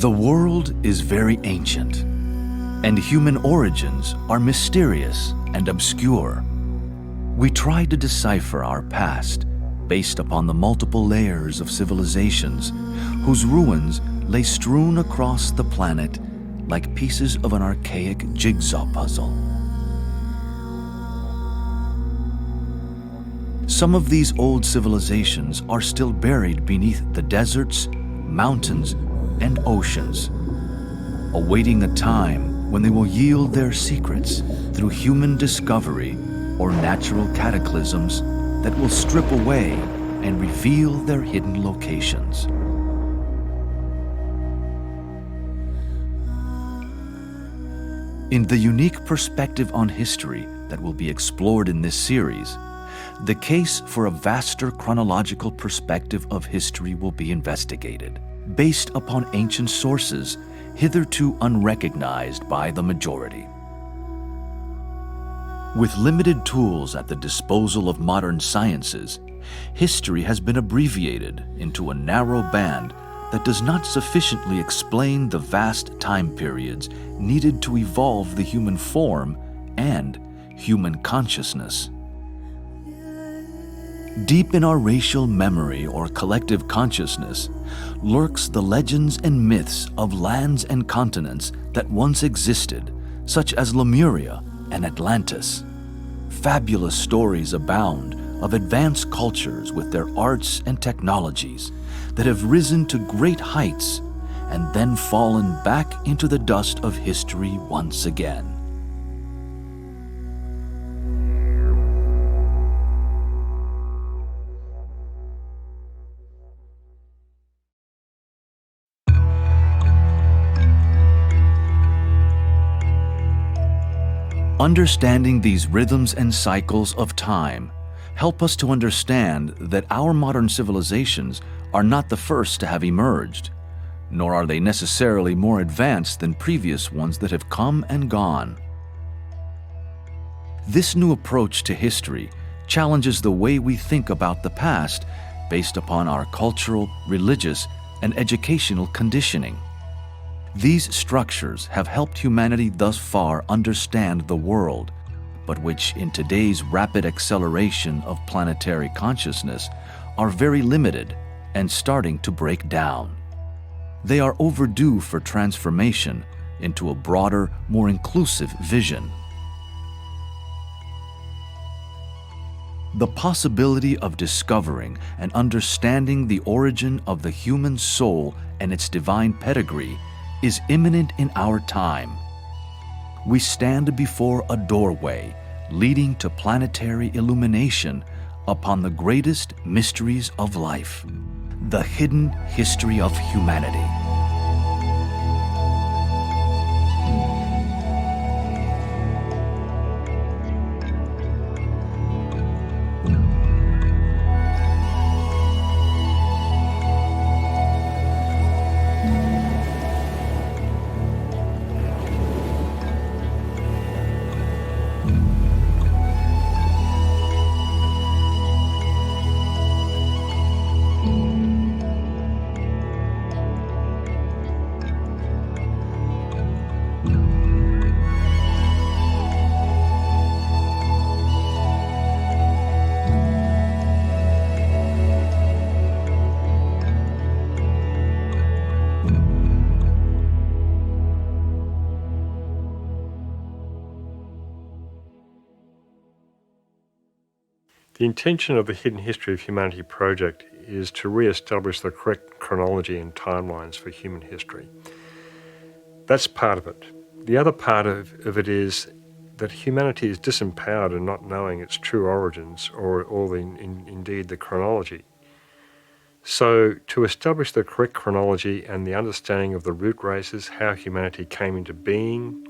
The world is very ancient, and human origins are mysterious and obscure. We try to decipher our past based upon the multiple layers of civilizations whose ruins lay strewn across the planet like pieces of an archaic jigsaw puzzle. Some of these old civilizations are still buried beneath the deserts, mountains, and oceans, awaiting a time when they will yield their secrets through human discovery or natural cataclysms that will strip away and reveal their hidden locations. In the unique perspective on history that will be explored in this series, the case for a vaster chronological perspective of history will be investigated, based upon ancient sources hitherto unrecognized by the majority. With limited tools at the disposal of modern sciences, history has been abbreviated into a narrow band that does not sufficiently explain the vast time periods needed to evolve the human form and human consciousness. Deep in our racial memory or collective consciousness lurks the legends and myths of lands and continents that once existed, such as Lemuria and Atlantis. Fabulous stories abound of advanced cultures with their arts and technologies that have risen to great heights and then fallen back into the dust of history once again. Understanding these rhythms and cycles of time help us to understand that our modern civilizations are not the first to have emerged, nor are they necessarily more advanced than previous ones that have come and gone. This new approach to history challenges the way we think about the past based upon our cultural, religious, and educational conditioning. These structures have helped humanity thus far understand the world, but which in today's rapid acceleration of planetary consciousness are very limited and starting to break down. They are overdue for transformation into a broader, more inclusive vision. The possibility of discovering and understanding the origin of the human soul and its divine pedigree is imminent in our time. We stand before a doorway leading to planetary illumination upon the greatest mysteries of life, the hidden history of humanity. The intention of the Hidden History of Humanity project is to re-establish the correct chronology and timelines for human history. That's part of it. The other part of it is that humanity is disempowered in not knowing its true origins or indeed the chronology. So to establish the correct chronology and the understanding of the root races, how humanity came into being,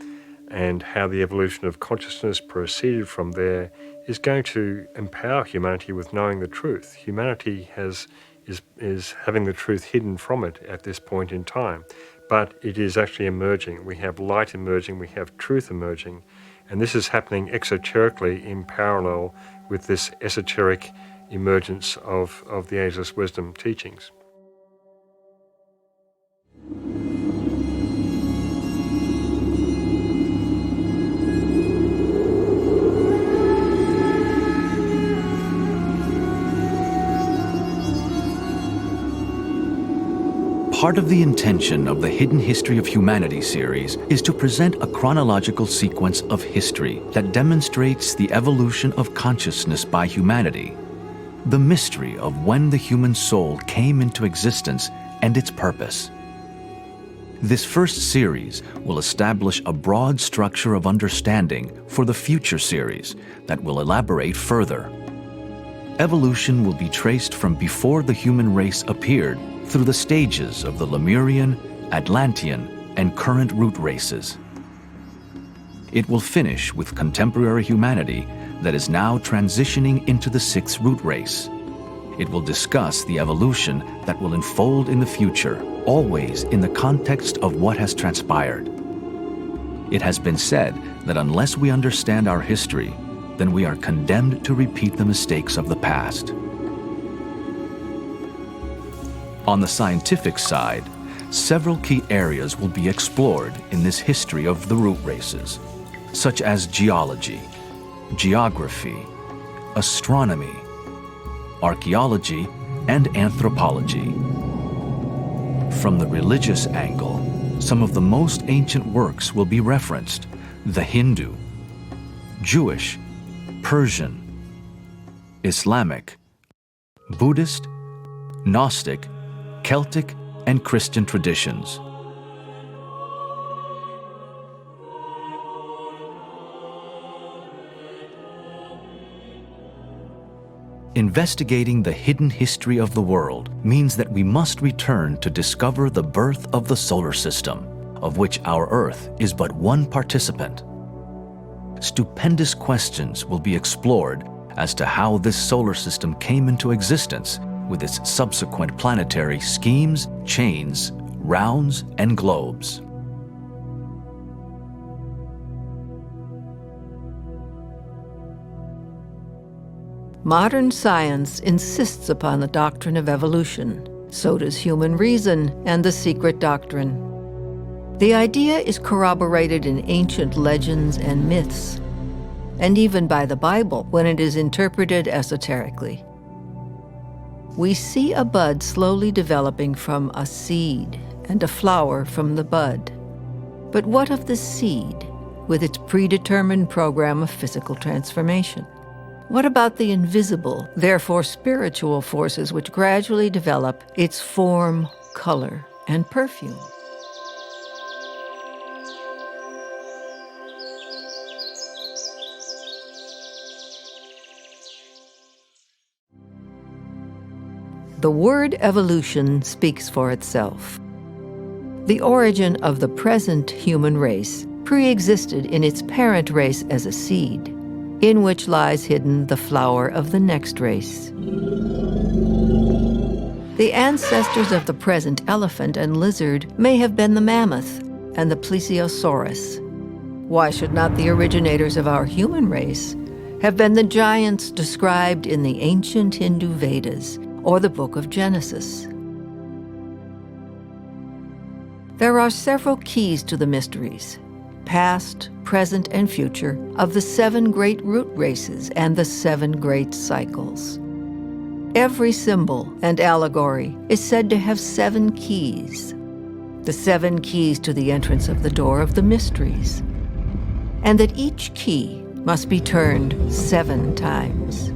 and how the evolution of consciousness proceeded from there, is going to empower humanity with knowing the truth. Humanity is having the truth hidden from it at this point in time, but it is actually emerging. We have light emerging, we have truth emerging, and this is happening exoterically in parallel with this esoteric emergence of the Ageless Wisdom teachings. Part of the intention of the Hidden History of Humanity series is to present a chronological sequence of history that demonstrates the evolution of consciousness by humanity, the mystery of when the human soul came into existence and its purpose. This first series will establish a broad structure of understanding for the future series that will elaborate further. Evolution will be traced from before the human race appeared through the stages of the Lemurian, Atlantean, and current root races. It will finish with contemporary humanity that is now transitioning into the sixth root race. It will discuss the evolution that will unfold in the future, always in the context of what has transpired. It has been said that unless we understand our history, then we are condemned to repeat the mistakes of the past. On the scientific side, several key areas will be explored in this history of the root races, such as geology, geography, astronomy, archaeology, and anthropology. From the religious angle, some of the most ancient works will be referenced: the Hindu, Jewish, Persian, Islamic, Buddhist, Gnostic, Celtic, and Christian traditions. Investigating the hidden history of the world means that we must return to discover the birth of the solar system, of which our Earth is but one participant. Stupendous questions will be explored as to how this solar system came into existence with its subsequent planetary schemes, chains, rounds, and globes. Modern science insists upon the doctrine of evolution. So does human reason and the secret doctrine. The idea is corroborated in ancient legends and myths, and even by the Bible when it is interpreted esoterically. We see a bud slowly developing from a seed and a flower from the bud. But what of the seed with its predetermined program of physical transformation? What about the invisible, therefore spiritual forces which gradually develop its form, color, and perfume? The word evolution speaks for itself. The origin of the present human race pre-existed in its parent race as a seed, in which lies hidden the flower of the next race. The ancestors of the present elephant and lizard may have been the mammoth and the plesiosaurus. Why should not the originators of our human race have been the giants described in the ancient Hindu Vedas or the Book of Genesis? There are several keys to the mysteries, past, present, and future, of the 7 great root races and the 7 great cycles. Every symbol and allegory is said to have 7 keys, the 7 keys to the entrance of the door of the mysteries, and that each key must be turned 7 times.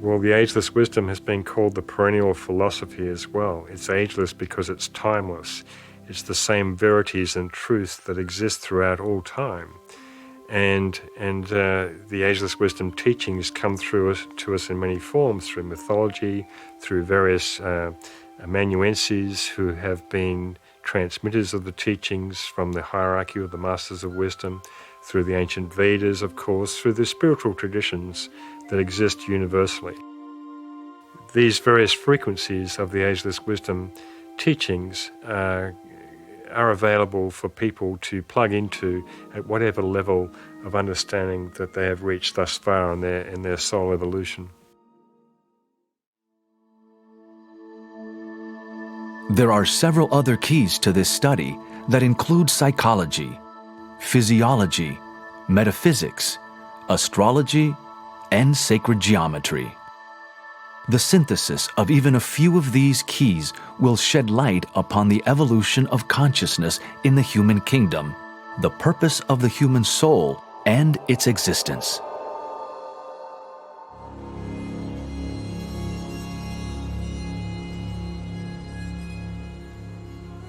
Well, the ageless wisdom has been called the perennial philosophy as well. It's ageless because it's timeless. It's the same verities and truths that exist throughout all time. And the ageless wisdom teachings come to us in many forms, through mythology, through various amanuenses who have been transmitters of the teachings from the hierarchy of the masters of wisdom, through the ancient Vedas, of course, through the spiritual traditions that exist universally. These various frequencies of the ageless wisdom teachings are available for people to plug into at whatever level of understanding that they have reached thus far in their soul evolution. There are several other keys to this study that include psychology, physiology, metaphysics, astrology, and sacred geometry. The synthesis of even a few of these keys will shed light upon the evolution of consciousness in the human kingdom, the purpose of the human soul, and its existence.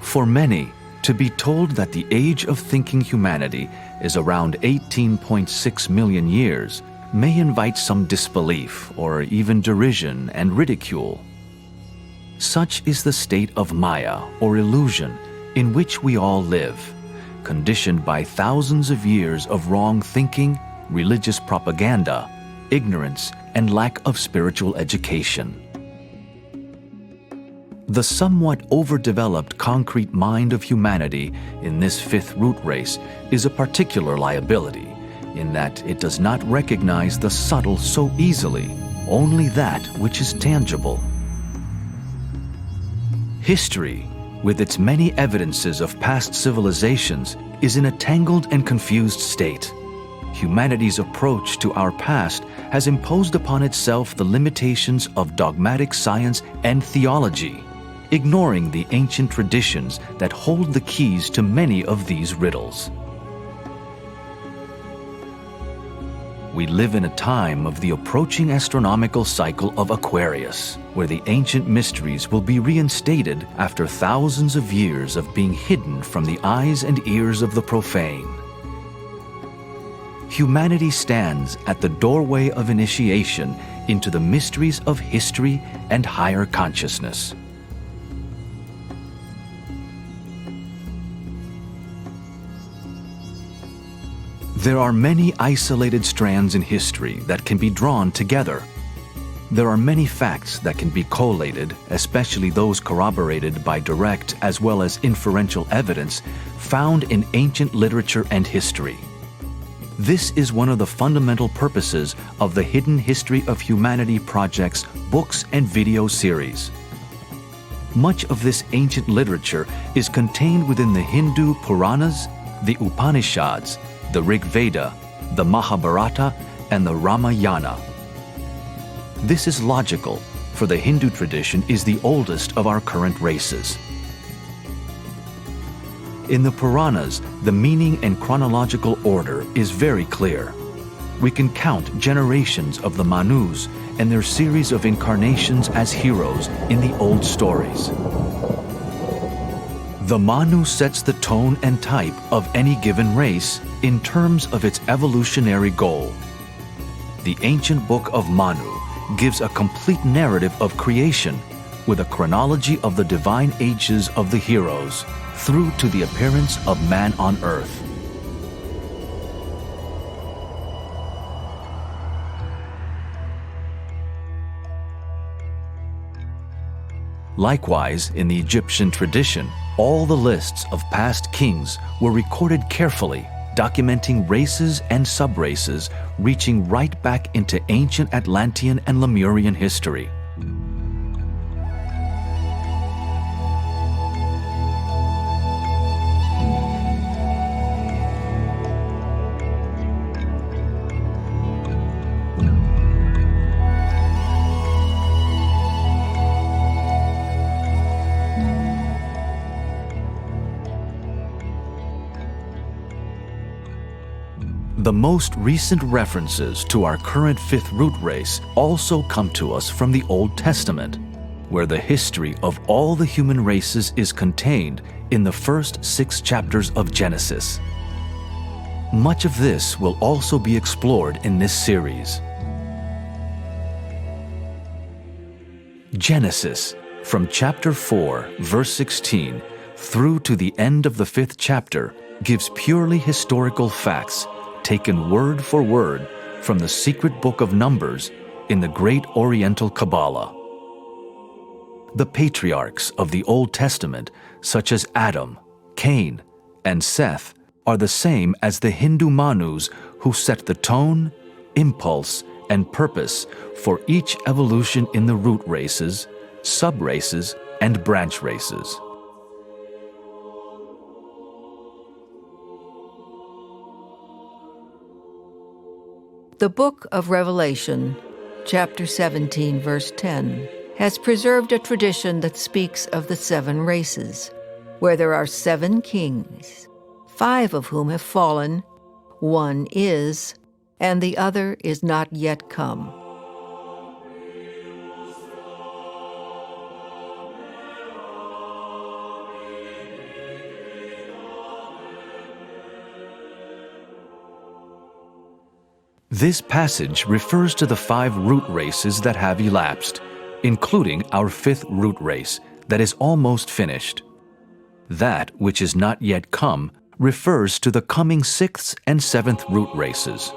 For many, to be told that the age of thinking humanity is around 18.6 million years may invite some disbelief or even derision and ridicule. Such is the state of Maya, or illusion, in which we all live, conditioned by thousands of years of wrong thinking, religious propaganda, ignorance, and lack of spiritual education. The somewhat overdeveloped concrete mind of humanity in this fifth root race is a particular liability, in that it does not recognize the subtle so easily, only that which is tangible. History, with its many evidences of past civilizations, is in a tangled and confused state. Humanity's approach to our past has imposed upon itself the limitations of dogmatic science and theology, ignoring the ancient traditions that hold the keys to many of these riddles. We live in a time of the approaching astronomical cycle of Aquarius, where the ancient mysteries will be reinstated after thousands of years of being hidden from the eyes and ears of the profane. Humanity stands at the doorway of initiation into the mysteries of history and higher consciousness. There are many isolated strands in history that can be drawn together. There are many facts that can be collated, especially those corroborated by direct as well as inferential evidence found in ancient literature and history. This is one of the fundamental purposes of the Hidden History of Humanity Project's books and video series. Much of this ancient literature is contained within the Hindu Puranas, the Upanishads, the Rig Veda, the Mahabharata, and the Ramayana. This is logical, for the Hindu tradition is the oldest of our current races. In the Puranas, the meaning and chronological order is very clear. We can count generations of the Manus and their series of incarnations as heroes in the old stories. The Manu sets the tone and type of any given race in terms of its evolutionary goal. The ancient book of Manu gives a complete narrative of creation with a chronology of the divine ages of the heroes through to the appearance of man on earth. Likewise, in the Egyptian tradition, all the lists of past kings were recorded carefully, documenting races and sub-races reaching right back into ancient Atlantean and Lemurian history. The most recent references to our current fifth root race also come to us from the Old Testament, where the history of all the human races is contained in the first 6 chapters of Genesis. Much of this will also be explored in this series. Genesis, from chapter 4, verse 16, through to the end of the 5th chapter, gives purely historical facts taken word for word from the secret book of Numbers in the Great Oriental Kabbalah. The patriarchs of the Old Testament, such as Adam, Cain, and Seth, are the same as the Hindu Manus who set the tone, impulse, and purpose for each evolution in the root races, sub-races, and branch races. The Book of Revelation chapter 17, verse 10, has preserved a tradition that speaks of the 7 races, where there are 7 kings, 5 of whom have fallen, 1 is, and the other is not yet come. This passage refers to the 5 root races that have elapsed, including our 5th root race that is almost finished. That which is not yet come refers to the coming 6th and 7th root races.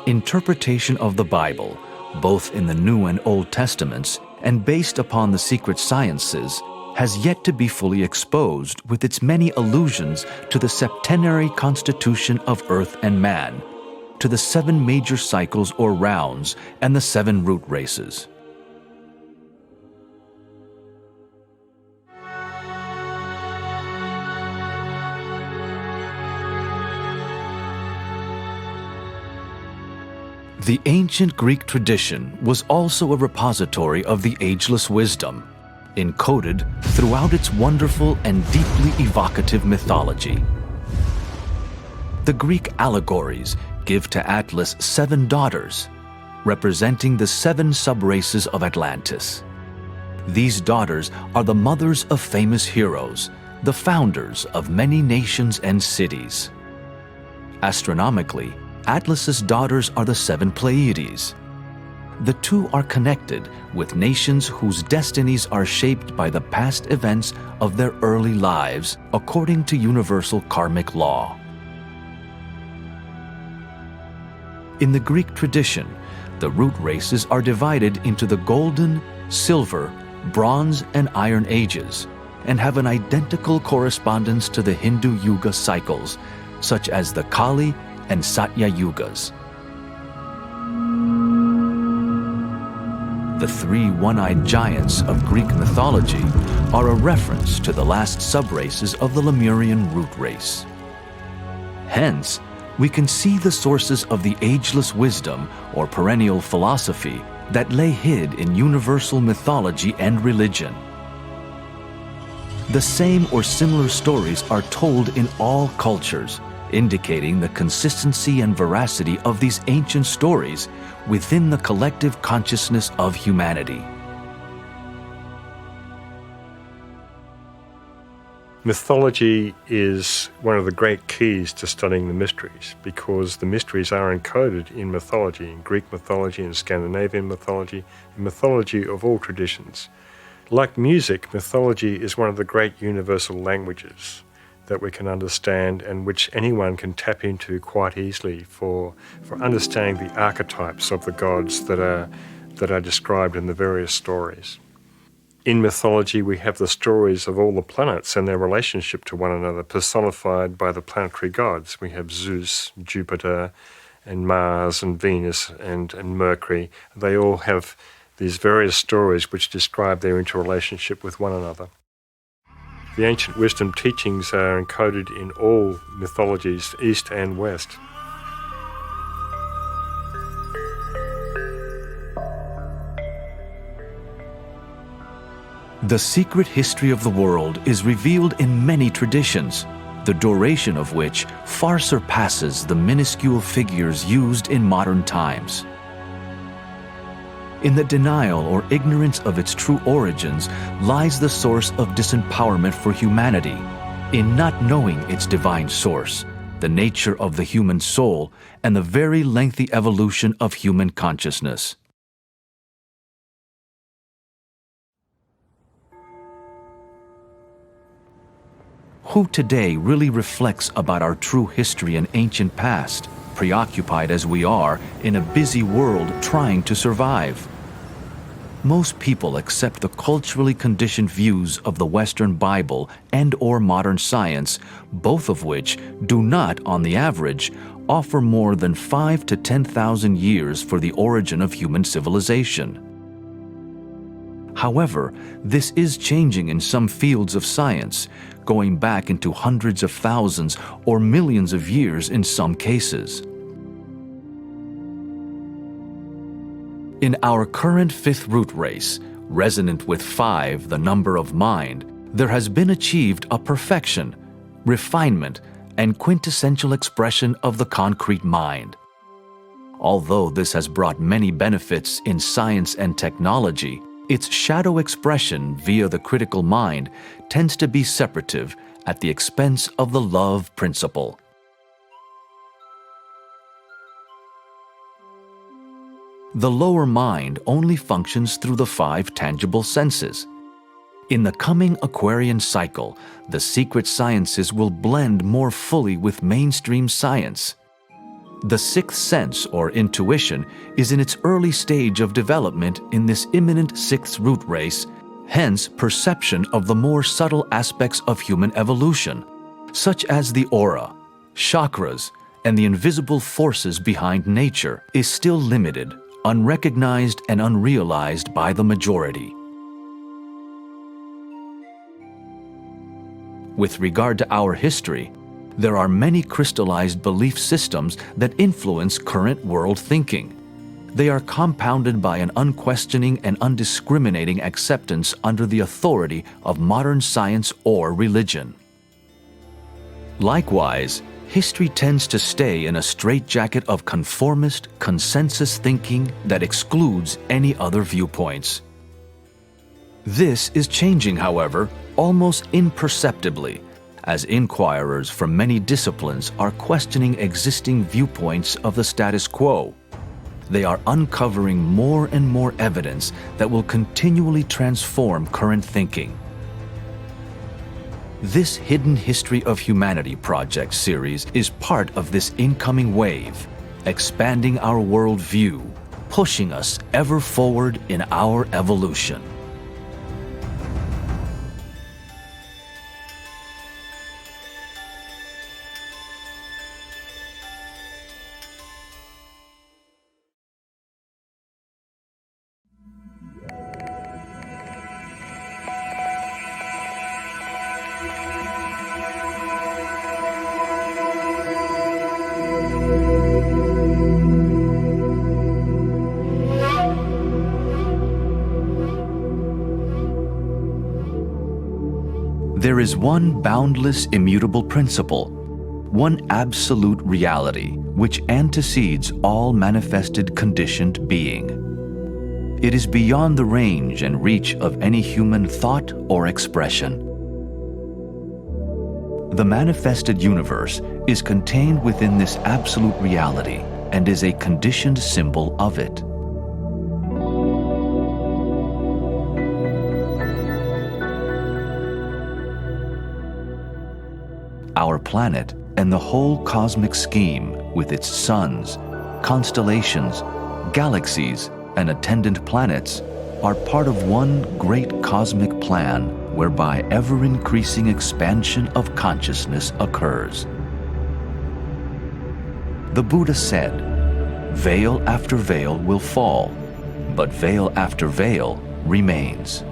Interpretation of the Bible, both in the New and Old Testaments and based upon the secret sciences, has yet to be fully exposed with its many allusions to the septenary constitution of earth and man, to the 7 major cycles or rounds and the 7 root races. The ancient Greek tradition was also a repository of the ageless wisdom, encoded throughout its wonderful and deeply evocative mythology. The Greek allegories give to Atlas 7 daughters, representing the 7 subraces of Atlantis. These daughters are the mothers of famous heroes, the founders of many nations and cities. Astronomically, Atlas's daughters are the 7 Pleiades. The 2 are connected with nations whose destinies are shaped by the past events of their early lives according to universal karmic law. In the Greek tradition, the root races are divided into the Golden, Silver, Bronze, and Iron Ages, and have an identical correspondence to the Hindu Yuga cycles, such as the Kali and Satya Yugas. The 3 one-eyed giants of Greek mythology are a reference to the last subraces of the Lemurian root race. Hence, we can see the sources of the ageless wisdom or perennial philosophy that lay hid in universal mythology and religion. The same or similar stories are told in all cultures, indicating the consistency and veracity of these ancient stories within the collective consciousness of humanity. Mythology is one of the great keys to studying the mysteries, because the mysteries are encoded in mythology, in Greek mythology, in Scandinavian mythology, in mythology of all traditions. Like music, mythology is one of the great universal languages that we can understand and which anyone can tap into quite easily for understanding the archetypes of the gods that are described in the various stories. In mythology, we have the stories of all the planets and their relationship to one another, personified by the planetary gods. We have Zeus, Jupiter, and Mars, and Venus, and Mercury. They all have these various stories which describe their interrelationship with one another. The ancient wisdom teachings are encoded in all mythologies, East and West. The secret history of the world is revealed in many traditions, the duration of which far surpasses the minuscule figures used in modern times. In the denial or ignorance of its true origins lies the source of disempowerment for humanity, in not knowing its divine source, the nature of the human soul, and the very lengthy evolution of human consciousness. Who today really reflects about our true history and ancient past, preoccupied as we are in a busy world trying to survive? Most people accept the culturally conditioned views of the Western Bible and/or modern science, both of which do not, on the average, offer more than 5,000 to 10,000 years for the origin of human civilization. However, this is changing in some fields of science, going back into hundreds of thousands or millions of years in some cases. In our current fifth root race, resonant with 5, the number of mind, there has been achieved a perfection, refinement, and quintessential expression of the concrete mind. Although this has brought many benefits in science and technology, its shadow expression via the critical mind tends to be separative at the expense of the love principle. The lower mind only functions through the 5 tangible senses. In the coming Aquarian cycle, the secret sciences will blend more fully with mainstream science. The 6th sense, or intuition, is in its early stage of development in this imminent 6th root race, hence perception of the more subtle aspects of human evolution, such as the aura, chakras, and the invisible forces behind nature, is still limited, unrecognized, and unrealized by the majority. With regard to our history, there are many crystallized belief systems that influence current world thinking. They are compounded by an unquestioning and undiscriminating acceptance under the authority of modern science or religion. Likewise, history tends to stay in a straitjacket of conformist, consensus thinking that excludes any other viewpoints. This is changing, however, almost imperceptibly, as inquirers from many disciplines are questioning existing viewpoints of the status quo. They are uncovering more and more evidence that will continually transform current thinking. This Hidden History of Humanity project series is part of this incoming wave, expanding our worldview, pushing us ever forward in our evolution. There is one boundless, immutable principle, one absolute reality which antecedes all manifested conditioned being. It is beyond the range and reach of any human thought or expression. The manifested universe is contained within this absolute reality and is a conditioned symbol of it. Our planet and the whole cosmic scheme, with its suns, constellations, galaxies, and attendant planets, are part of one great cosmic plan whereby ever-increasing expansion of consciousness occurs. The Buddha said, "Veil after veil will fall, but veil after veil remains."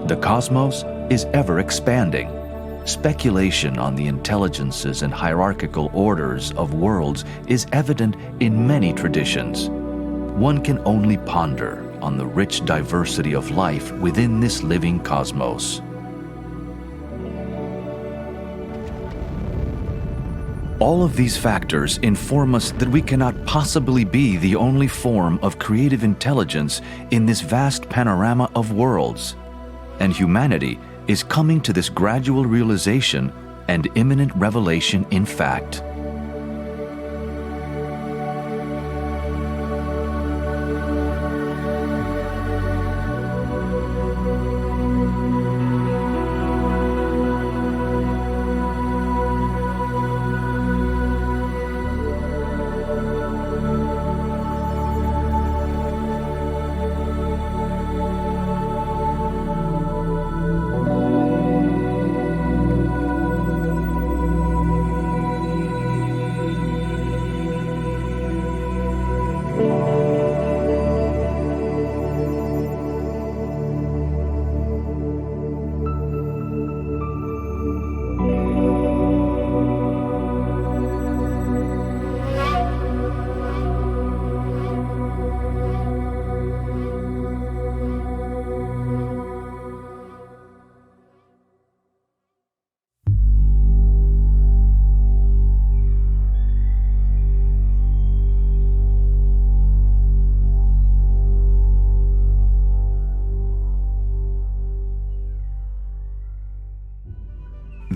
The cosmos is ever expanding. Speculation on the intelligences and hierarchical orders of worlds is evident in many traditions. One can only ponder on the rich diversity of life within this living cosmos. All of these factors inform us that we cannot possibly be the only form of creative intelligence in this vast panorama of worlds. And humanity is coming to this gradual realization and imminent revelation in fact.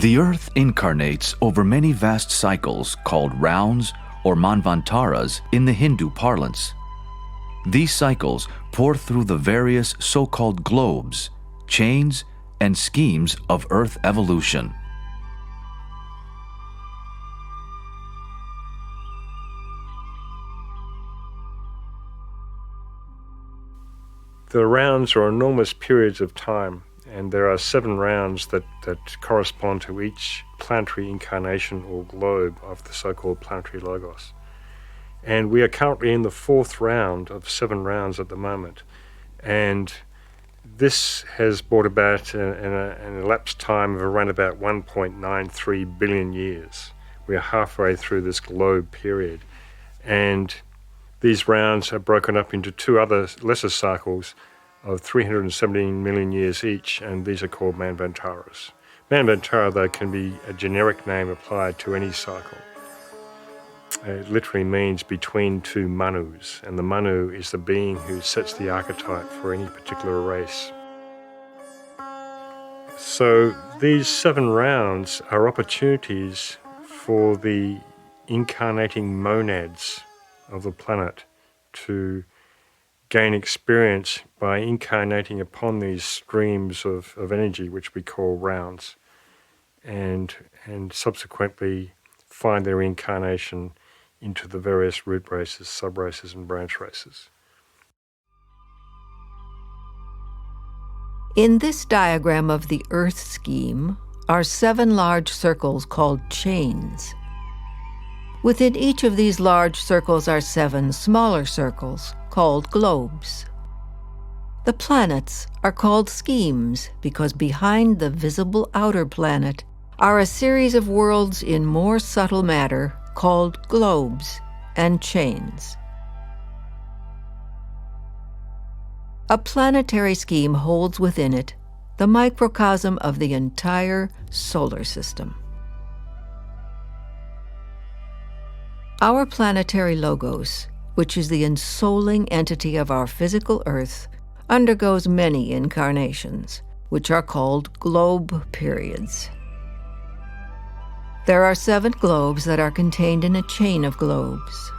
The Earth incarnates over many vast cycles called rounds or manvantaras in the Hindu parlance. These cycles pour through the various so-called globes, chains, and schemes of Earth evolution. The rounds are enormous periods of time, and there are 7 rounds that correspond to each planetary incarnation or globe of the so-called planetary logos. And we are currently in the 4th round of 7 rounds at the moment. And this has brought about an elapsed time of around about 1.93 billion years. We are halfway through this globe period. And these rounds are broken up into 2 other lesser cycles of 317 million years each, and these are called manvantaras. Manvantara, though, can be a generic name applied to any cycle. It literally means between 2 manus, and the manu is the being who sets the archetype for any particular race. So these 7 rounds are opportunities for the incarnating monads of the planet to gain experience by incarnating upon these streams of energy, which we call rounds, and subsequently find their incarnation into the various root races, sub-races, and branch races. In this diagram of the Earth scheme are 7 large circles called chains. Within each of these large circles are 7 smaller circles called globes. The planets are called schemes because behind the visible outer planet are a series of worlds in more subtle matter called globes and chains. A planetary scheme holds within it the microcosm of the entire solar system. Our planetary logos, which is the ensouling entity of our physical Earth, undergoes many incarnations, which are called globe periods. There are 7 globes that are contained in a chain of globes.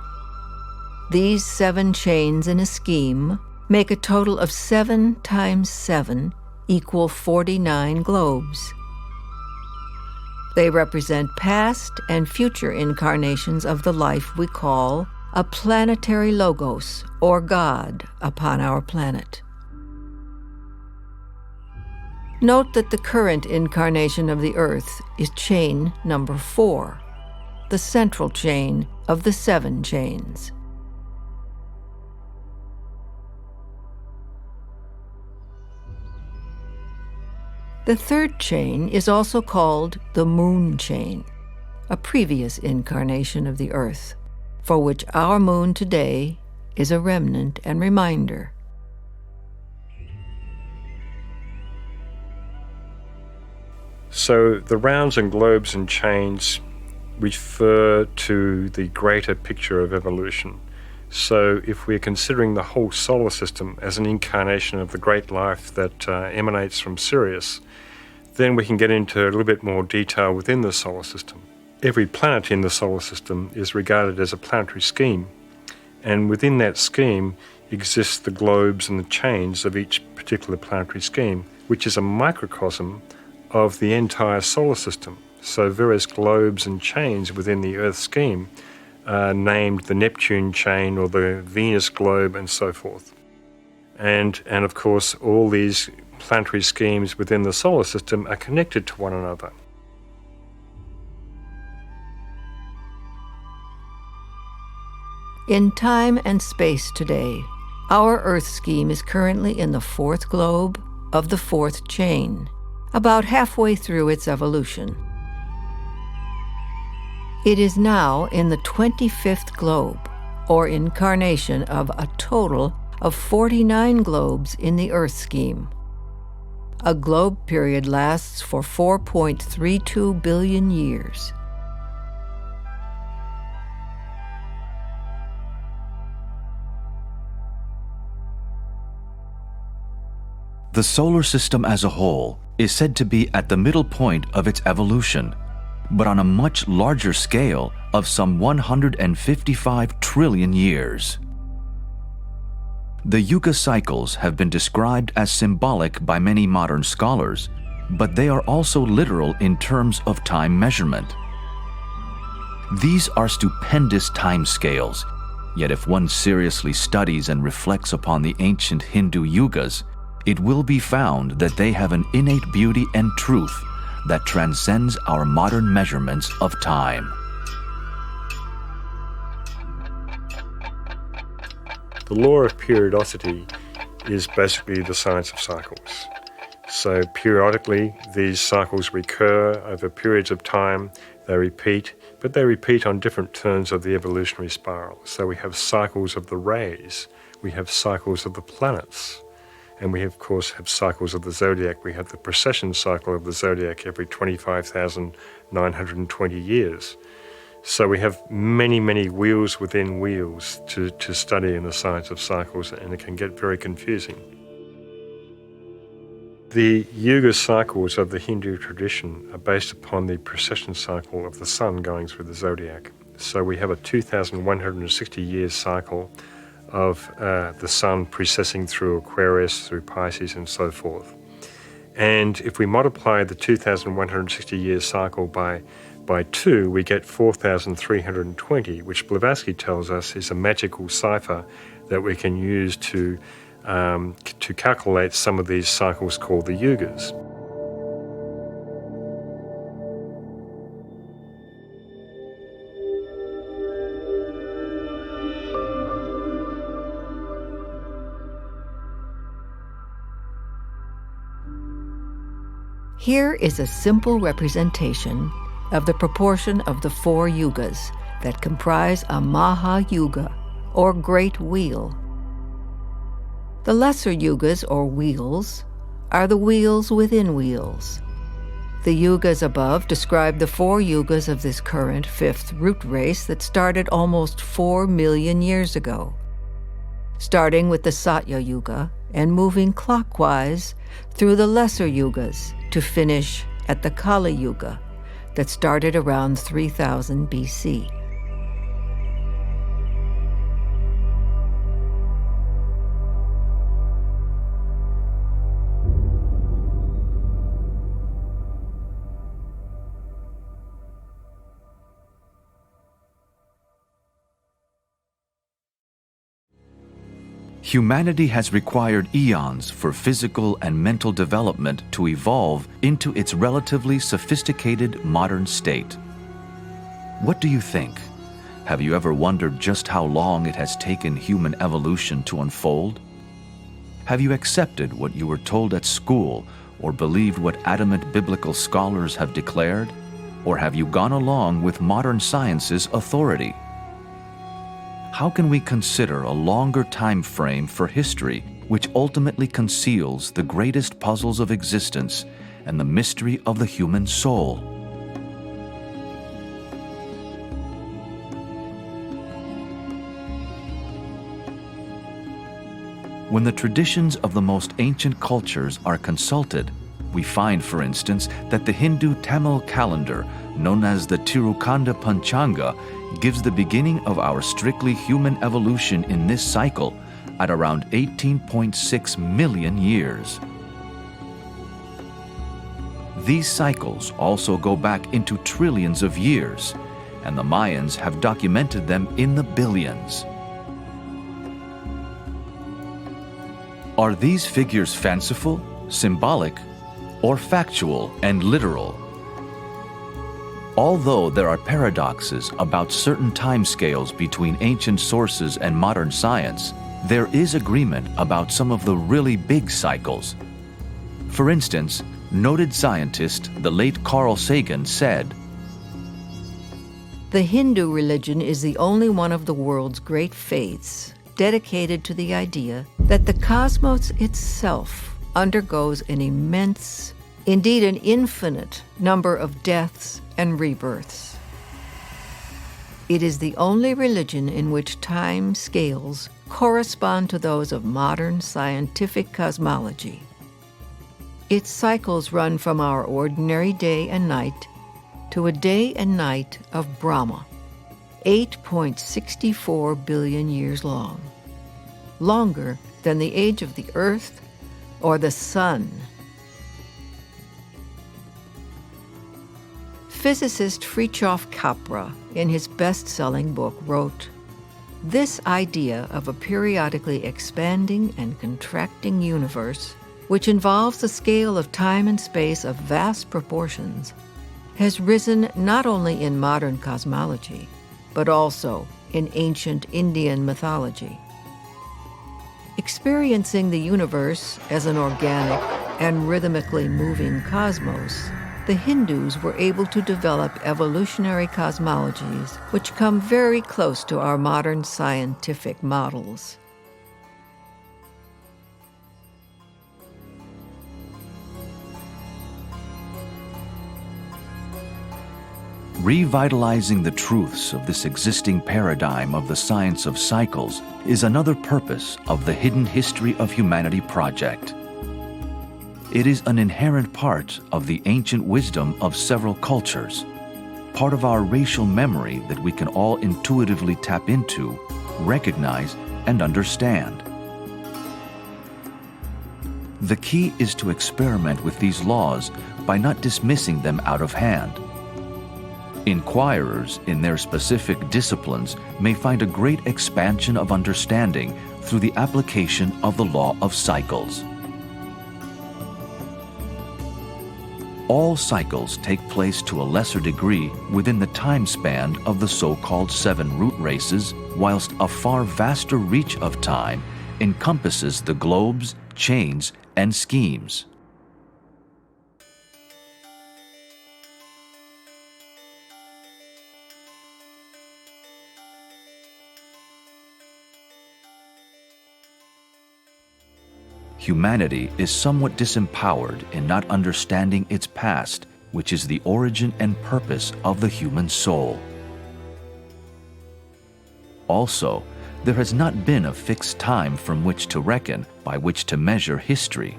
These 7 chains in a scheme make a total of 7 times 7 equal 49 globes. They represent past and future incarnations of the life we call a planetary logos, or God, upon our planet. Note that the current incarnation of the Earth is chain number 4, the central chain of the 7 chains. The 3rd chain is also called the moon chain, a previous incarnation of the Earth, for which our moon today is a remnant and reminder. So the rounds and globes and chains refer to the greater picture of evolution. So if we're considering the whole solar system as an incarnation of the great life that emanates from Sirius, then we can get into a little bit more detail within the solar system. Every planet in the solar system is regarded as a planetary scheme, and within that scheme exists the globes and the chains of each particular planetary scheme, which is a microcosm of the entire solar system. So various globes and chains within the Earth scheme are named the Neptune chain or the Venus globe and so forth. And of course, all these planetary schemes within the solar system are connected to one another. In time and space today, our Earth scheme is currently in the 4th globe of the 4th chain, about halfway through its evolution. It is now in the 25th globe, or incarnation of a total of 49 globes in the Earth scheme. A globe period lasts for 4.32 billion years. The solar system as a whole is said to be at the middle point of its evolution, but on a much larger scale of some 155 trillion years. The Yuga cycles have been described as symbolic by many modern scholars, but they are also literal in terms of time measurement. These are stupendous time scales, yet if one seriously studies and reflects upon the ancient Hindu yugas, it will be found that they have an innate beauty and truth that transcends our modern measurements of time. The law of periodicity is basically the science of cycles. So periodically, these cycles recur over periods of time, they repeat, but they repeat on different turns of the evolutionary spiral. So we have cycles of the rays, we have cycles of the planets, and we of course have cycles of the zodiac. We have the precession cycle of the zodiac every 25,920 years. So we have many, many wheels within wheels to study in the science of cycles, and it can get very confusing. The Yuga cycles of the Hindu tradition are based upon the precession cycle of the sun going through the zodiac. So we have a 2,160 year cycle of the sun precessing through Aquarius, through Pisces, and so forth. And if we multiply the 2,160 year cycle by 2, we get 4,320, which Blavatsky tells us is a magical cipher that we can use to calculate some of these cycles called the yugas. Here is a simple representation of the proportion of the 4 yugas that comprise a Maha Yuga, or Great Wheel. The lesser yugas, or wheels, are the wheels within wheels. The yugas above describe the 4 yugas of this current 5th root race that started almost 4 million years ago, starting with the Satya Yuga and moving clockwise through the lesser yugas to finish at the Kali Yuga that started around 3000 BC. Humanity has required eons for physical and mental development to evolve into its relatively sophisticated modern state. What do you think? Have you ever wondered just how long it has taken human evolution to unfold? Have you accepted what you were told at school or believed what adamant biblical scholars have declared? Or have you gone along with modern science's authority? How can we consider a longer time frame for history which ultimately conceals the greatest puzzles of existence and the mystery of the human soul? When the traditions of the most ancient cultures are consulted, we find, for instance, that the Hindu Tamil calendar, known as the Tirukanda Panchanga, gives the beginning of our strictly human evolution in this cycle at around 18.6 million years. These cycles also go back into trillions of years, and the Mayans have documented them in the billions. Are these figures fanciful, symbolic, or factual and literal? Although there are paradoxes about certain timescales between ancient sources and modern science, there is agreement about some of the really big cycles. For instance, noted scientist, the late Carl Sagan, said, "The Hindu religion is the only one of the world's great faiths dedicated to the idea that the cosmos itself undergoes an immense, indeed an infinite, number of deaths and rebirths. It is the only religion in which time scales correspond to those of modern scientific cosmology. Its cycles run from our ordinary day and night to a day and night of Brahma, 8.64 billion years long, longer than the age of the Earth or the Sun. Physicist Fritjof Capra, in his best-selling book, wrote, "This idea of a periodically expanding and contracting universe, which involves a scale of time and space of vast proportions, has risen not only in modern cosmology, but also in ancient Indian mythology. Experiencing the universe as an organic and rhythmically moving cosmos, the Hindus were able to develop evolutionary cosmologies which come very close to our modern scientific models." Revitalizing the truths of this existing paradigm of the science of cycles is another purpose of the Hidden History of Humanity project. It is an inherent part of the ancient wisdom of several cultures, part of our racial memory that we can all intuitively tap into, recognize, and understand. The key is to experiment with these laws by not dismissing them out of hand. Inquirers in their specific disciplines may find a great expansion of understanding through the application of the law of cycles. All cycles take place to a lesser degree within the time span of the so-called 7 root races, whilst a far vaster reach of time encompasses the globes, chains, and schemes. Humanity is somewhat disempowered in not understanding its past, which is the origin and purpose of the human soul. Also, there has not been a fixed time from which to reckon, by which to measure history.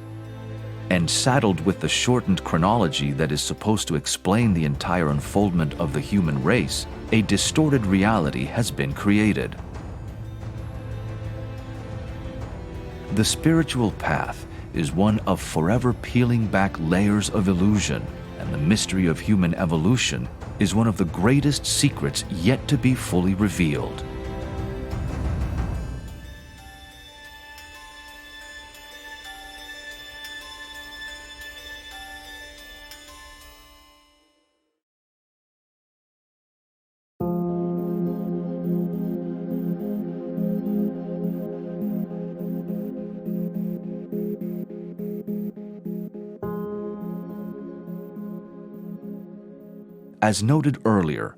And saddled with the shortened chronology that is supposed to explain the entire unfoldment of the human race, a distorted reality has been created. The spiritual path is one of forever peeling back layers of illusion, and the mystery of human evolution is one of the greatest secrets yet to be fully revealed. As noted earlier,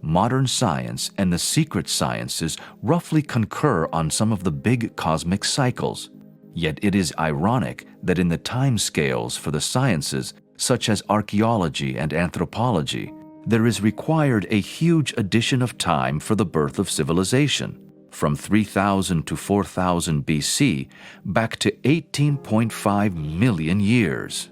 modern science and the secret sciences roughly concur on some of the big cosmic cycles. Yet it is ironic that in the time scales for the sciences, such as archaeology and anthropology, there is required a huge addition of time for the birth of civilization, from 3000 to 4000 BC back to 18.5 million years.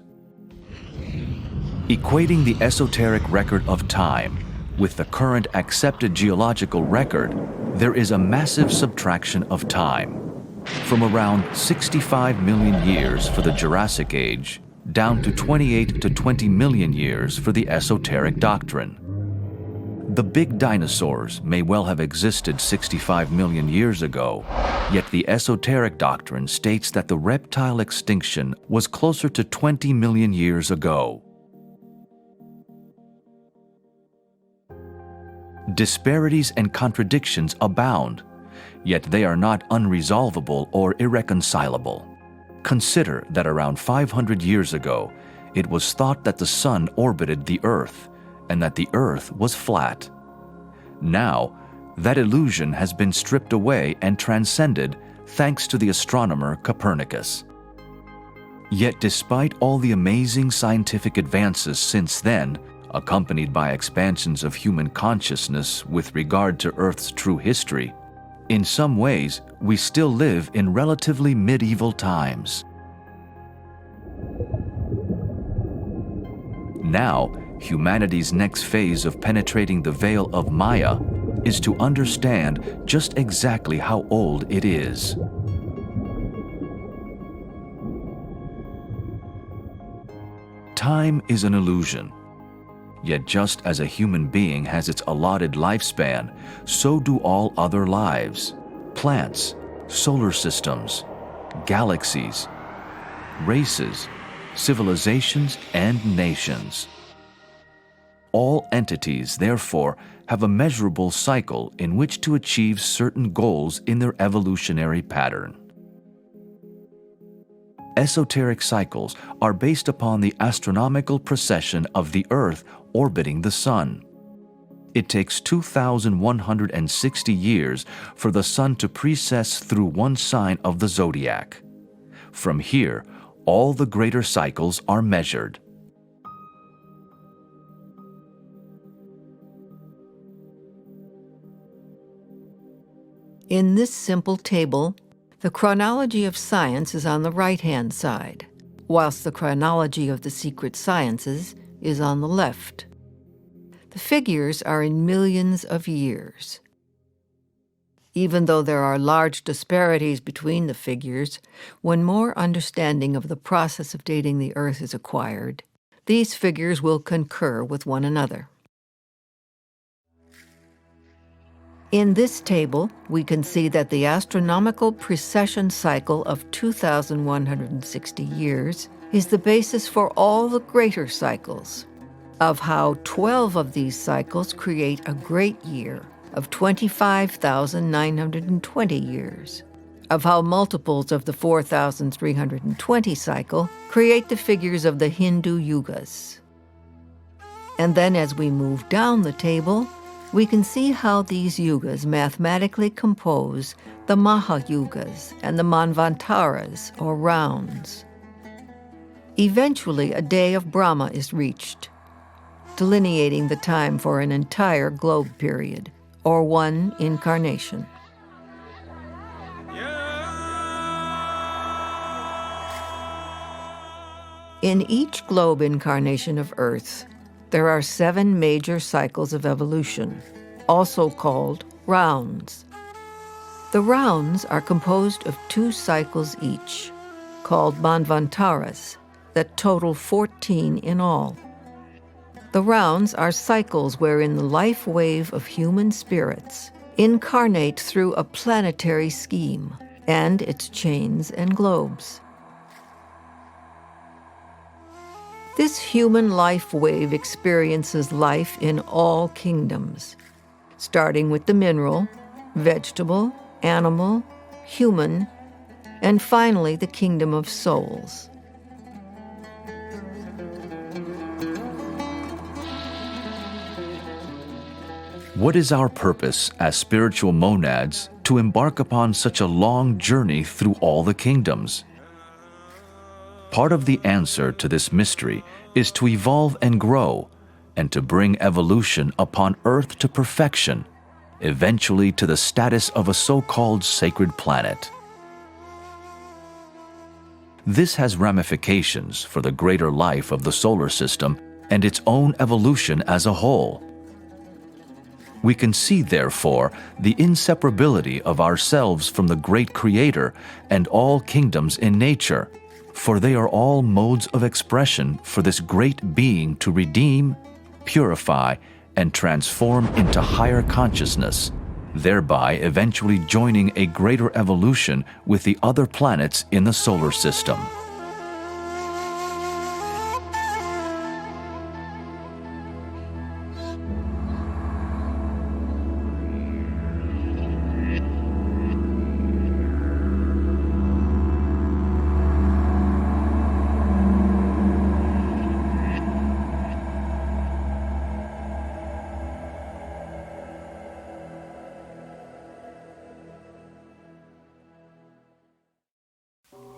Equating the esoteric record of time with the current accepted geological record, there is a massive subtraction of time, from around 65 million years for the Jurassic Age down to 28 to 20 million years for the esoteric doctrine. The big dinosaurs may well have existed 65 million years ago, yet the esoteric doctrine states that the reptile extinction was closer to 20 million years ago. Disparities and contradictions abound, yet they are not unresolvable or irreconcilable. Consider that around 500 years ago, it was thought that the Sun orbited the Earth and that the Earth was flat. Now, that illusion has been stripped away and transcended thanks to the astronomer Copernicus. Yet despite all the amazing scientific advances since then, accompanied by expansions of human consciousness with regard to Earth's true history, in some ways, we still live in relatively medieval times. Now, humanity's next phase of penetrating the veil of Maya is to understand just exactly how old it is. Time is an illusion. Yet just as a human being has its allotted lifespan, so do all other lives: plants, solar systems, galaxies, races, civilizations, and nations. All entities, therefore, have a measurable cycle in which to achieve certain goals in their evolutionary pattern. Esoteric cycles are based upon the astronomical precession of the Earth orbiting the Sun. It takes 2,160 years for the Sun to precess through one sign of the zodiac. From here, all the greater cycles are measured. In this simple table, the chronology of science is on the right-hand side, whilst the chronology of the secret sciences is on the left. The figures are in millions of years. Even though there are large disparities between the figures, when more understanding of the process of dating the Earth is acquired, these figures will concur with one another. In this table, we can see that the astronomical precession cycle of 2,160 years is the basis for all the greater cycles, of how 12 of these cycles create a great year of 25,920 years, of how multiples of the 4,320 cycle create the figures of the Hindu yugas. And then as we move down the table, we can see how these yugas mathematically compose the Mahayugas and the Manvantaras, or rounds. Eventually, a day of Brahma is reached, delineating the time for an entire globe period, or one incarnation. In each globe incarnation of Earth, there are 7 major cycles of evolution, also called rounds. The rounds are composed of 2 cycles each, called Manvantaras, that total 14 in all. The rounds are cycles wherein the life wave of human spirits incarnate through a planetary scheme and its chains and globes. This human life wave experiences life in all kingdoms, starting with the mineral, vegetable, animal, human, and finally the kingdom of souls. What is our purpose as spiritual monads to embark upon such a long journey through all the kingdoms? Part of the answer to this mystery is to evolve and grow, and to bring evolution upon Earth to perfection, eventually to the status of a so-called sacred planet. This has ramifications for the greater life of the solar system and its own evolution as a whole. We can see, therefore, the inseparability of ourselves from the great Creator and all kingdoms in nature, for they are all modes of expression for this great being to redeem, purify, and transform into higher consciousness, thereby eventually joining a greater evolution with the other planets in the solar system.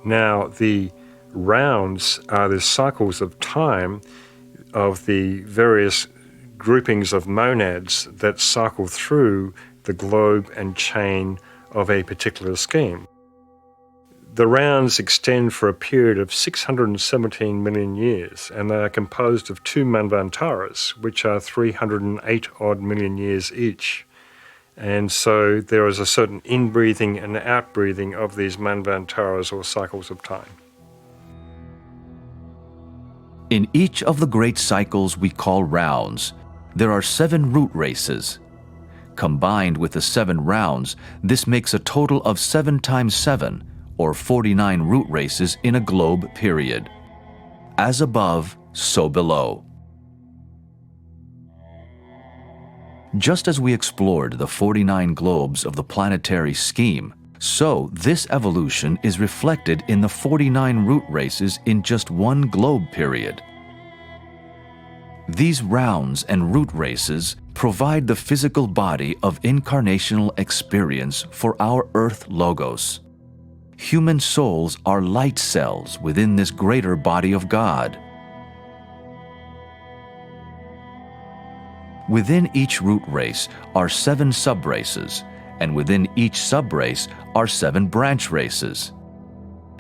Now, the rounds are the cycles of time of the various groupings of monads that cycle through the globe and chain of a particular scheme. The rounds extend for a period of 617 million years, and they are composed of two Manvantaras, which are 308 odd million years each. And so there is a certain inbreathing and outbreathing of these Manvantaras, or cycles of time. In each of the great cycles we call rounds, there are 7 root races. Combined with the 7 rounds, this makes a total of 7 times 7, or 49 root races in a globe period. As above, so below. Just as we explored the 49 globes of the planetary scheme, so this evolution is reflected in the 49 root races in just one globe period. These rounds and root races provide the physical body of incarnational experience for our Earth Logos. Human souls are light cells within this greater body of God. Within each root race are 7 subraces, and within each subrace are 7 branch races.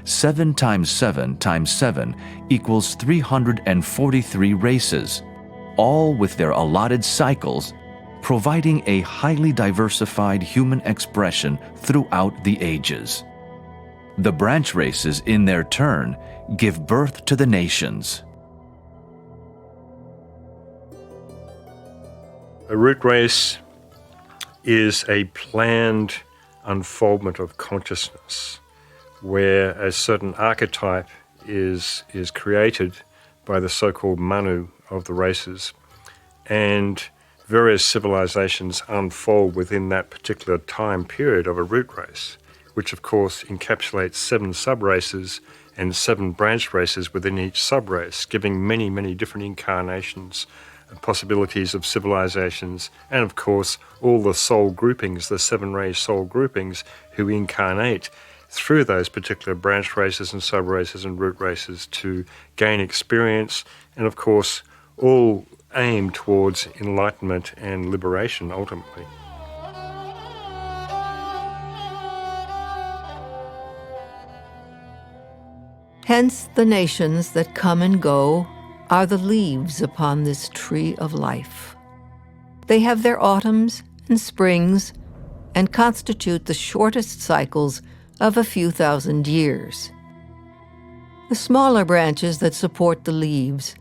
7 times 7 times 7 equals 343 races, all with their allotted cycles, providing a highly diversified human expression throughout the ages. The branch races, in their turn, give birth to the nations. A root race is a planned unfoldment of consciousness, where a certain archetype is created by the so-called Manu of the races, and various civilizations unfold within that particular time period of a root race, which of course encapsulates 7 subraces and 7 branch races within each subrace, giving many, many different incarnations and possibilities of civilizations, and of course all the soul groupings, the 7 race soul groupings, who incarnate through those particular branch races and subraces and root races to gain experience, and of course all aim towards enlightenment and liberation ultimately. Hence the nations that come and go are the leaves upon this tree of life. They have their autumns and springs and constitute the shortest cycles of a few thousand years. The smaller branches that support the leaves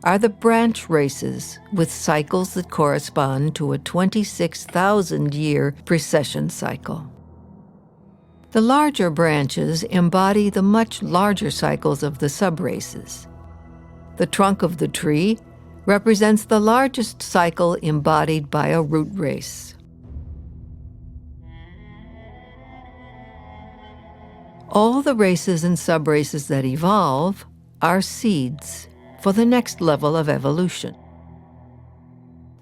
are the branch races with cycles that correspond to a 26,000-year precession cycle. The larger branches embody the much larger cycles of the subraces. The trunk of the tree represents the largest cycle embodied by a root race. All the races and subraces that evolve are seeds for the next level of evolution.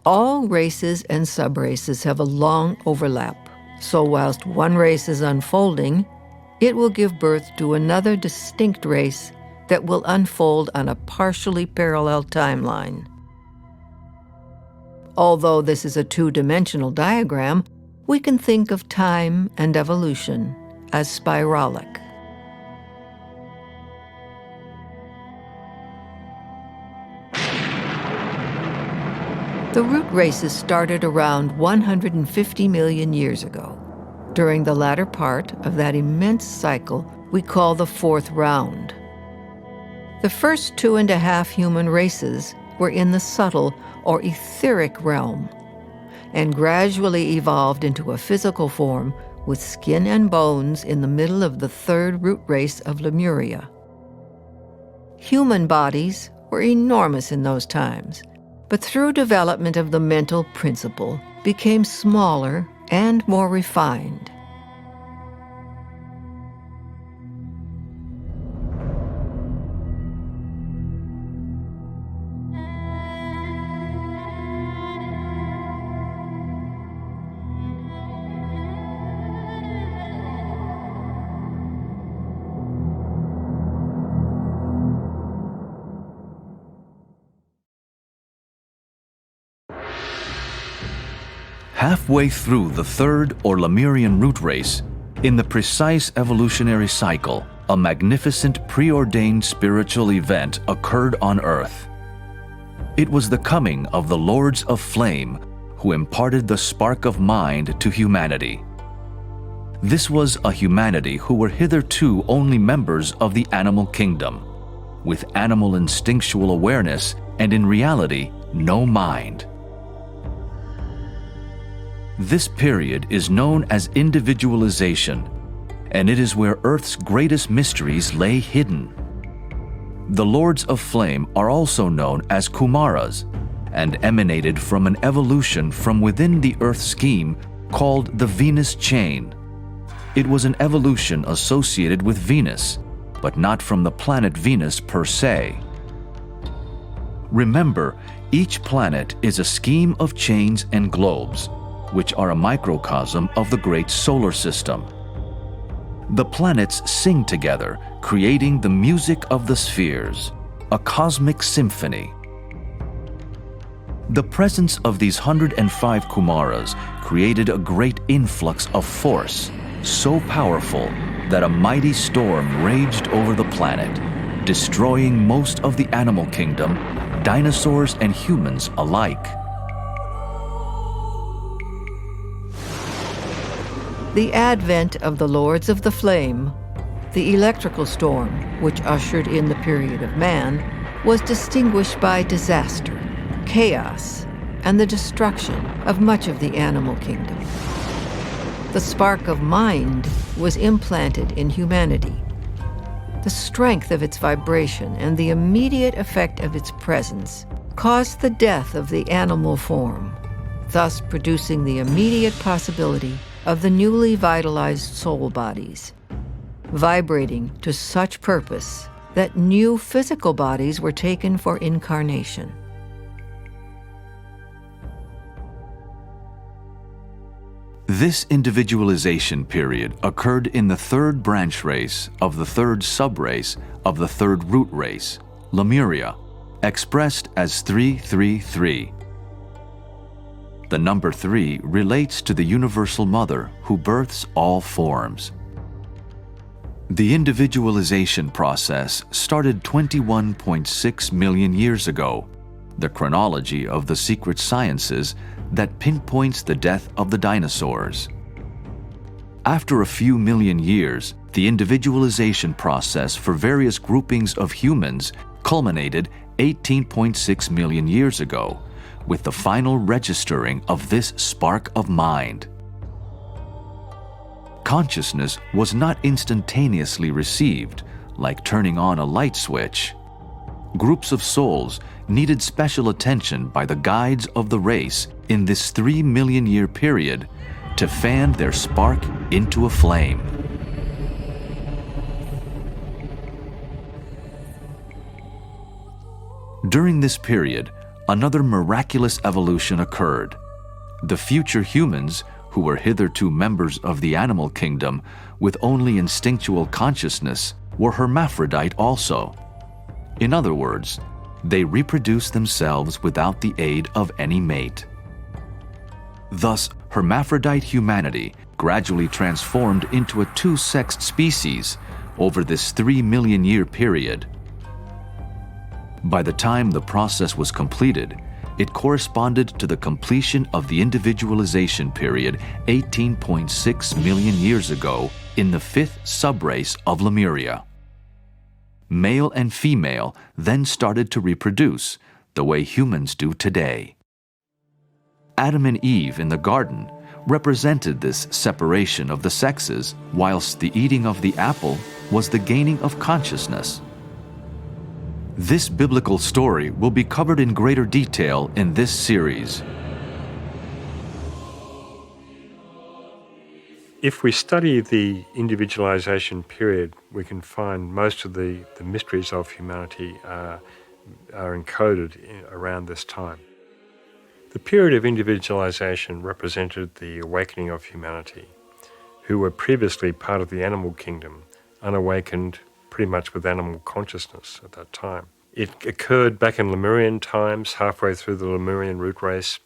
All races and subraces have a long overlap, so whilst one race is unfolding, it will give birth to another distinct race that will unfold on a partially parallel timeline. Although this is a two-dimensional diagram, we can think of time and evolution as spiralic. The root races started around 150 million years ago, during the latter part of that immense cycle we call the fourth round. The first 2.5 human races were in the subtle or etheric realm, and gradually evolved into a physical form with skin and bones in the middle of the third root race of Lemuria. Human bodies were enormous in those times, but through development of the mental principle, became smaller and more refined. Halfway through the third or Lemurian root race, in the precise evolutionary cycle, a magnificent preordained spiritual event occurred on earth. It was the coming of the Lords of Flame, who imparted the spark of mind to humanity. This was a humanity who were hitherto only members of the animal kingdom, with animal instinctual awareness and in reality no mind. This period is known as individualization, and it is where Earth's greatest mysteries lay hidden. The Lords of Flame are also known as Kumaras, and emanated from an evolution from within the Earth scheme called the Venus Chain. It was an evolution associated with Venus, but not from the planet Venus per se. Remember, each planet is a scheme of chains and globes, which are a microcosm of the great solar system. The planets sing together, creating the music of the spheres, a cosmic symphony. The presence of these 105 Kumaras created a great influx of force, so powerful that a mighty storm raged over the planet, destroying most of the animal kingdom, dinosaurs and humans alike. The advent of the Lords of the Flame, the electrical storm which ushered in the period of man, was distinguished by disaster, chaos, and the destruction of much of the animal kingdom. The spark of mind was implanted in humanity. The strength of its vibration and the immediate effect of its presence caused the death of the animal form, thus producing the immediate possibility of the newly vitalized soul bodies, vibrating to such purpose that new physical bodies were taken for incarnation. This individualization period occurred in the third branch race of the third subrace of the third root race, Lemuria, expressed as 333. The number 3 relates to the Universal Mother who births all forms. The individualization process started 21.6 million years ago, the chronology of the secret sciences that pinpoints the death of the dinosaurs. After a few million years, the individualization process for various groupings of humans culminated 18.6 million years ago, with the final registering of this spark of mind. Consciousness was not instantaneously received, like turning on a light switch. Groups of souls needed special attention by the guides of the race in this 3 million year period to fan their spark into a flame. During this period, another miraculous evolution occurred. The future humans, who were hitherto members of the animal kingdom with only instinctual consciousness, were hermaphrodite also. In other words, they reproduced themselves without the aid of any mate. Thus, hermaphrodite humanity gradually transformed into a two-sexed species over this 3 million year period. By the time the process was completed, it corresponded to the completion of the individualization period 18.6 million years ago in the 5th subrace of Lemuria. Male and female then started to reproduce the way humans do today. Adam and Eve in the garden represented this separation of the sexes, whilst the eating of the apple was the gaining of consciousness. This biblical story will be covered in greater detail in this series. If we study the individualization period, we can find most of the mysteries of humanity are encoded around this time. The period of individualization represented the awakening of humanity, who were previously part of the animal kingdom, unawakened pretty much with animal consciousness at that time. It occurred back in Lemurian times, halfway through the Lemurian root race,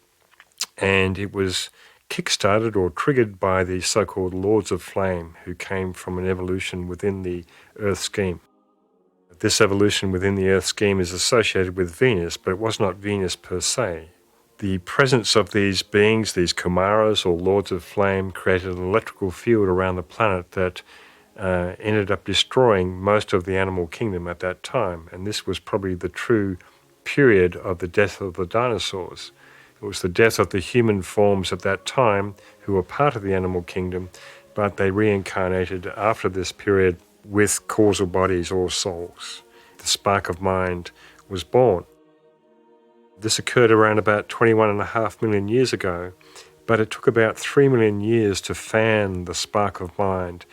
and it was kick-started or triggered by the so-called Lords of Flame, who came from an evolution within the Earth scheme. This evolution within the Earth scheme is associated with Venus, but it was not Venus per se. The presence of these beings, these Kumaras or Lords of Flame, created an electrical field around the planet that ended up destroying most of the animal kingdom at that time. And this was probably the true period of the death of the dinosaurs. It was the death of the human forms at that time who were part of the animal kingdom, but they reincarnated after this period with causal bodies or souls. The spark of mind was born. This occurred around about 21.5 million years ago, but it took about 3 million years to fan the spark of mind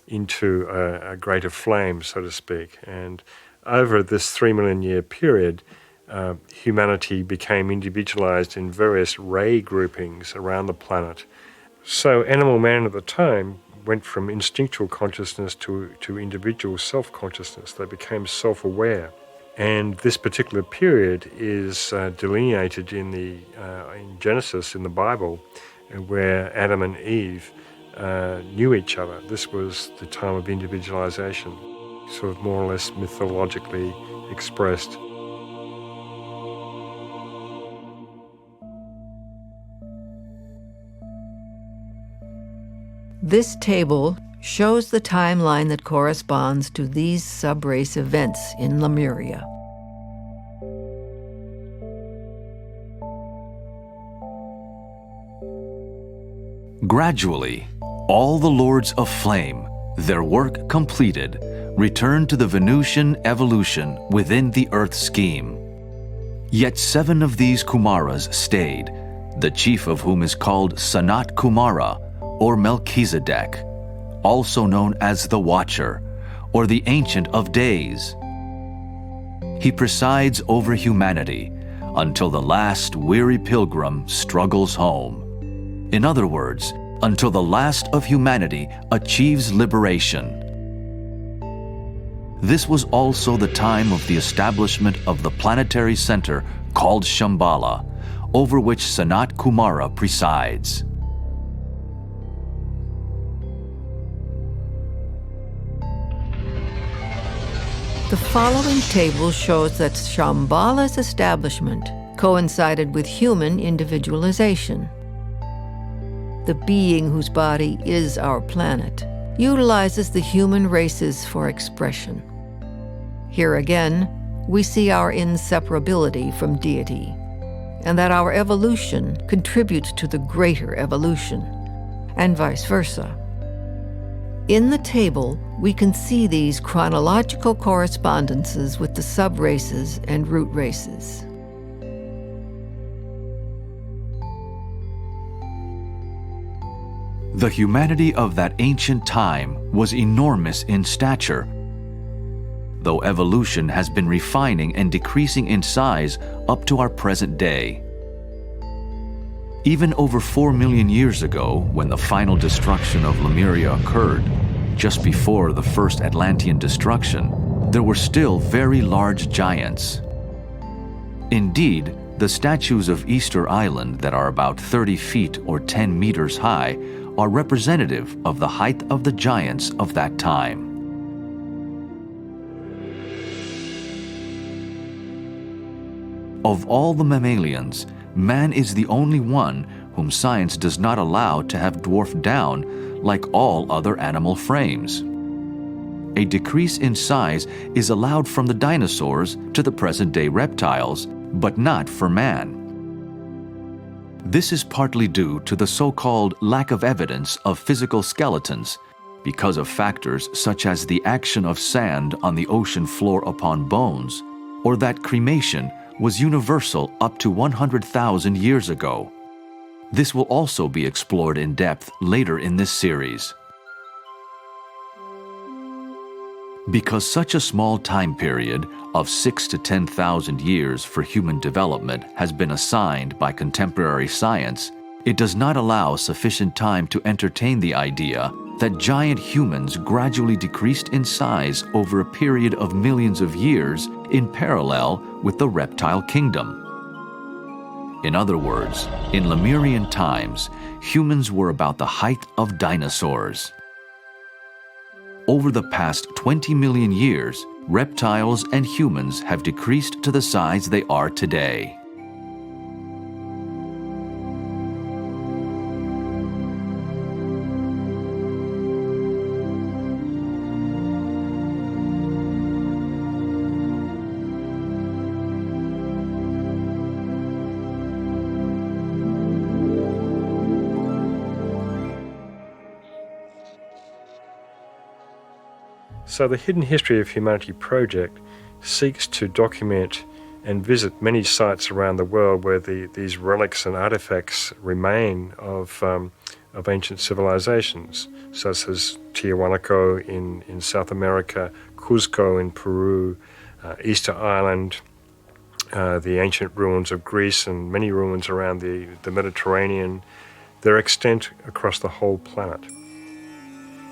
into a greater flame, so to speak. And over this 3 million year period, humanity became individualized in various ray groupings around the planet. So animal man at the time went from instinctual consciousness to individual self-consciousness. They became self-aware. And this particular period is delineated in Genesis, in the Bible, where Adam and Eve knew each other. This was the time of individualization, sort of more or less mythologically expressed. This table shows the timeline that corresponds to these subrace events in Lemuria. Gradually, all the Lords of Flame, their work completed, returned to the Venusian evolution within the Earth scheme. Yet 7 of these Kumaras stayed, the chief of whom is called Sanat Kumara, or Melchizedek, also known as the Watcher, or the Ancient of Days. He presides over humanity until the last weary pilgrim struggles home. In other words, until the last of humanity achieves liberation. This was also the time of the establishment of the planetary center called Shambhala, over which Sanat Kumara presides. The following table shows that Shambhala's establishment coincided with human individualization. The being whose body is our planet utilizes the human races for expression. Here again, we see our inseparability from deity, and that our evolution contributes to the greater evolution, and vice versa. In the table, we can see these chronological correspondences with the subraces and root races. The humanity of that ancient time was enormous in stature, though evolution has been refining and decreasing in size up to our present day. Even over 4 million years ago, when the final destruction of Lemuria occurred, just before the first Atlantean destruction, there were still very large giants. Indeed, the statues of Easter Island that are about 30 feet or 10 meters high are representative of the height of the giants of that time. Of all the mammalians, man is the only one whom science does not allow to have dwarfed down like all other animal frames. A decrease in size is allowed from the dinosaurs to the present-day reptiles, but not for man. This is partly due to the so-called lack of evidence of physical skeletons, because of factors such as the action of sand on the ocean floor upon bones, or that cremation was universal up to 100,000 years ago. This will also be explored in depth later in this series. Because such a small time period of 6,000 to 10,000 years for human development has been assigned by contemporary science, it does not allow sufficient time to entertain the idea that giant humans gradually decreased in size over a period of millions of years in parallel with the reptile kingdom. In other words, in Lemurian times, humans were about the height of dinosaurs. Over the past 20 million years, reptiles and humans have decreased to the size they are today. So the Hidden History of Humanity project seeks to document and visit many sites around the world where these relics and artifacts remain of ancient civilizations, such as Tiahuanaco in South America, Cuzco in Peru, Easter Island, the ancient ruins of Greece, and many ruins around the Mediterranean. They're extant across the whole planet.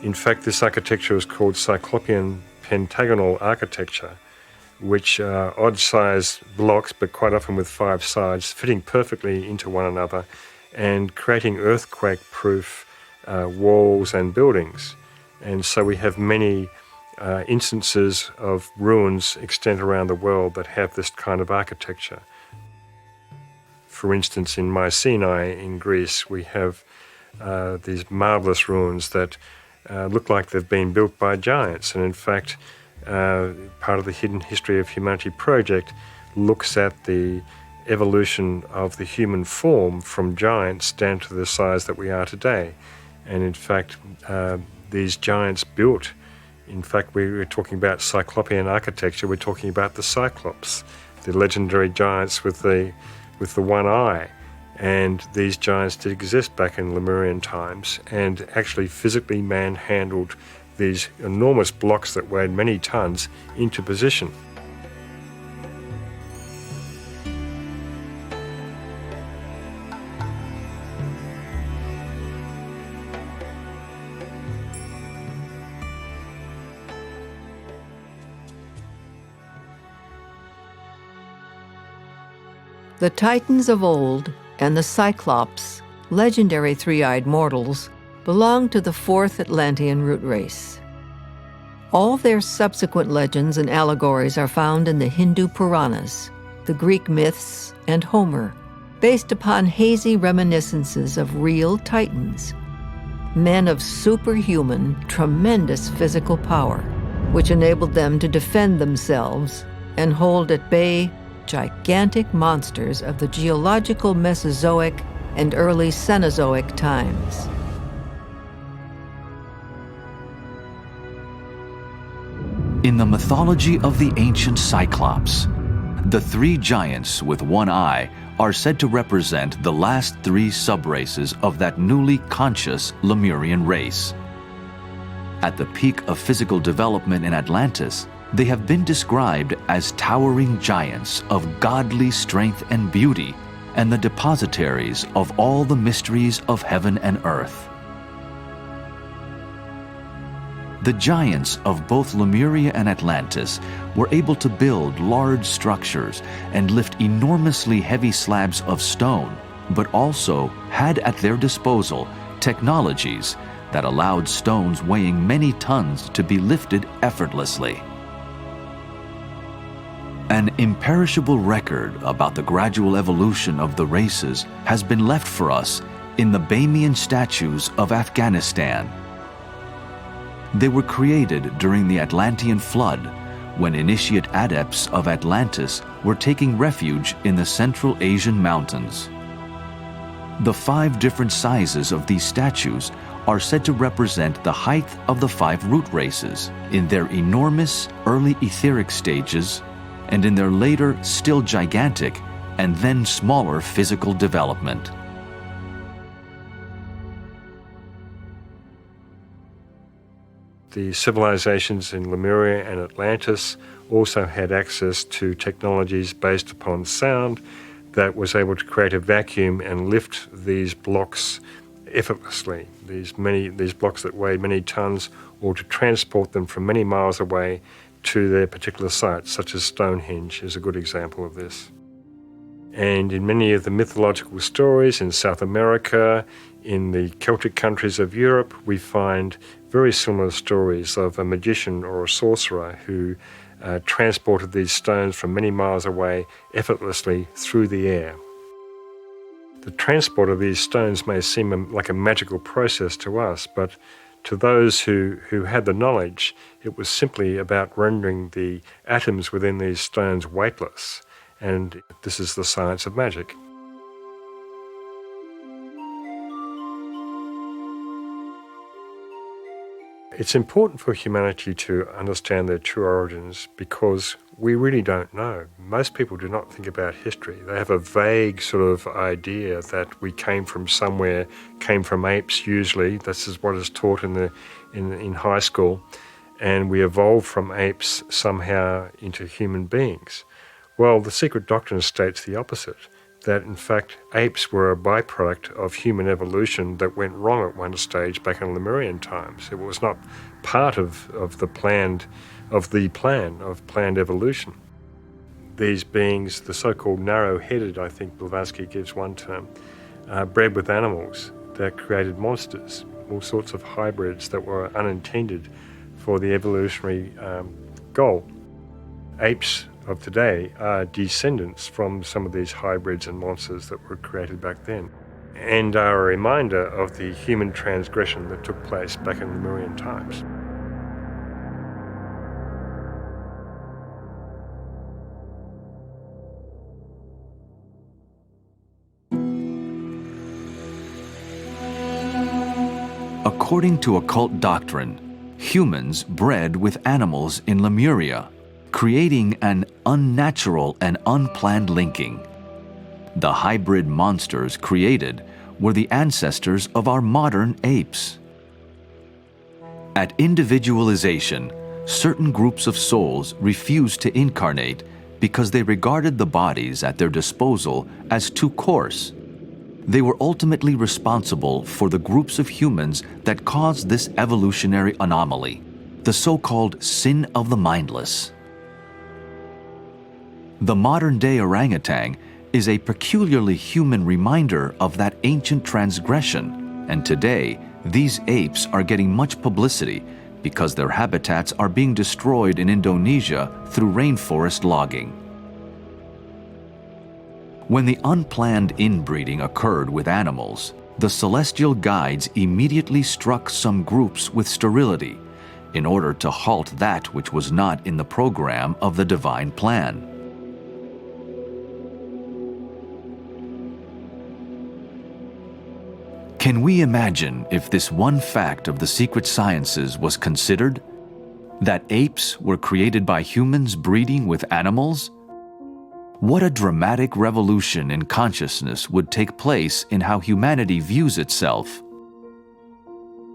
In fact, this architecture is called Cyclopean pentagonal architecture, which are odd-sized blocks, but quite often with 5 sides, fitting perfectly into one another and creating earthquake-proof walls and buildings. And so we have many instances of ruins extant around the world that have this kind of architecture. For instance, in Mycenae in Greece, we have these marvelous ruins that look like they've been built by giants. And in fact, part of the Hidden History of Humanity project looks at the evolution of the human form from giants down to the size that we are today. And in fact, these giants built, in fact, we were talking about Cyclopean architecture, we're talking about the Cyclops, the legendary giants with the one eye. And these giants did exist back in Lemurian times and actually physically manhandled these enormous blocks that weighed many tons into position. The Titans of old and the Cyclops, legendary three-eyed mortals, belong to the 4th Atlantean root race. All their subsequent legends and allegories are found in the Hindu Puranas, the Greek myths, and Homer, based upon hazy reminiscences of real Titans, men of superhuman, tremendous physical power, which enabled them to defend themselves and hold at bay gigantic monsters of the geological Mesozoic and early Cenozoic times. In the mythology of the ancient Cyclops, the 3 giants with one eye are said to represent the last 3 subraces of that newly conscious Lemurian race. At the peak of physical development in Atlantis, they have been described as towering giants of godly strength and beauty, and the depositaries of all the mysteries of heaven and earth. The giants of both Lemuria and Atlantis were able to build large structures and lift enormously heavy slabs of stone, but also had at their disposal technologies that allowed stones weighing many tons to be lifted effortlessly. An imperishable record about the gradual evolution of the races has been left for us in the Bamiyan statues of Afghanistan. They were created during the Atlantean flood, when initiate adepts of Atlantis were taking refuge in the Central Asian mountains. The 5 different sizes of these statues are said to represent the height of the 5 root races in their enormous early etheric stages and in their later, still gigantic, and then smaller physical development. The civilizations in Lemuria and Atlantis also had access to technologies based upon sound that was able to create a vacuum and lift these blocks effortlessly, these blocks that weighed many tons, or to transport them from many miles away to their particular sites, such as Stonehenge is a good example of this. And in many of the mythological stories in South America, in the Celtic countries of Europe, we find very similar stories of a magician or a sorcerer who transported these stones from many miles away effortlessly through the air. The transport of these stones may seem like a magical process to us, but to those who had the knowledge, it was simply about rendering the atoms within these stones weightless. And this is the science of magic. It's important for humanity to understand their true origins because we really don't know. Most people do not think about history. They have a vague sort of idea that we came from somewhere, came from apes usually. This is what is taught in high school. And we evolved from apes somehow into human beings. Well, the secret doctrine states the opposite, that in fact apes were a byproduct of human evolution that went wrong at one stage back in Lemurian times. It was not part of the planned evolution. These beings, the so-called narrow-headed, I think Blavatsky gives one term, bred with animals that created monsters, all sorts of hybrids that were unintended for the evolutionary goal. Apes of today are descendants from some of these hybrids and monsters that were created back then, and are a reminder of the human transgression that took place back in Lemurian times. According to occult doctrine, humans bred with animals in Lemuria, creating an unnatural and unplanned linking. The hybrid monsters created were the ancestors of our modern apes. At individualization, certain groups of souls refused to incarnate because they regarded the bodies at their disposal as too coarse. They were ultimately responsible for the groups of humans that caused this evolutionary anomaly, the so-called sin of the mindless. The modern-day orangutan is a peculiarly human reminder of that ancient transgression, and today these apes are getting much publicity because their habitats are being destroyed in Indonesia through rainforest logging. When the unplanned inbreeding occurred with animals, the celestial guides immediately struck some groups with sterility in order to halt that which was not in the program of the divine plan. Can we imagine if this one fact of the secret sciences was considered? That apes were created by humans breeding with animals? What a dramatic revolution in consciousness would take place in how humanity views itself.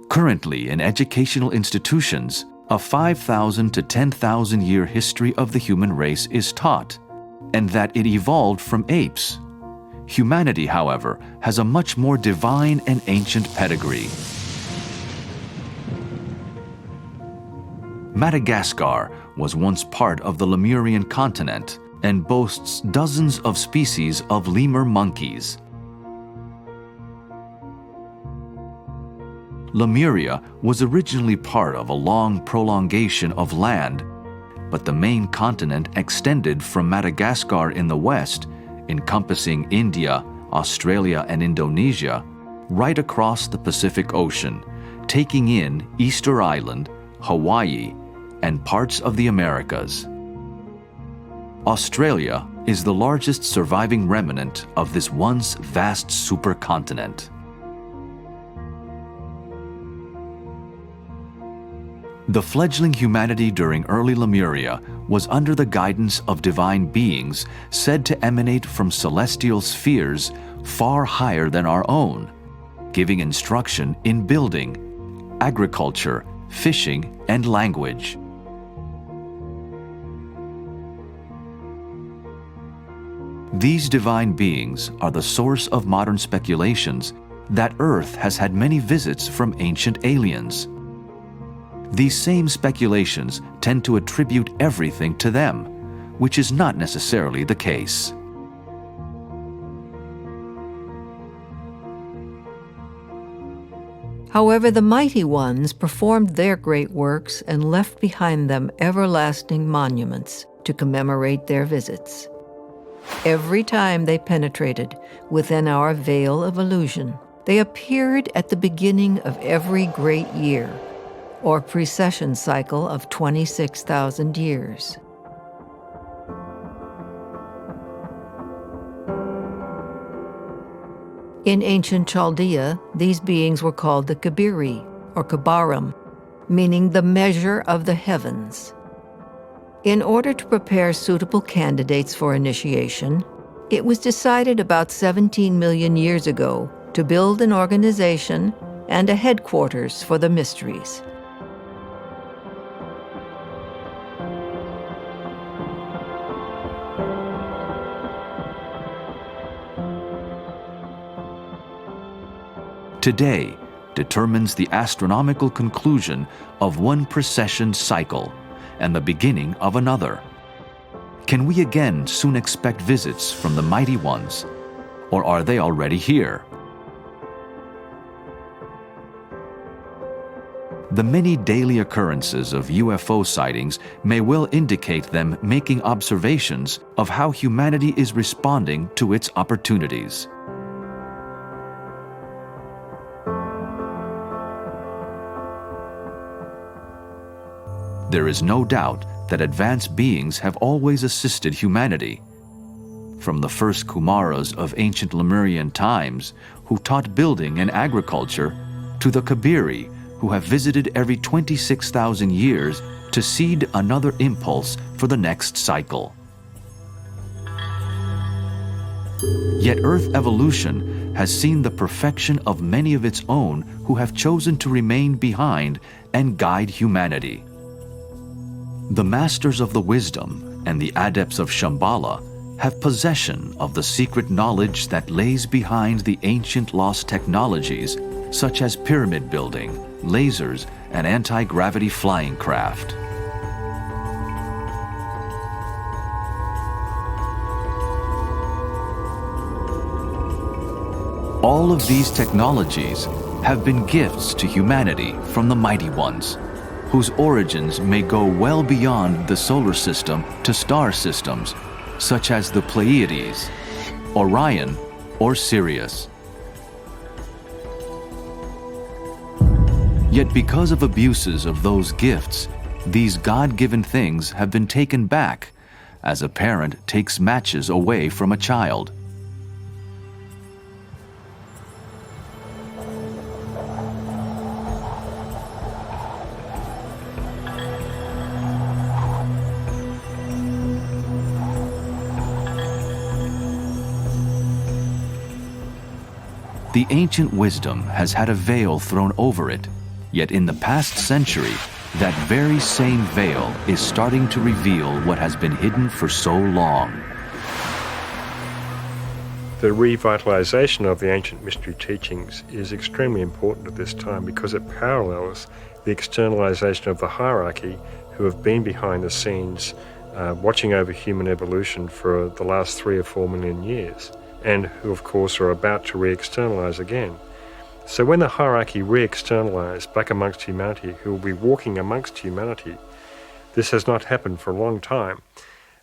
Currently, in educational institutions, a 5,000 to 10,000 year history of the human race is taught, and that it evolved from apes. Humanity, however, has a much more divine and ancient pedigree. Madagascar was once part of the Lemurian continent and boasts dozens of species of lemur monkeys. Lemuria was originally part of a long prolongation of land, but the main continent extended from Madagascar in the west, encompassing India, Australia, and Indonesia, right across the Pacific Ocean, taking in Easter Island, Hawaii, and parts of the Americas. Australia is the largest surviving remnant of this once vast supercontinent. The fledgling humanity during early Lemuria was under the guidance of divine beings said to emanate from celestial spheres far higher than our own, giving instruction in building, agriculture, fishing, and language. These divine beings are the source of modern speculations that Earth has had many visits from ancient aliens. These same speculations tend to attribute everything to them, which is not necessarily the case. However, the mighty ones performed their great works and left behind them everlasting monuments to commemorate their visits. Every time they penetrated within our veil of illusion, they appeared at the beginning of every great year, or precession cycle of 26,000 years. In ancient Chaldea, these beings were called the Kabiri, or Kabarim, meaning the measure of the heavens. In order to prepare suitable candidates for initiation, it was decided about 17 million years ago to build an organization and a headquarters for the mysteries. Today determines the astronomical conclusion of one precession cycle and the beginning of another. Can we again soon expect visits from the mighty ones, or are they already here? The many daily occurrences of UFO sightings may well indicate them making observations of how humanity is responding to its opportunities. There is no doubt that advanced beings have always assisted humanity. From the first Kumaras of ancient Lemurian times, who taught building and agriculture, to the Kabiri, who have visited every 26,000 years to seed another impulse for the next cycle. Yet Earth evolution has seen the perfection of many of its own who have chosen to remain behind and guide humanity. The masters of the wisdom and the adepts of Shambhala have possession of the secret knowledge that lays behind the ancient lost technologies such as pyramid building, lasers, and anti-gravity flying craft. All of these technologies have been gifts to humanity from the mighty ones, whose origins may go well beyond the solar system to star systems, such as the Pleiades, Orion, or Sirius. Yet because of abuses of those gifts, these God-given things have been taken back, as a parent takes matches away from a child. The ancient wisdom has had a veil thrown over it, yet in the past century, that very same veil is starting to reveal what has been hidden for so long. The revitalization of the ancient mystery teachings is extremely important at this time because it parallels the externalization of the hierarchy who have been behind the scenes watching over human evolution for the last 3 or 4 million years, and who of course are about to re-externalize again. So when the hierarchy re-externalize back amongst humanity, who will be walking amongst humanity, this has not happened for a long time.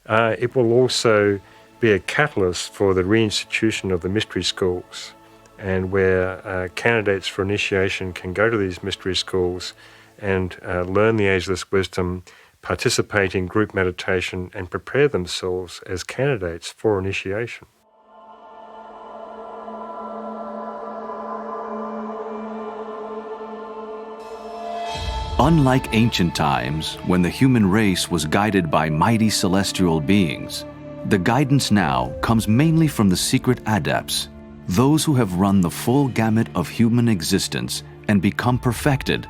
It will also be a catalyst for the reinstitution of the mystery schools, and where candidates for initiation can go to these mystery schools and learn the ageless wisdom, participate in group meditation, and prepare themselves as candidates for initiation. Unlike ancient times, when the human race was guided by mighty celestial beings, the guidance now comes mainly from the secret adepts, those who have run the full gamut of human existence and become perfected,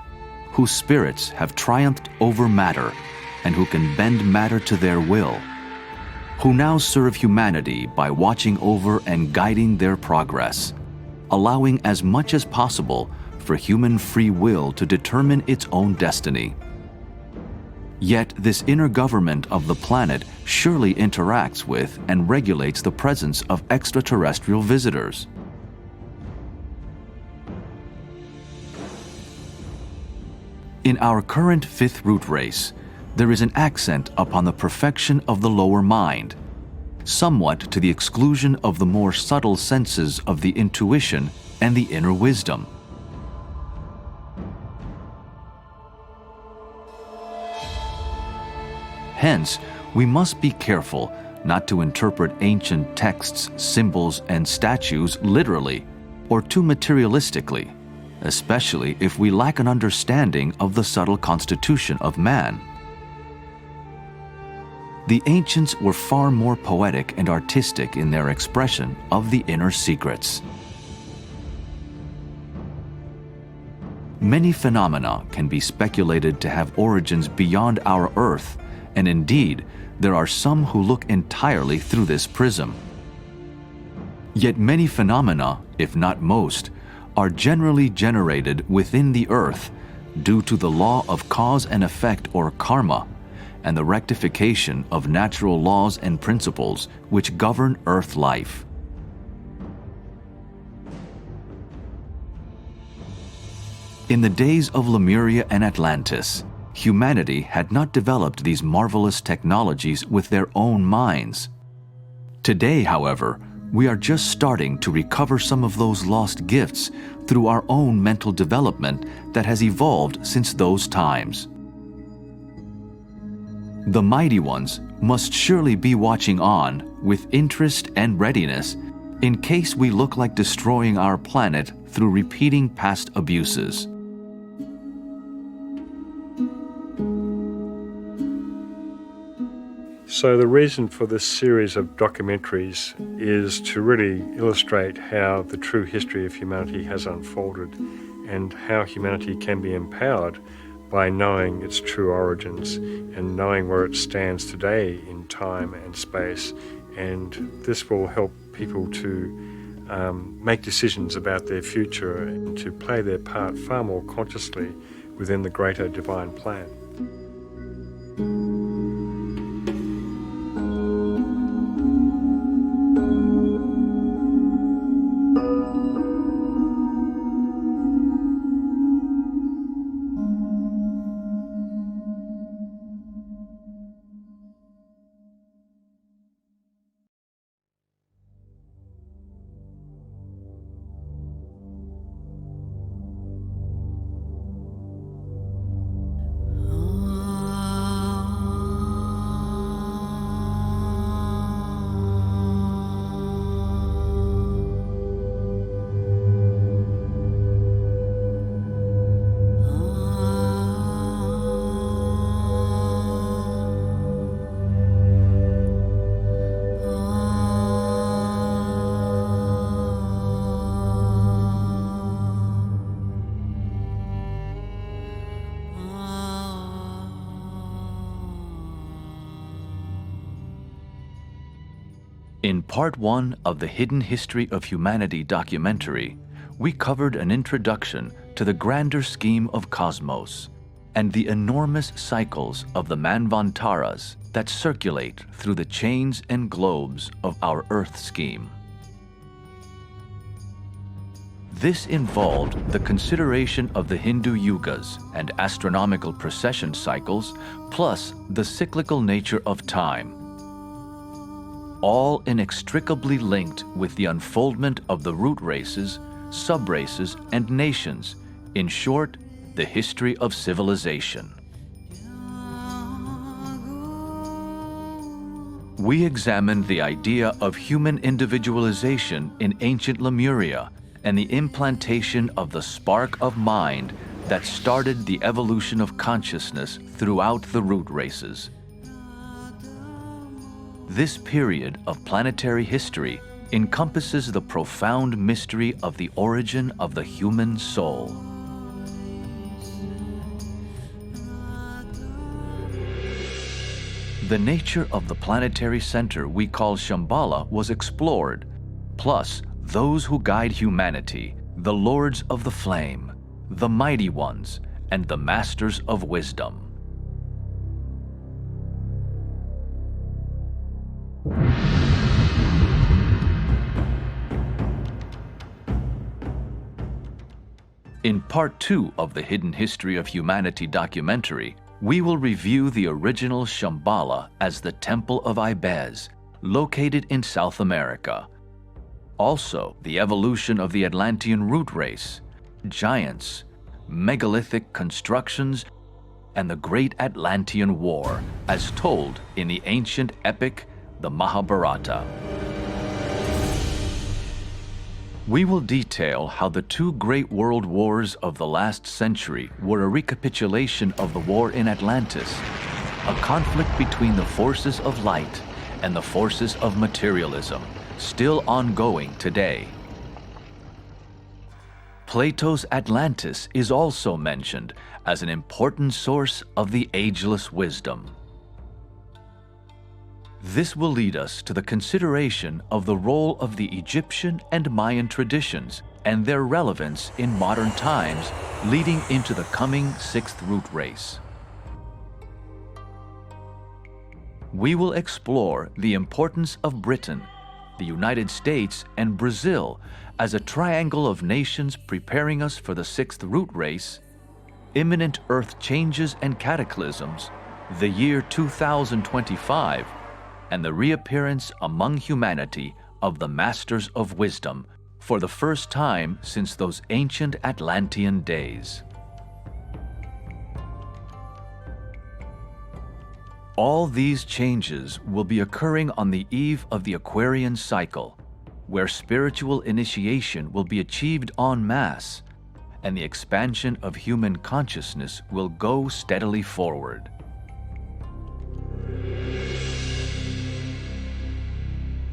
whose spirits have triumphed over matter and who can bend matter to their will, who now serve humanity by watching over and guiding their progress, allowing as much as possible for human free will to determine its own destiny. Yet this inner government of the planet surely interacts with and regulates the presence of extraterrestrial visitors. In our current fifth root race, there is an accent upon the perfection of the lower mind, somewhat to the exclusion of the more subtle senses of the intuition and the inner wisdom. Hence, we must be careful not to interpret ancient texts, symbols, and statues literally or too materialistically, especially if we lack an understanding of the subtle constitution of man. The ancients were far more poetic and artistic in their expression of the inner secrets. Many phenomena can be speculated to have origins beyond our Earth, and indeed, there are some who look entirely through this prism. Yet many phenomena, if not most, are generally generated within the Earth due to the law of cause and effect, or karma, and the rectification of natural laws and principles which govern Earth life. In the days of Lemuria and Atlantis, humanity had not developed these marvelous technologies with their own minds. Today, however, we are just starting to recover some of those lost gifts through our own mental development that has evolved since those times. The mighty ones must surely be watching on with interest and readiness in case we look like destroying our planet through repeating past abuses. So the reason for this series of documentaries is to really illustrate how the true history of humanity has unfolded and how humanity can be empowered by knowing its true origins and knowing where it stands today in time and space. And this will help people to make decisions about their future and to play their part far more consciously within the greater divine plan. In Part 1 of the Hidden History of Humanity documentary, we covered an introduction to the grander scheme of cosmos and the enormous cycles of the Manvantaras that circulate through the chains and globes of our Earth scheme. This involved the consideration of the Hindu yugas and astronomical precession cycles, plus the cyclical nature of time, all inextricably linked with the unfoldment of the root races, sub-races, and nations, in short, the history of civilization. We examined the idea of human individualization in ancient Lemuria and the implantation of the spark of mind that started the evolution of consciousness throughout the root races. This period of planetary history encompasses the profound mystery of the origin of the human soul. The nature of the planetary center we call Shambhala was explored, plus those who guide humanity, the lords of the flame, the mighty ones, and the masters of wisdom. In Part 2 of the Hidden History of Humanity documentary, we will review the original Shambhala as the Temple of Ibez, located in South America. Also, the evolution of the Atlantean root race, giants, megalithic constructions, and the Great Atlantean War, as told in the ancient epic, the Mahabharata. We will detail how the two great world wars of the last century were a recapitulation of the war in Atlantis, a conflict between the forces of light and the forces of materialism, still ongoing today. Plato's Atlantis is also mentioned as an important source of the ageless wisdom. This will lead us to the consideration of the role of the Egyptian and Mayan traditions and their relevance in modern times, leading into the coming sixth root race. We will explore the importance of Britain, the United States, and Brazil as a triangle of nations preparing us for the sixth root race, imminent Earth changes and cataclysms, the year 2025, and the reappearance among humanity of the Masters of Wisdom for the first time since those ancient Atlantean days. All these changes will be occurring on the eve of the Aquarian cycle, where spiritual initiation will be achieved en masse, and the expansion of human consciousness will go steadily forward.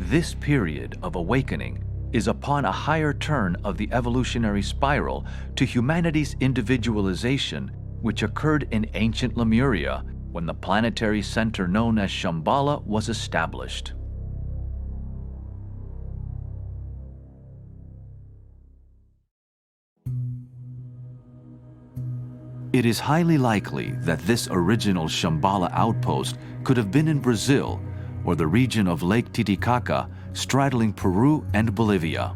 This period of awakening is upon a higher turn of the evolutionary spiral to humanity's individualization, which occurred in ancient Lemuria when the planetary center known as Shambhala was established. It is highly likely that this original Shambhala outpost could have been in Brazil or the region of Lake Titicaca, straddling Peru and Bolivia.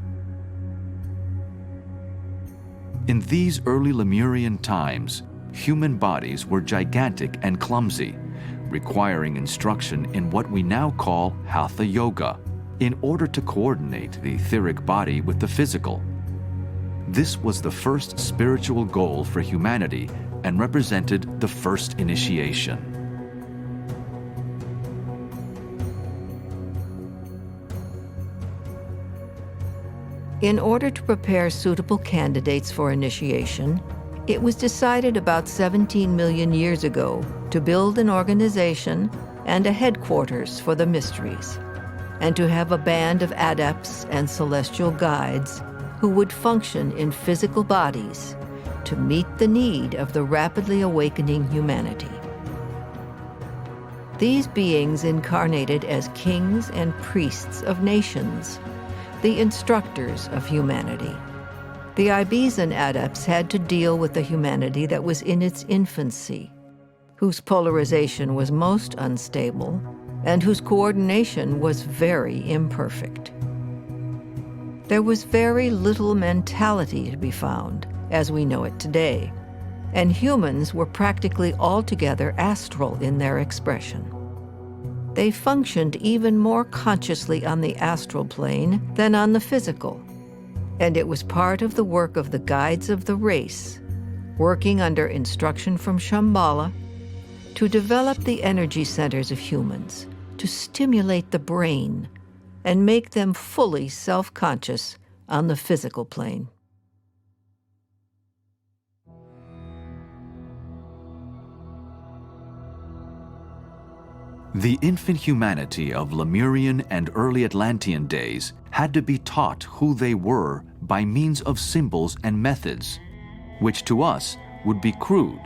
In these early Lemurian times, human bodies were gigantic and clumsy, requiring instruction in what we now call Hatha Yoga, in order to coordinate the etheric body with the physical. This was the first spiritual goal for humanity and represented the first initiation. In order to prepare suitable candidates for initiation, it was decided about 17 million years ago to build an organization and a headquarters for the mysteries, and to have a band of adepts and celestial guides who would function in physical bodies to meet the need of the rapidly awakening humanity. These beings incarnated as kings and priests of nations, the instructors of humanity. The Ibizan adepts had to deal with the humanity that was in its infancy, whose polarization was most unstable, and whose coordination was very imperfect. There was very little mentality to be found, as we know it today, and humans were practically altogether astral in their expression. They functioned even more consciously on the astral plane than on the physical, and it was part of the work of the guides of the race, working under instruction from Shambhala, to develop the energy centers of humans, to stimulate the brain, and make them fully self-conscious on the physical plane. The infant humanity of Lemurian and early Atlantean days had to be taught who they were by means of symbols and methods, which to us would be crude,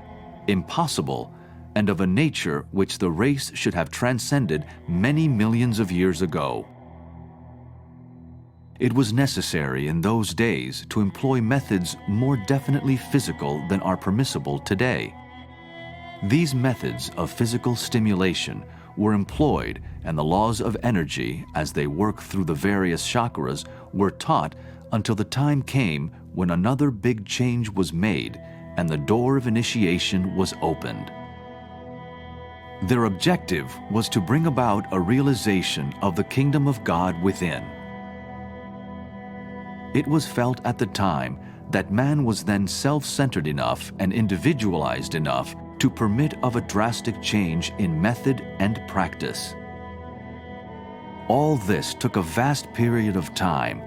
impossible, and of a nature which the race should have transcended many millions of years ago. It was necessary in those days to employ methods more definitely physical than are permissible today. These methods of physical stimulation were employed, and the laws of energy, as they work through the various chakras, were taught until the time came when another big change was made and the door of initiation was opened. Their objective was to bring about a realization of the kingdom of God within. It was felt at the time that man was then self-centered enough and individualized enough to permit of a drastic change in method and practice. All this took a vast period of time.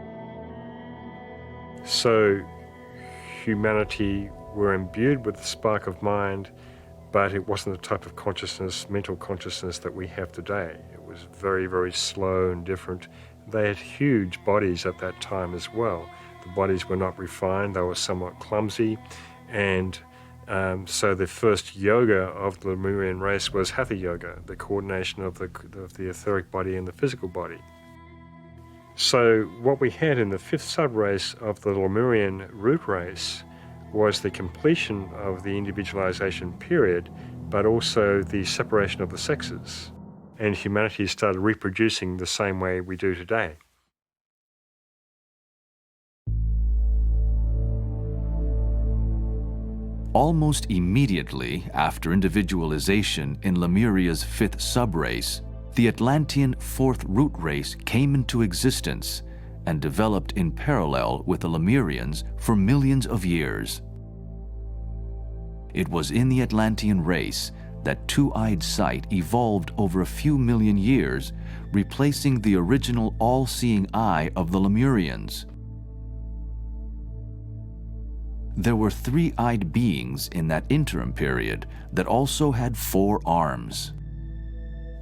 So humanity were imbued with the spark of mind, but it wasn't the type of consciousness, mental consciousness that we have today. It was very, very slow and different. They had huge bodies at that time as well. The bodies were not refined, they were somewhat clumsy, and so the first yoga of the Lemurian race was Hatha Yoga, the coordination of the etheric body and the physical body. So what we had in the fifth sub-race of the Lemurian root race was the completion of the individualization period, but also the separation of the sexes. And humanity started reproducing the same way we do today. Almost immediately after individualization in Lemuria's fifth subrace, the Atlantean fourth root race came into existence and developed in parallel with the Lemurians for millions of years. It was in the Atlantean race that two-eyed sight evolved over a few million years, replacing the original all-seeing eye of the Lemurians. There were three-eyed beings in that interim period that also had 4 arms.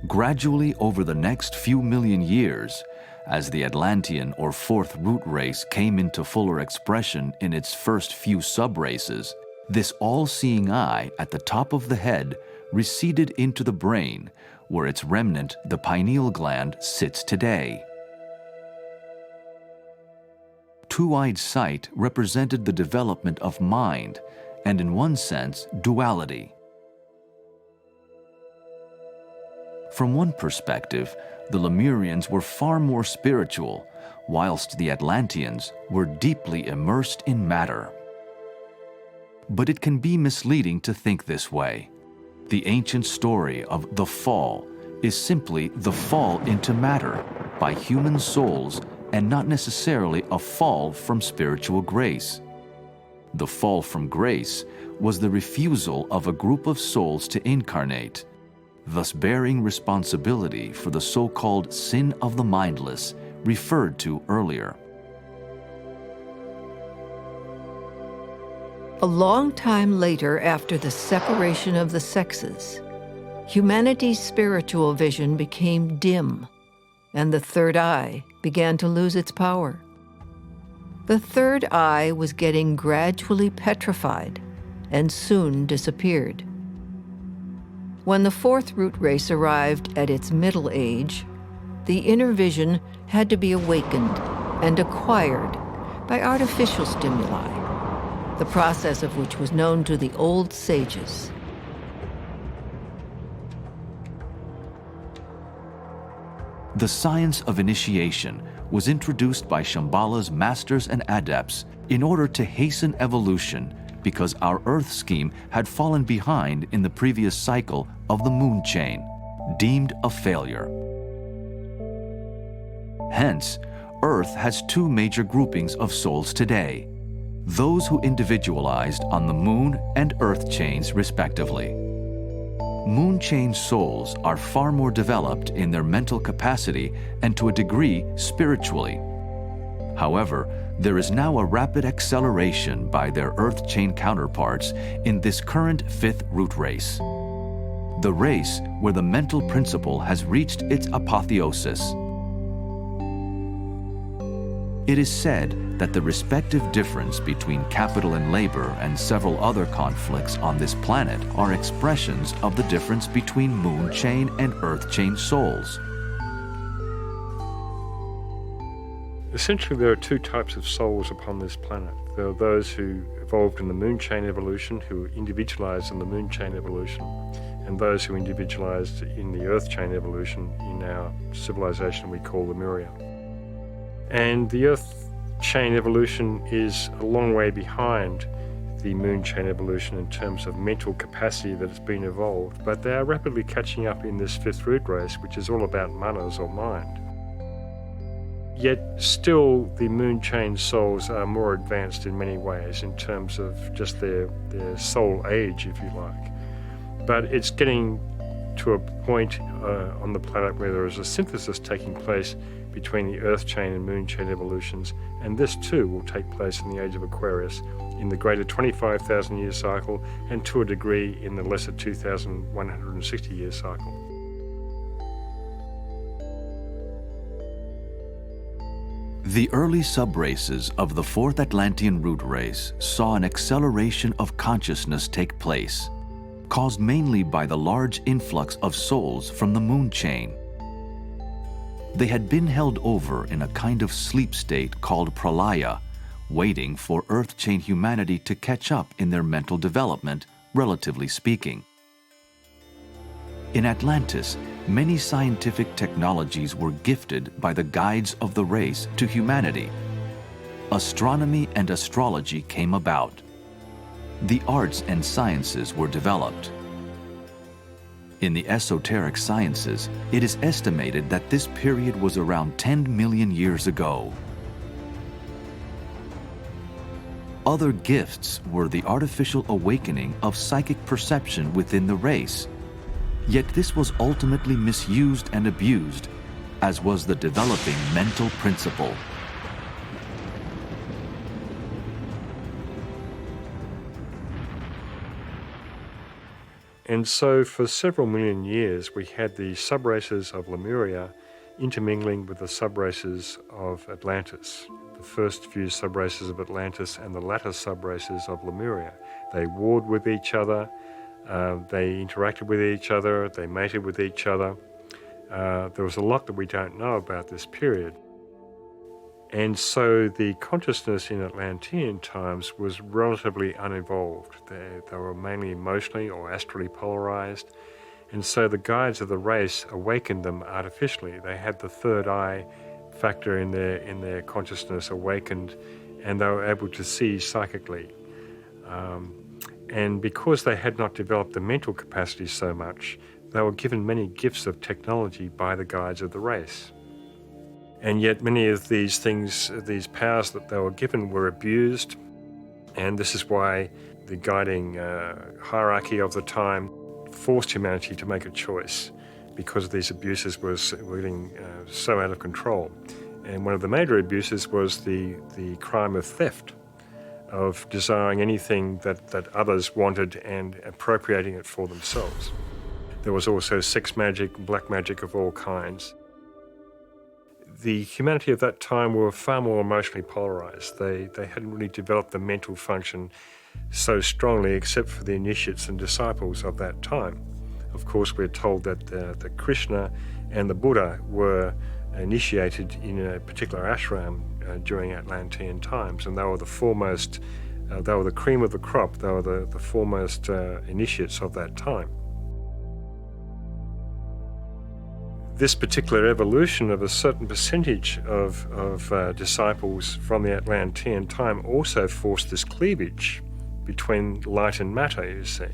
Gradually over the next few million years, as the Atlantean or fourth root race came into fuller expression in its first few subraces, this all-seeing eye at the top of the head receded into the brain, where its remnant, the pineal gland, sits today. Two-eyed sight represented the development of mind, and in one sense, duality. From one perspective, the Lemurians were far more spiritual, whilst the Atlanteans were deeply immersed in matter. But it can be misleading to think this way. The ancient story of the fall is simply the fall into matter by human souls and not necessarily a fall from spiritual grace. The fall from grace was the refusal of a group of souls to incarnate, thus bearing responsibility for the so-called sin of the mindless referred to earlier. A long time later, after the separation of the sexes, humanity's spiritual vision became dim, and the third eye began to lose its power. The third eye was getting gradually petrified and soon disappeared. When the fourth root race arrived at its middle age, the inner vision had to be awakened and acquired by artificial stimuli, the process of which was known to the old sages. The science of initiation was introduced by Shambhala's masters and adepts in order to hasten evolution because our Earth scheme had fallen behind in the previous cycle of the moon chain, deemed a failure. Hence, Earth has 2 major groupings of souls today, those who individualized on the moon and Earth chains respectively. Moon chain souls are far more developed in their mental capacity and to a degree spiritually. However, there is now a rapid acceleration by their Earth chain counterparts in this current 5th root race, the race where the mental principle has reached its apotheosis. It is said that the respective difference between capital and labor and several other conflicts on this planet are expressions of the difference between moon chain and Earth chain souls. Essentially, there are 2 types of souls upon this planet. There are those who evolved in the moon chain evolution, who individualized in the moon chain evolution, and those who individualized in the Earth chain evolution in our civilization we call Lemuria. And the Earth chain evolution is a long way behind the moon chain evolution in terms of mental capacity that has been evolved, but they are rapidly catching up in this fifth root race, which is all about manas or mind. Yet still the moon chain souls are more advanced in many ways in terms of just their soul age, if you like. But it's getting to a point on the planet where there is a synthesis taking place between the Earth chain and moon chain evolutions, and this too will take place in the age of Aquarius in the greater 25,000 year cycle, and to a degree in the lesser 2,160 year cycle. The early subraces of the fourth Atlantean root race saw an acceleration of consciousness take place, caused mainly by the large influx of souls from the moon chain. They had been held over in a kind of sleep state called pralaya, waiting for Earth chain humanity to catch up in their mental development, relatively speaking. In Atlantis, many scientific technologies were gifted by the guides of the race to humanity. Astronomy and astrology came about. The arts and sciences were developed. In the esoteric sciences, it is estimated that this period was around 10 million years ago. Other gifts were the artificial awakening of psychic perception within the race. Yet this was ultimately misused and abused, as was the developing mental principle. And so for several million years we had the subraces of Lemuria intermingling with the subraces of Atlantis. The first few subraces of Atlantis and the latter subraces of Lemuria. They warred with each other, they interacted with each other, they mated with each other. There was a lot that we don't know about this period. And so the consciousness in Atlantean times was relatively unevolved. They were mainly emotionally or astrally polarized. And so the guides of the race awakened them artificially. They had the third eye factor in their consciousness awakened, and they were able to see psychically. And because they had not developed the mental capacity so much, they were given many gifts of technology by the guides of the race. And yet many of these things, these powers that they were given were abused, and this is why the guiding hierarchy of the time forced humanity to make a choice, because these abuses were getting so out of control. And one of the major abuses was the crime of theft, of desiring anything that others wanted and appropriating it for themselves. There was also sex magic, black magic of all kinds. The humanity of that time were far more emotionally polarized. They hadn't really developed the mental function so strongly, except for the initiates and disciples of that time. Of course, we're told that the Krishna and the Buddha were initiated in a particular ashram during Atlantean times, and they were the foremost, they were the cream of the crop, they were the foremost initiates of that time. This particular evolution of a certain percentage of disciples from the Atlantean time also forced this cleavage between light and matter, you see.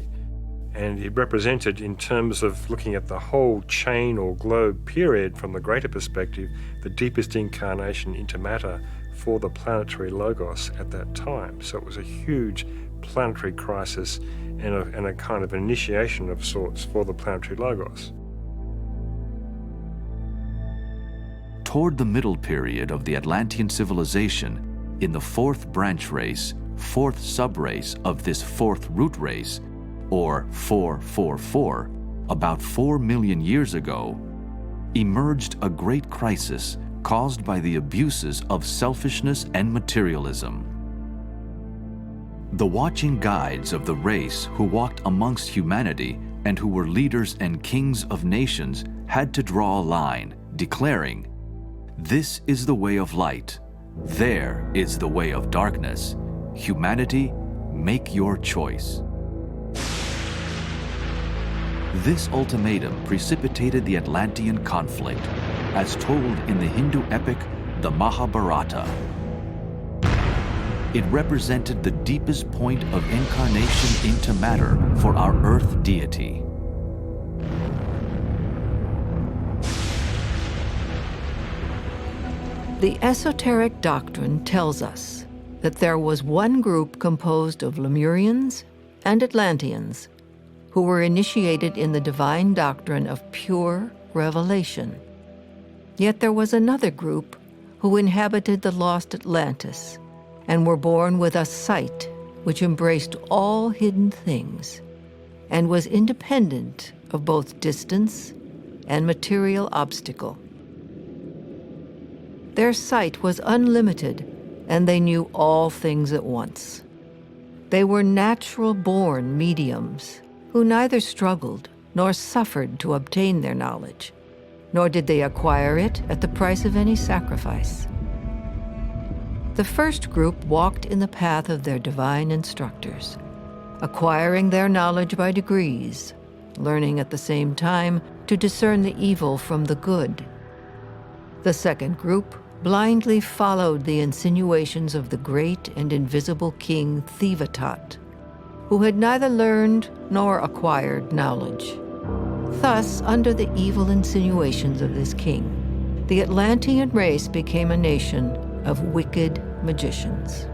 And it represented, in terms of looking at the whole chain or globe period from the greater perspective, the deepest incarnation into matter for the planetary logos at that time. So it was a huge planetary crisis and a kind of initiation of sorts for the planetary logos. Toward the middle period of the Atlantean civilization, in the fourth branch race, fourth subrace of this fourth root race, or 444, about 4 million years ago, emerged a great crisis caused by the abuses of selfishness and materialism. The watching guides of the race who walked amongst humanity and who were leaders and kings of nations had to draw a line, declaring, "This is the way of light. There is the way of darkness. Humanity, make your choice." This ultimatum precipitated the Atlantean conflict, as told in the Hindu epic, the Mahabharata. it represented the deepest point of incarnation into matter for our earth deity. The esoteric doctrine tells us that there was one group composed of Lemurians and Atlanteans who were initiated in the divine doctrine of pure revelation. Yet there was another group who inhabited the lost Atlantis and were born with a sight which embraced all hidden things and was independent of both distance and material obstacle. Their sight was unlimited, and they knew all things at once. They were natural-born mediums who neither struggled nor suffered to obtain their knowledge, nor did they acquire it at the price of any sacrifice. The first group walked in the path of their divine instructors, acquiring their knowledge by degrees, learning at the same time to discern the evil from the good. The second group blindly followed the insinuations of the great and invisible king Thivatat, who had neither learned nor acquired knowledge. Thus, under the evil insinuations of this king, the Atlantean race became a nation of wicked magicians.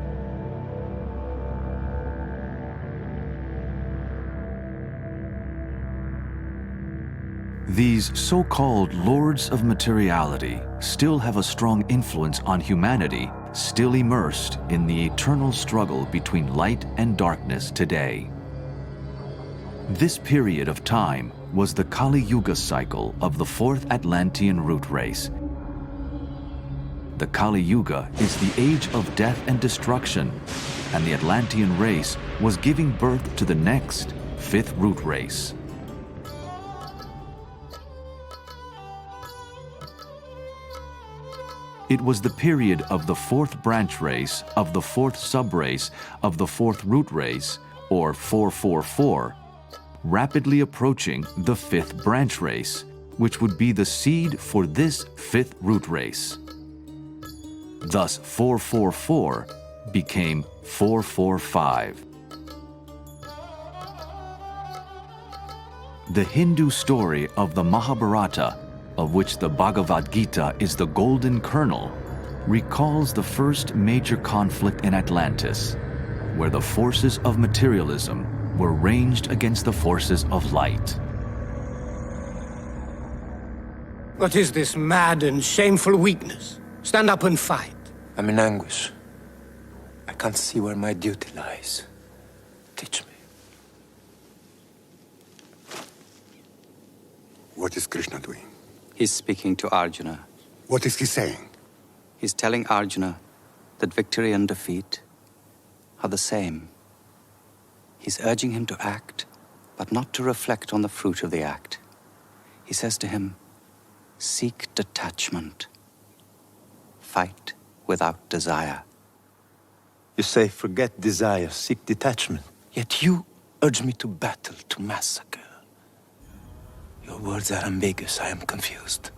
These so-called lords of materiality still have a strong influence on humanity, still immersed in the eternal struggle between light and darkness today. This period of time was the Kali Yuga cycle of the fourth Atlantean root race. The Kali Yuga is the age of death and destruction, and the Atlantean race was giving birth to the next, fifth root race. It was the period of the fourth branch race of the fourth subrace of the fourth root race, or 444, rapidly approaching the fifth branch race, which would be the seed for this fifth root race. Thus, 444 became 445. The Hindu story of the Mahabharata, of which the Bhagavad Gita is the golden kernel, recalls the first major conflict in Atlantis, where the forces of materialism were ranged against the forces of light. What is this mad and shameful weakness? Stand up and fight. I'm in anguish. I can't see where my duty lies. Teach me. What is Krishna doing? He's speaking to Arjuna. What is he saying? He's telling Arjuna that victory and defeat are the same. He's urging him to act, but not to reflect on the fruit of the act. He says to him, seek detachment. Fight without desire. You say, forget desire, seek detachment. Yet you urge me to battle, to massacre. Your words are ambiguous. I am confused.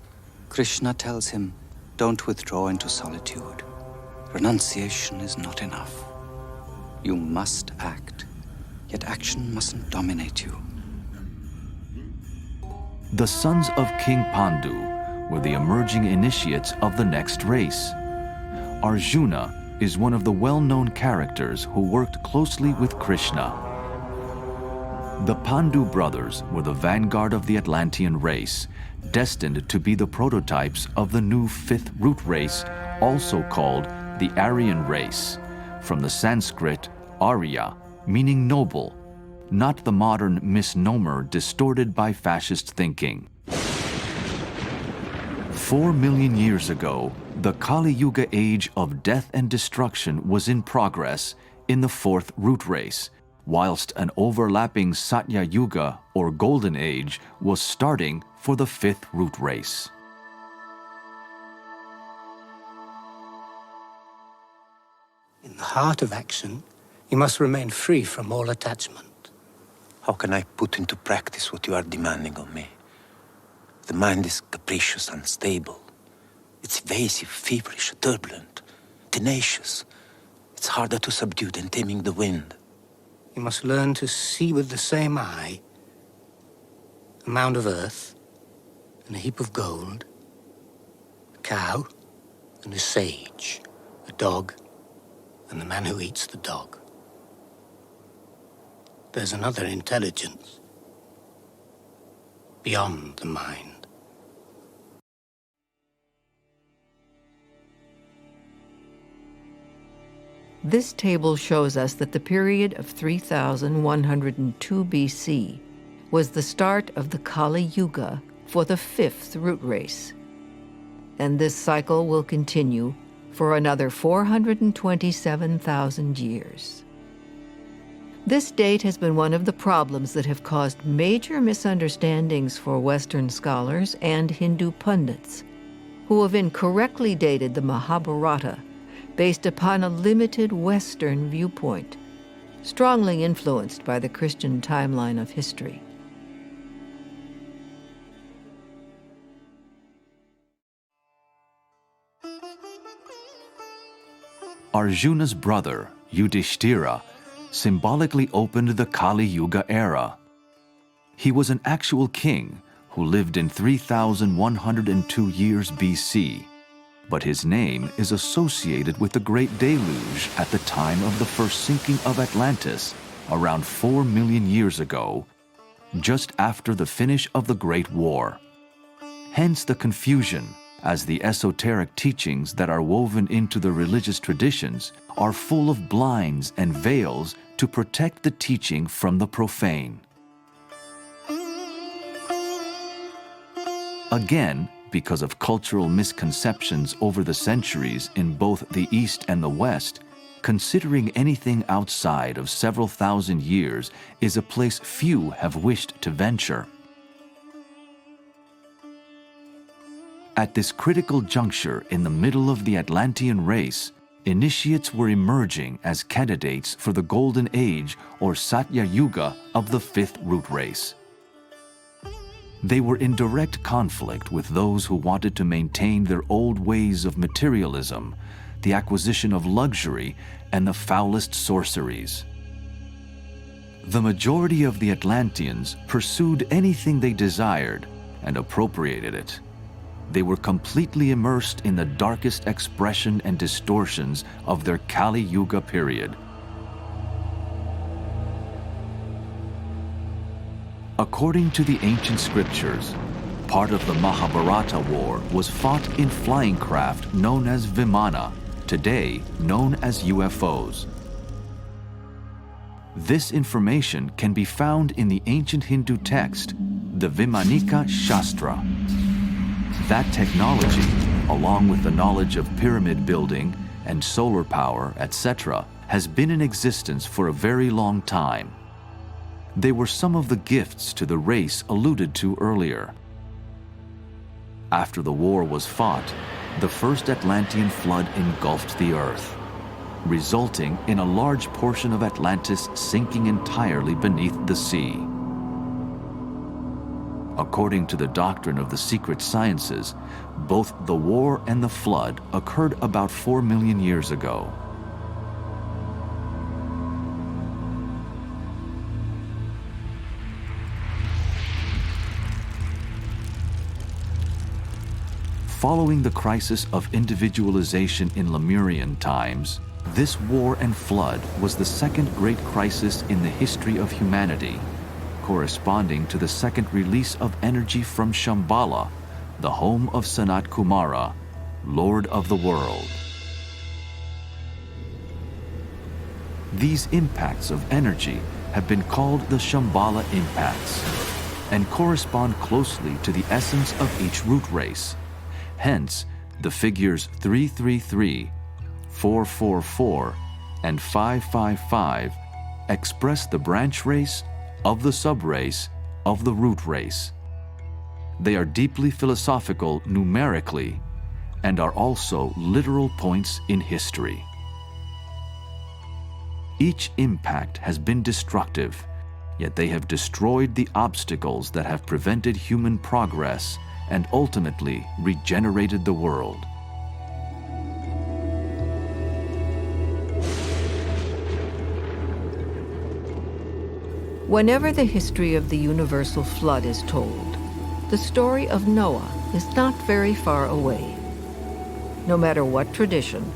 Krishna tells him, don't withdraw into solitude. Renunciation is not enough. You must act, yet action mustn't dominate you. The sons of King Pandu were the emerging initiates of the next race. Arjuna is one of the well-known characters who worked closely with Krishna. The Pandu brothers were the vanguard of the Atlantean race, destined to be the prototypes of the new fifth root race, also called the Aryan race, from the Sanskrit Arya, meaning noble, not the modern misnomer distorted by fascist thinking. 4 million years ago, the Kali Yuga age of death and destruction was in progress in the fourth root race, whilst an overlapping Satya Yuga, or Golden Age, was starting for the fifth root race. In the heart of action, you must remain free from all attachment. How can I put into practice what you are demanding of me? The mind is capricious, unstable. It's evasive, feverish, turbulent, tenacious. It's harder to subdue than taming the wind. You must learn to see with the same eye a mound of earth and a heap of gold, a cow and a sage, a dog and the man who eats the dog. There's another intelligence beyond the mind. This table shows us that the period of 3102 BC was the start of the Kali Yuga for the 5th root race. And this cycle will continue for another 427,000 years. This date has been one of the problems that have caused major misunderstandings for Western scholars and Hindu pundits, who have incorrectly dated the Mahabharata based upon a limited Western viewpoint, strongly influenced by the Christian timeline of history. Arjuna's brother, Yudhishthira, symbolically opened the Kali Yuga era. He was an actual king who lived in 3102 years BC, but his name is associated with the Great Deluge at the time of the first sinking of Atlantis, around 4 million years ago, just after the finish of the Great War. Hence the confusion, as the esoteric teachings that are woven into the religious traditions are full of blinds and veils to protect the teaching from the profane. Again, because of cultural misconceptions over the centuries in both the East and the West, considering anything outside of several thousand years is a place few have wished to venture. At this critical juncture in the middle of the Atlantean race, initiates were emerging as candidates for the Golden Age or Satya Yuga of the 5th root race. They were in direct conflict with those who wanted to maintain their old ways of materialism, the acquisition of luxury, and the foulest sorceries. The majority of the Atlanteans pursued anything they desired and appropriated it. They were completely immersed in the darkest expression and distortions of their Kali Yuga period. According to the ancient scriptures, part of the Mahabharata war was fought in flying craft known as Vimana, today known as UFOs. This information can be found in the ancient Hindu text, the Vimanika Shastra. That technology, along with the knowledge of pyramid building and solar power, etc., has been in existence for a very long time. They were some of the gifts to the race alluded to earlier. After the war was fought, the first Atlantean flood engulfed the earth, resulting in a large portion of Atlantis sinking entirely beneath the sea. According to the doctrine of the secret sciences, both the war and the flood occurred about 4 million years ago. Following the crisis of individualization in Lemurian times, this war and flood was the second great crisis in the history of humanity, corresponding to the second release of energy from Shambhala, the home of Sanat Kumara, Lord of the world. These impacts of energy have been called the Shambhala impacts and correspond closely to the essence of each root race. Hence, the figures 333, 444, and 555 express the branch race of the subrace of the root race. They are deeply philosophical numerically and are also literal points in history. Each impact has been destructive, yet they have destroyed the obstacles that have prevented human progress and ultimately regenerated the world. Whenever the history of the universal flood is told, the story of Noah is not very far away. No matter what tradition,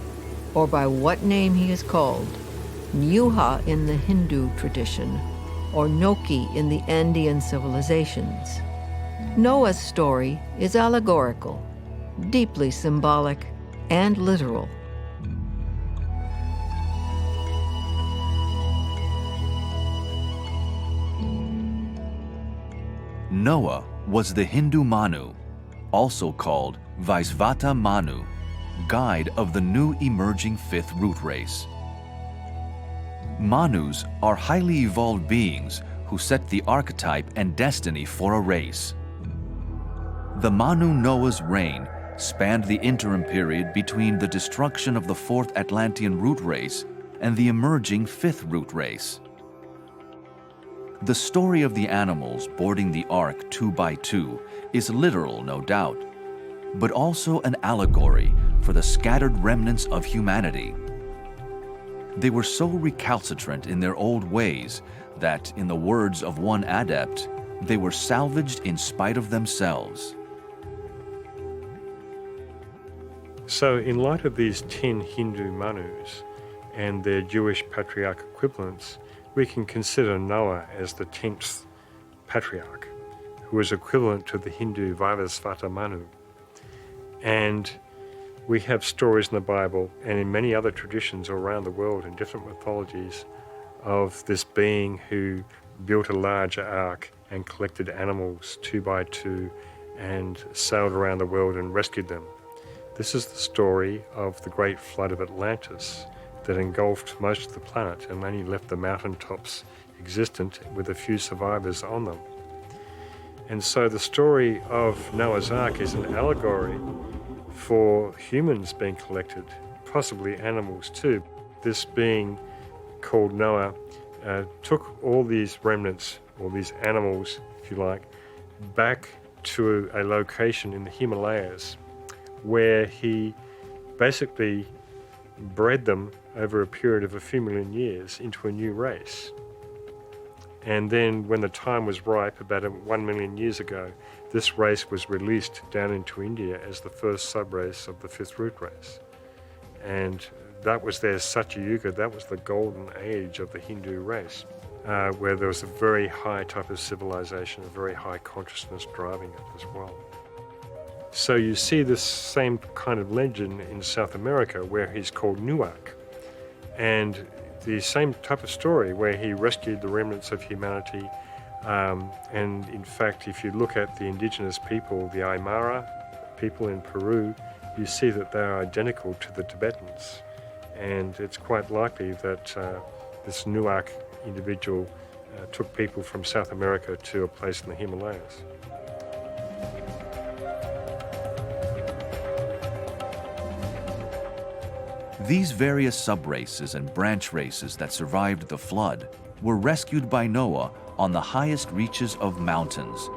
or by what name he is called, Nyuha in the Hindu tradition, or Noki in the Andean civilizations, Noah's story is allegorical, deeply symbolic, and literal. Noah was the Hindu Manu, also called Vaisvata Manu, guide of the new emerging fifth root race. Manus are highly evolved beings who set the archetype and destiny for a race. The Manu Noah's reign spanned the interim period between the destruction of the fourth Atlantean root race and the emerging fifth root race. The story of the animals boarding the ark 2 by 2 is literal, no doubt, but also an allegory for the scattered remnants of humanity. They were so recalcitrant in their old ways that, in the words of one adept, they were salvaged in spite of themselves. So in light of these 10 Hindu Manus and their Jewish patriarch equivalents, we can consider Noah as the 10th patriarch, who is equivalent to the Hindu Vaisvata Manu. And we have stories in the Bible and in many other traditions around the world in different mythologies of this being who built a large ark and collected animals 2 by 2 and sailed around the world and rescued them. This is the story of the great flood of Atlantis that engulfed most of the planet and only left the mountaintops existent with a few survivors on them. And so the story of Noah's Ark is an allegory for humans being collected, possibly animals too. This being called Noah took all these remnants, or these animals, if you like, back to a location in the Himalayas where he basically bred them over a period of a few million years into a new race. And then when the time was ripe, about 1 million years ago, this race was released down into India as the first sub-race of the fifth root race. And that was their Satyayuga, that was the golden age of the Hindu race, where there was a very high type of civilization, a very high consciousness driving it as well. So you see this same kind of legend in South America where he's called Nuak, and the same type of story where he rescued the remnants of humanity. And in fact, if you look at the indigenous people, the Aymara people in Peru, you see that they are identical to the Tibetans. And it's quite likely that this Nuak individual took people from South America to a place in the Himalayas. These various sub-races and branch races that survived the flood were rescued by Noah on the highest reaches of mountains,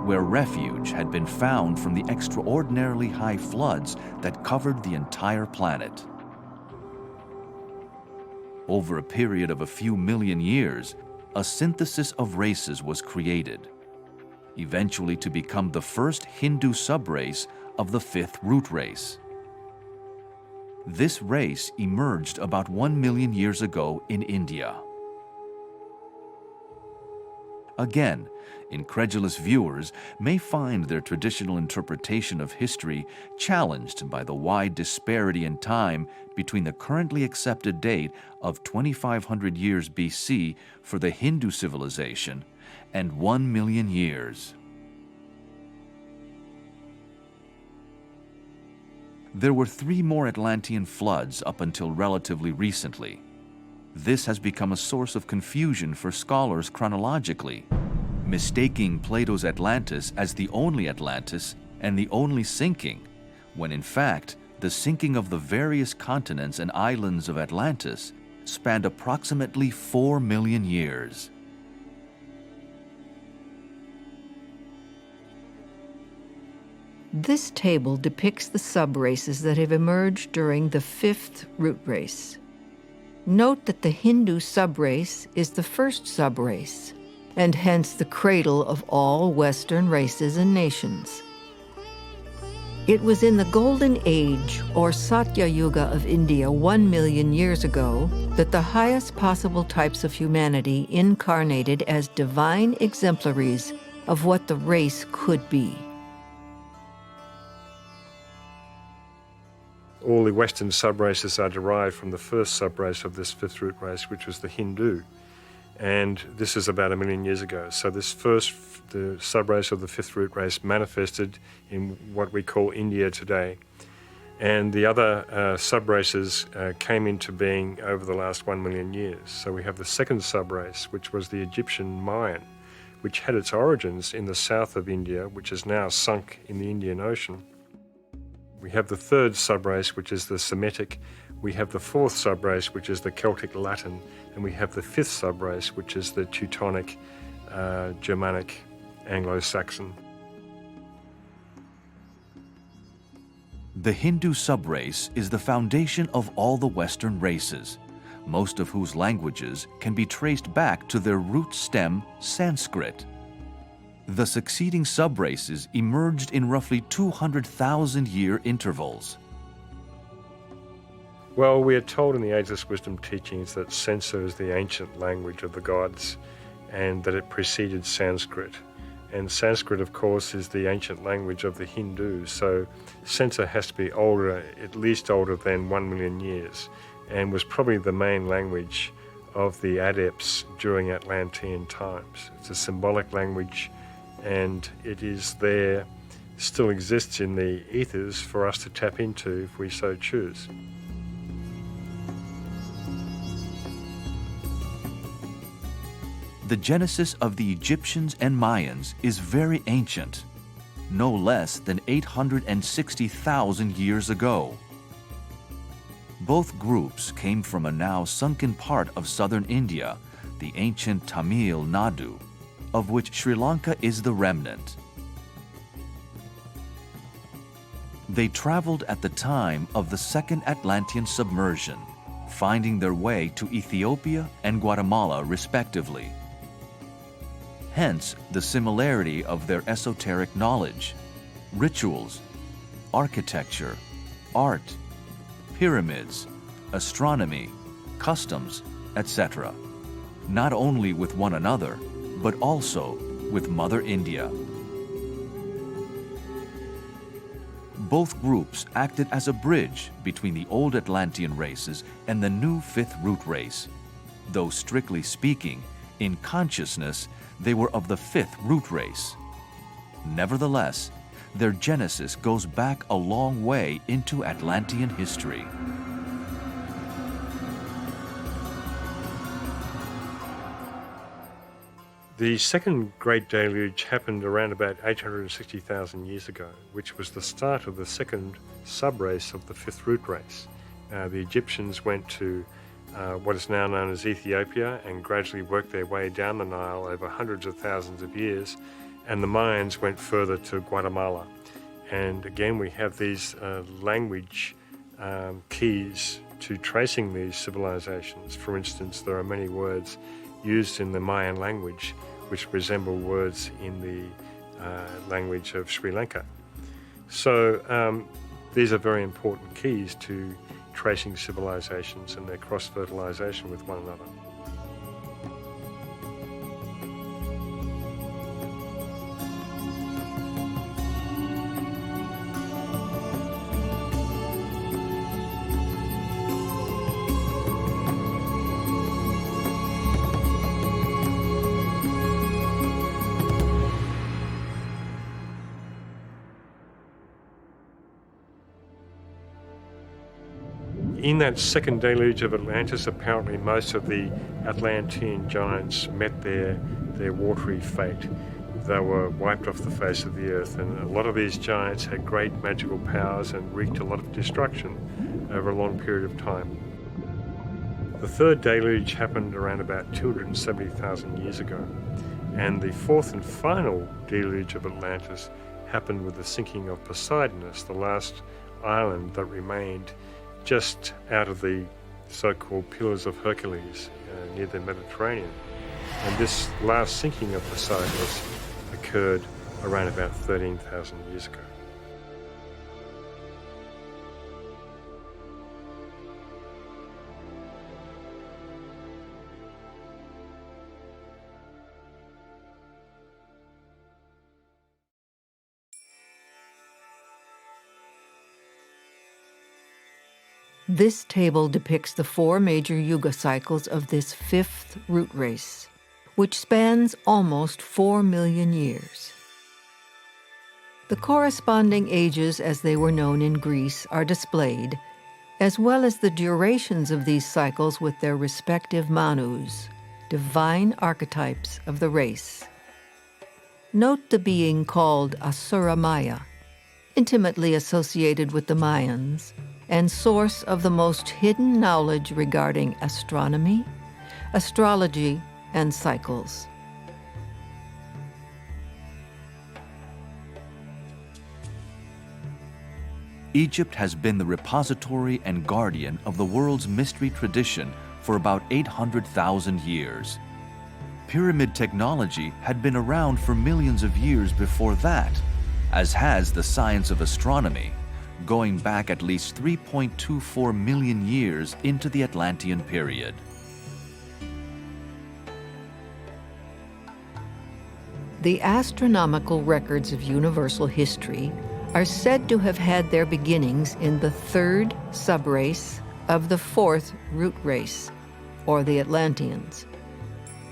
where refuge had been found from the extraordinarily high floods that covered the entire planet. Over a period of a few million years, a synthesis of races was created, eventually to become the first Hindu subrace of the fifth root race. This race emerged about 1 million years ago in India. Again, incredulous viewers may find their traditional interpretation of history challenged by the wide disparity in time between the currently accepted date of 2,500 years BC for the Hindu civilization and 1 million years. There were 3 more Atlantean floods up until relatively recently. This has become a source of confusion for scholars chronologically, mistaking Plato's Atlantis as the only Atlantis and the only sinking, when in fact, the sinking of the various continents and islands of Atlantis spanned approximately 4 million years. This table depicts the subraces that have emerged during the fifth root race. Note that the Hindu subrace is the first subrace, and hence the cradle of all Western races and nations. It was in the Golden Age, or Satya Yuga of India 1 million years ago, that the highest possible types of humanity incarnated as divine exemplaries of what the race could be. All the Western subraces are derived from the first subrace of this fifth root race, which was the Hindu. And this is about 1 million years ago. So the subrace of the fifth root race manifested in what we call India today. And the other subraces came into being over the last 1 million years. So we have the second subrace, which was the Egyptian Mayan, which had its origins in the south of India, which is now sunk in the Indian Ocean. We have the third subrace, which is the Semitic. We have the fourth subrace, which is the Celtic Latin. And we have the fifth subrace, which is the Teutonic, Germanic, Anglo-Saxon. The Hindu subrace is the foundation of all the Western races, most of whose languages can be traced back to their root stem, Sanskrit. The succeeding subraces emerged in roughly 200,000-year intervals. Well, we are told in the Ageless Wisdom teachings that Sansa is the ancient language of the gods and that it preceded Sanskrit. And Sanskrit, of course, is the ancient language of the Hindus, so Sansa has to be older, at least older than 1 million years, and was probably the main language of the adepts during Atlantean times. It's a symbolic language, and it is there, still exists in the ethers for us to tap into if we so choose. The genesis of the Egyptians and Mayans is very ancient, no less than 860,000 years ago. Both groups came from a now sunken part of southern India, the ancient Tamil Nadu, of which Sri Lanka is the remnant. They traveled at the time of the Second Atlantean submersion, finding their way to Ethiopia and Guatemala respectively. Hence the similarity of their esoteric knowledge, rituals, architecture, art, pyramids, astronomy, customs, etc., not only with one another, but also with Mother India. Both groups acted as a bridge between the old Atlantean races and the new fifth root race, though strictly speaking, in consciousness, they were of the fifth root race. Nevertheless, their genesis goes back a long way into Atlantean history. The second Great Deluge happened around about 860,000 years ago, which was the start of the second subrace of the fifth root race. The Egyptians went to what is now known as Ethiopia and gradually worked their way down the Nile over hundreds of thousands of years, and the Mayans went further to Guatemala. And again, we have these language keys to tracing these civilizations. For instance, there are many words used in the Mayan language which resemble words in the language of Sri Lanka. So these are very important keys to tracing civilizations and their cross-fertilization with one another. In that second deluge of Atlantis, apparently most of the Atlantean giants met their watery fate. They were wiped off the face of the earth, and a lot of these giants had great magical powers and wreaked a lot of destruction over a long period of time. The third deluge happened around about 270,000 years ago, and the fourth and final deluge of Atlantis happened with the sinking of Poseidonus, the last island that remained just out of the so-called Pillars of Hercules near the Mediterranean. And this last sinking of the Cyclus occurred around about 13,000 years ago. This table depicts the 4 major Yuga cycles of this 5th root race, which spans almost 4 million years. The corresponding ages as they were known in Greece are displayed, as well as the durations of these cycles with their respective manus, divine archetypes of the race. Note the being called Asura Maya, intimately associated with the Mayans, and source of the most hidden knowledge regarding astronomy, astrology, and cycles. Egypt has been the repository and guardian of the world's mystery tradition for about 800,000 years. Pyramid technology had been around for millions of years before that, as has the science of astronomy, going back at least 3.24 million years into the Atlantean period. The astronomical records of universal history are said to have had their beginnings in the 3rd subrace of the 4th root race, or the Atlanteans.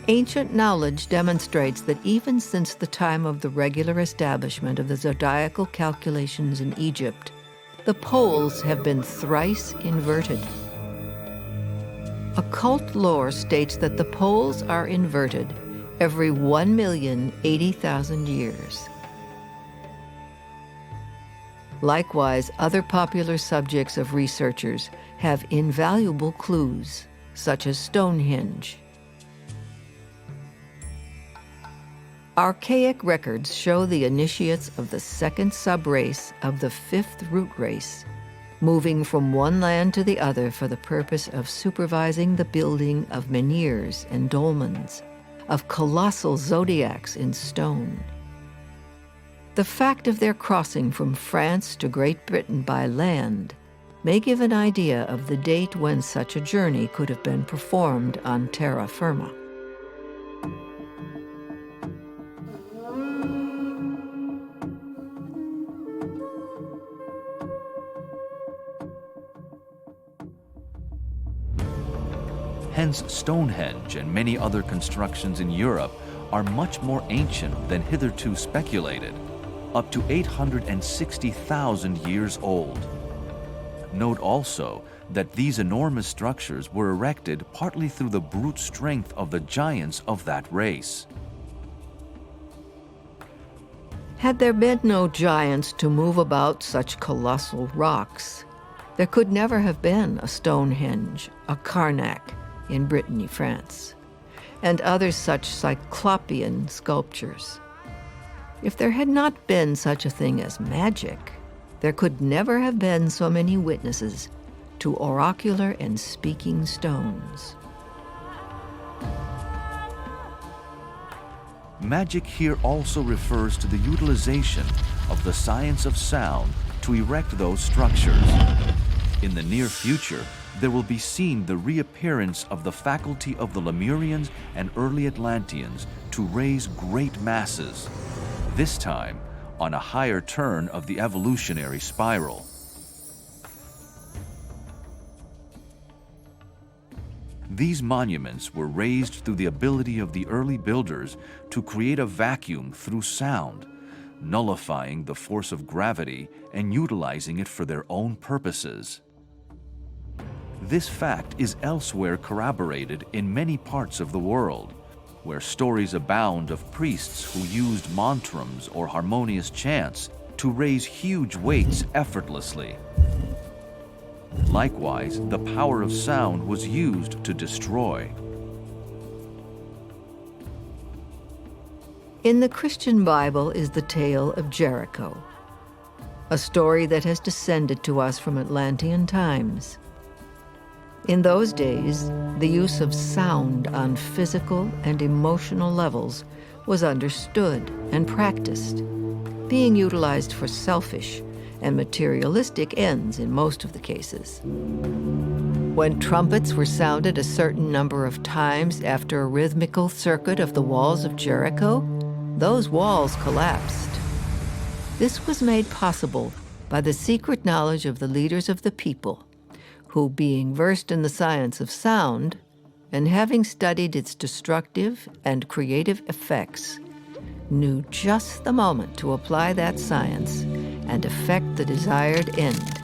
Ancient knowledge demonstrates that even since the time of the regular establishment of the zodiacal calculations in Egypt, the poles have been thrice inverted. Occult lore states that the poles are inverted every 1,080,000 years. Likewise, other popular subjects of researchers have invaluable clues, such as Stonehenge. Archaic records show the initiates of the 2nd subrace of the 5th root race, moving from one land to the other for the purpose of supervising the building of menhirs and dolmens, of colossal zodiacs in stone. The fact of their crossing from France to Great Britain by land may give an idea of the date when such a journey could have been performed on terra firma. Hence, Stonehenge and many other constructions in Europe are much more ancient than hitherto speculated, up to 860,000 years old. Note also that these enormous structures were erected partly through the brute strength of the giants of that race. Had there been no giants to move about such colossal rocks, there could never have been a Stonehenge, a Karnak in Brittany, France, and other such cyclopean sculptures. If there had not been such a thing as magic, there could never have been so many witnesses to oracular and speaking stones. Magic here also refers to the utilization of the science of sound to erect those structures. In the near future, there will be seen the reappearance of the faculty of the Lemurians and early Atlanteans to raise great masses, this time on a higher turn of the evolutionary spiral. These monuments were raised through the ability of the early builders to create a vacuum through sound, nullifying the force of gravity and utilizing it for their own purposes. This fact is elsewhere corroborated in many parts of the world, where stories abound of priests who used mantrams or harmonious chants to raise huge weights effortlessly. Likewise, the power of sound was used to destroy. In the Christian Bible is the tale of Jericho, a story that has descended to us from Atlantean times. In those days, the use of sound on physical and emotional levels was understood and practiced, being utilized for selfish and materialistic ends in most of the cases. When trumpets were sounded a certain number of times after a rhythmical circuit of the walls of Jericho, those walls collapsed. This was made possible by the secret knowledge of the leaders of the people, who, being versed in the science of sound, and having studied its destructive and creative effects, knew just the moment to apply that science and effect the desired end.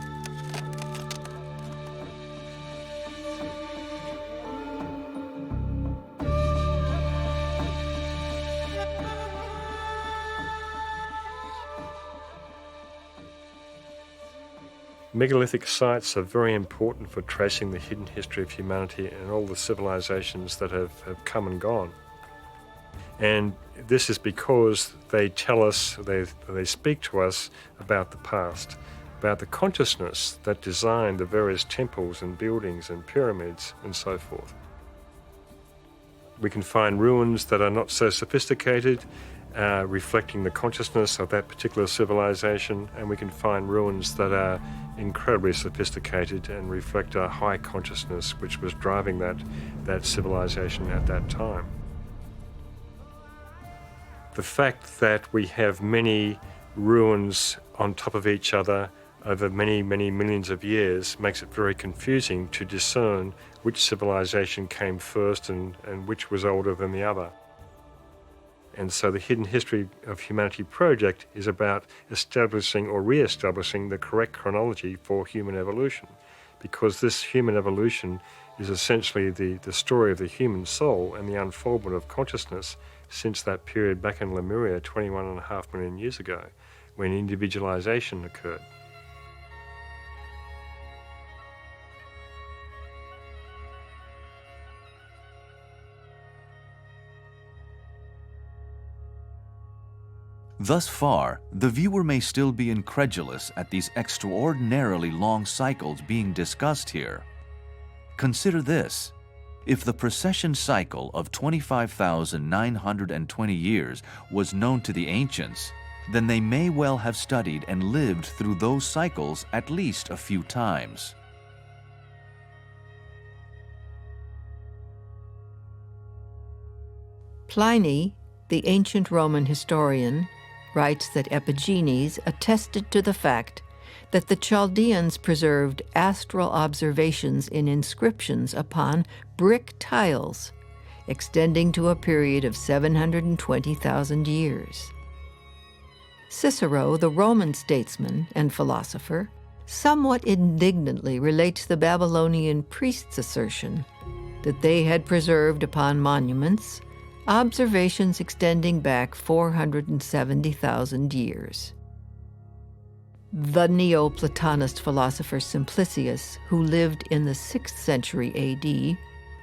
Megalithic sites are very important for tracing the hidden history of humanity and all the civilizations that have come and gone. And this is because they tell us, they speak to us about the past, about the consciousness that designed the various temples and buildings and pyramids and so forth. We can find ruins that are not so sophisticated, reflecting the consciousness of that particular civilization, and we can find ruins that are incredibly sophisticated and reflect a high consciousness which was driving that civilization at that time. The fact that we have many ruins on top of each other over many, many millions of years makes it very confusing to discern which civilization came first and which was older than the other. And so the Hidden History of Humanity project is about establishing or re-establishing the correct chronology for human evolution, because this human evolution is essentially the story of the human soul and the unfoldment of consciousness since that period back in Lemuria 21.5 million years ago, when individualization occurred. Thus far, the viewer may still be incredulous at these extraordinarily long cycles being discussed here. Consider this. If the precession cycle of 25,920 years was known to the ancients, then they may well have studied and lived through those cycles at least a few times. Pliny, the ancient Roman historian, writes that Epigenes attested to the fact that the Chaldeans preserved astral observations in inscriptions upon brick tiles, extending to a period of 720,000 years. Cicero, the Roman statesman and philosopher, somewhat indignantly relates the Babylonian priests' assertion that they had preserved upon monuments observations extending back 470,000 years. The Neoplatonist philosopher Simplicius, who lived in the 6th century AD,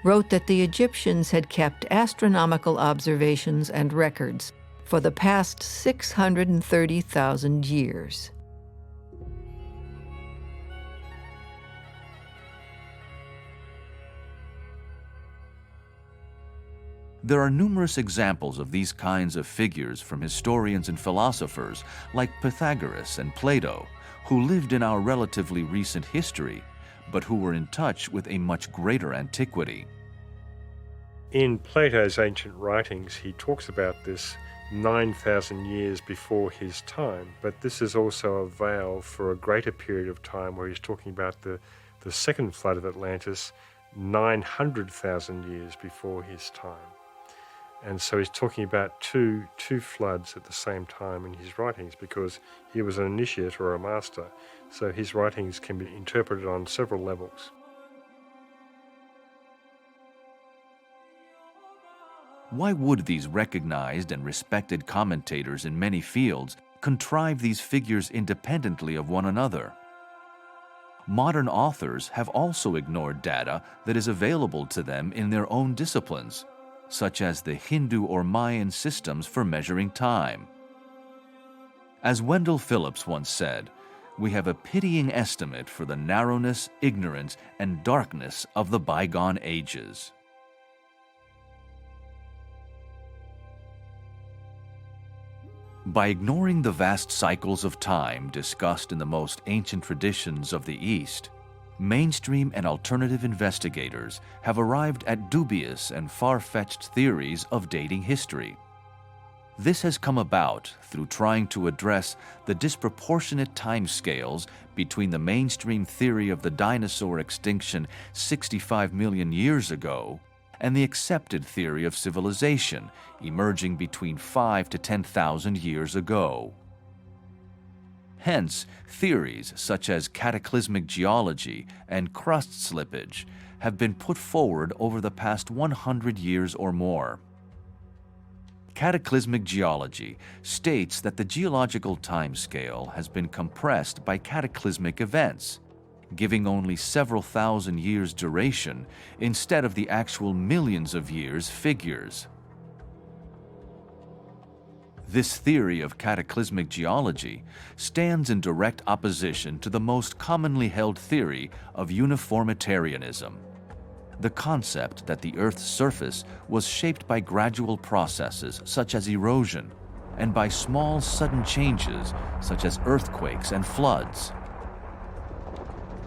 wrote that the Egyptians had kept astronomical observations and records for the past 630,000 years. There are numerous examples of these kinds of figures from historians and philosophers like Pythagoras and Plato, who lived in our relatively recent history, but who were in touch with a much greater antiquity. In Plato's ancient writings, he talks about this 9,000 years before his time, but this is also a veil for a greater period of time where he's talking about the second flood of Atlantis 900,000 years before his time. And so he's talking about two floods at the same time in his writings, because he was an initiate or a master. So his writings can be interpreted on several levels. Why would these recognized and respected commentators in many fields contrive these figures independently of one another? Modern authors have also ignored data that is available to them in their own disciplines, such as the Hindu or Mayan systems for measuring time. As Wendell Phillips once said, we have a pitying estimate for the narrowness, ignorance, and darkness of the bygone ages. By ignoring the vast cycles of time discussed in the most ancient traditions of the East, mainstream and alternative investigators have arrived at dubious and far-fetched theories of dating history. This has come about through trying to address the disproportionate timescales between the mainstream theory of the dinosaur extinction 65 million years ago and the accepted theory of civilization emerging between 5 to 10,000 years ago. Hence, theories such as cataclysmic geology and crust slippage have been put forward over the past 100 years or more. Cataclysmic geology states that the geological timescale has been compressed by cataclysmic events, giving only several thousand years duration instead of the actual millions of years figures. This theory of cataclysmic geology stands in direct opposition to the most commonly held theory of uniformitarianism, the concept that the Earth's surface was shaped by gradual processes such as erosion and by small sudden changes such as earthquakes and floods.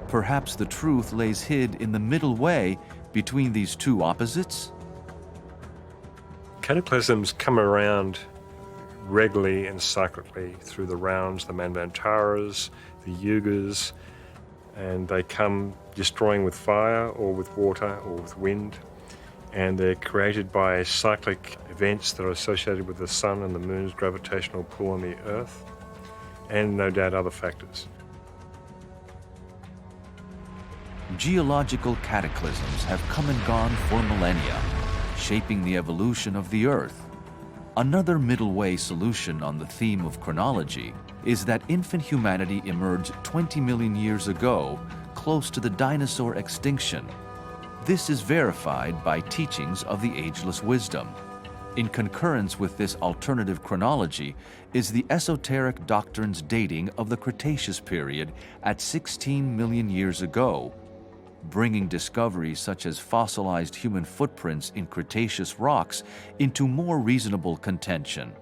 Perhaps the truth lays hid in the middle way between these two opposites? Cataclysms come around regularly and cyclically through the rounds, the Manvantaras, the Yugas, and they come destroying with fire or with water or with wind, and they're created by cyclic events that are associated with the sun and the moon's gravitational pull on the earth, and no doubt other factors. Geological cataclysms have come and gone for millennia, shaping the evolution of the Earth. Another middle way solution on the theme of chronology is that infant humanity emerged 20 million years ago, close to the dinosaur extinction. This is verified by teachings of the ageless wisdom. In concurrence with this alternative chronology is the esoteric doctrine's dating of the Cretaceous period at 16 million years ago, bringing discoveries such as fossilized human footprints in Cretaceous rocks into more reasonable contention.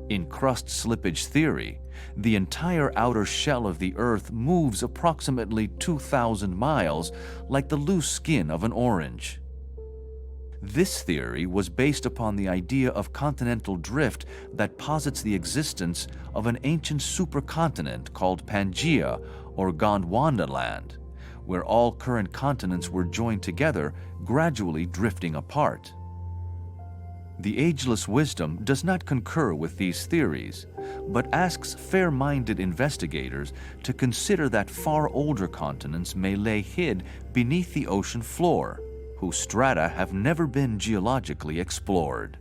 In crust slippage theory, the entire outer shell of the Earth moves approximately 2,000 miles like the loose skin of an orange. This theory was based upon the idea of continental drift that posits the existence of an ancient supercontinent called Pangaea or Gondwana land, where all current continents were joined together, gradually drifting apart. The ageless wisdom does not concur with these theories, but asks fair-minded investigators to consider that far older continents may lay hid beneath the ocean floor, whose strata have never been geologically explored.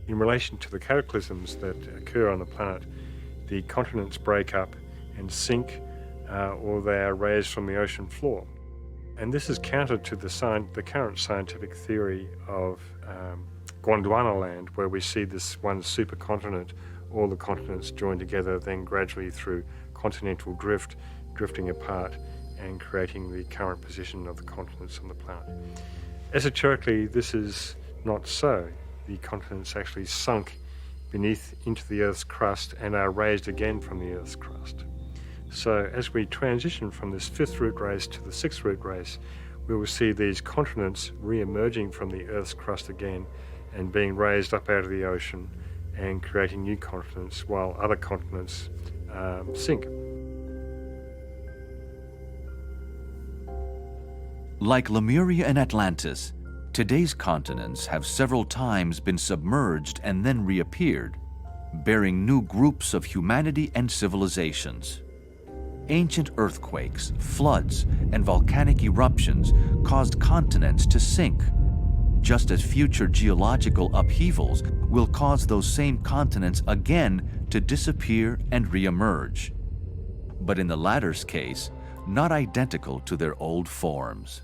In relation to the cataclysms that occur on the planet, the continents break up and sink, or they are raised from the ocean floor. And this is counter to the current scientific theory of Gondwana land, where we see this one supercontinent, all the continents joined together, then gradually through continental drift, drifting apart and creating the current position of the continents on the planet. Esoterically, this is not so. The continents actually sunk beneath into the Earth's crust and are raised again from the Earth's crust. So as we transition from this fifth root race to the sixth root race, we will see these continents re-emerging from the Earth's crust again and being raised up out of the ocean and creating new continents while other continents sink. Like Lemuria and Atlantis, today's continents have several times been submerged and then reappeared, bearing new groups of humanity and civilizations. Ancient earthquakes, floods, and volcanic eruptions caused continents to sink, just as future geological upheavals will cause those same continents again to disappear and reemerge. But in the latter's case, not identical to their old forms.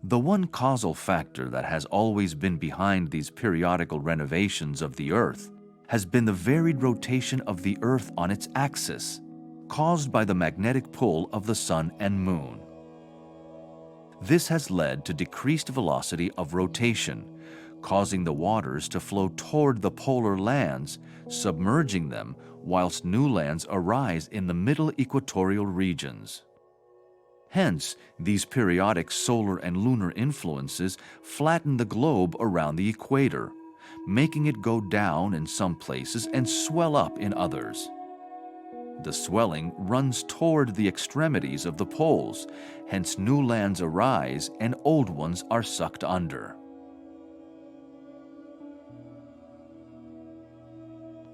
The one causal factor that has always been behind these periodical renovations of the Earth has been the varied rotation of the Earth on its axis, caused by the magnetic pull of the Sun and Moon. This has led to decreased velocity of rotation, causing the waters to flow toward the polar lands, submerging them, whilst new lands arise in the middle equatorial regions. Hence, these periodic solar and lunar influences flatten the globe around the equator, making it go down in some places and swell up in others. The swelling runs toward the extremities of the poles, hence new lands arise and old ones are sucked under.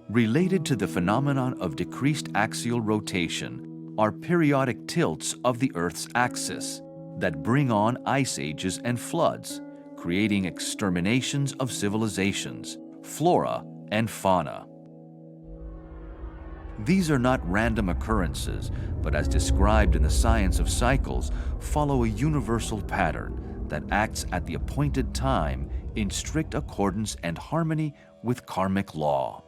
Related to the phenomenon of decreased axial rotation are periodic tilts of the Earth's axis that bring on ice ages and floods, creating exterminations of civilizations, flora, and fauna. These are not random occurrences, but as described in the science of cycles, follow a universal pattern that acts at the appointed time in strict accordance and harmony with karmic law.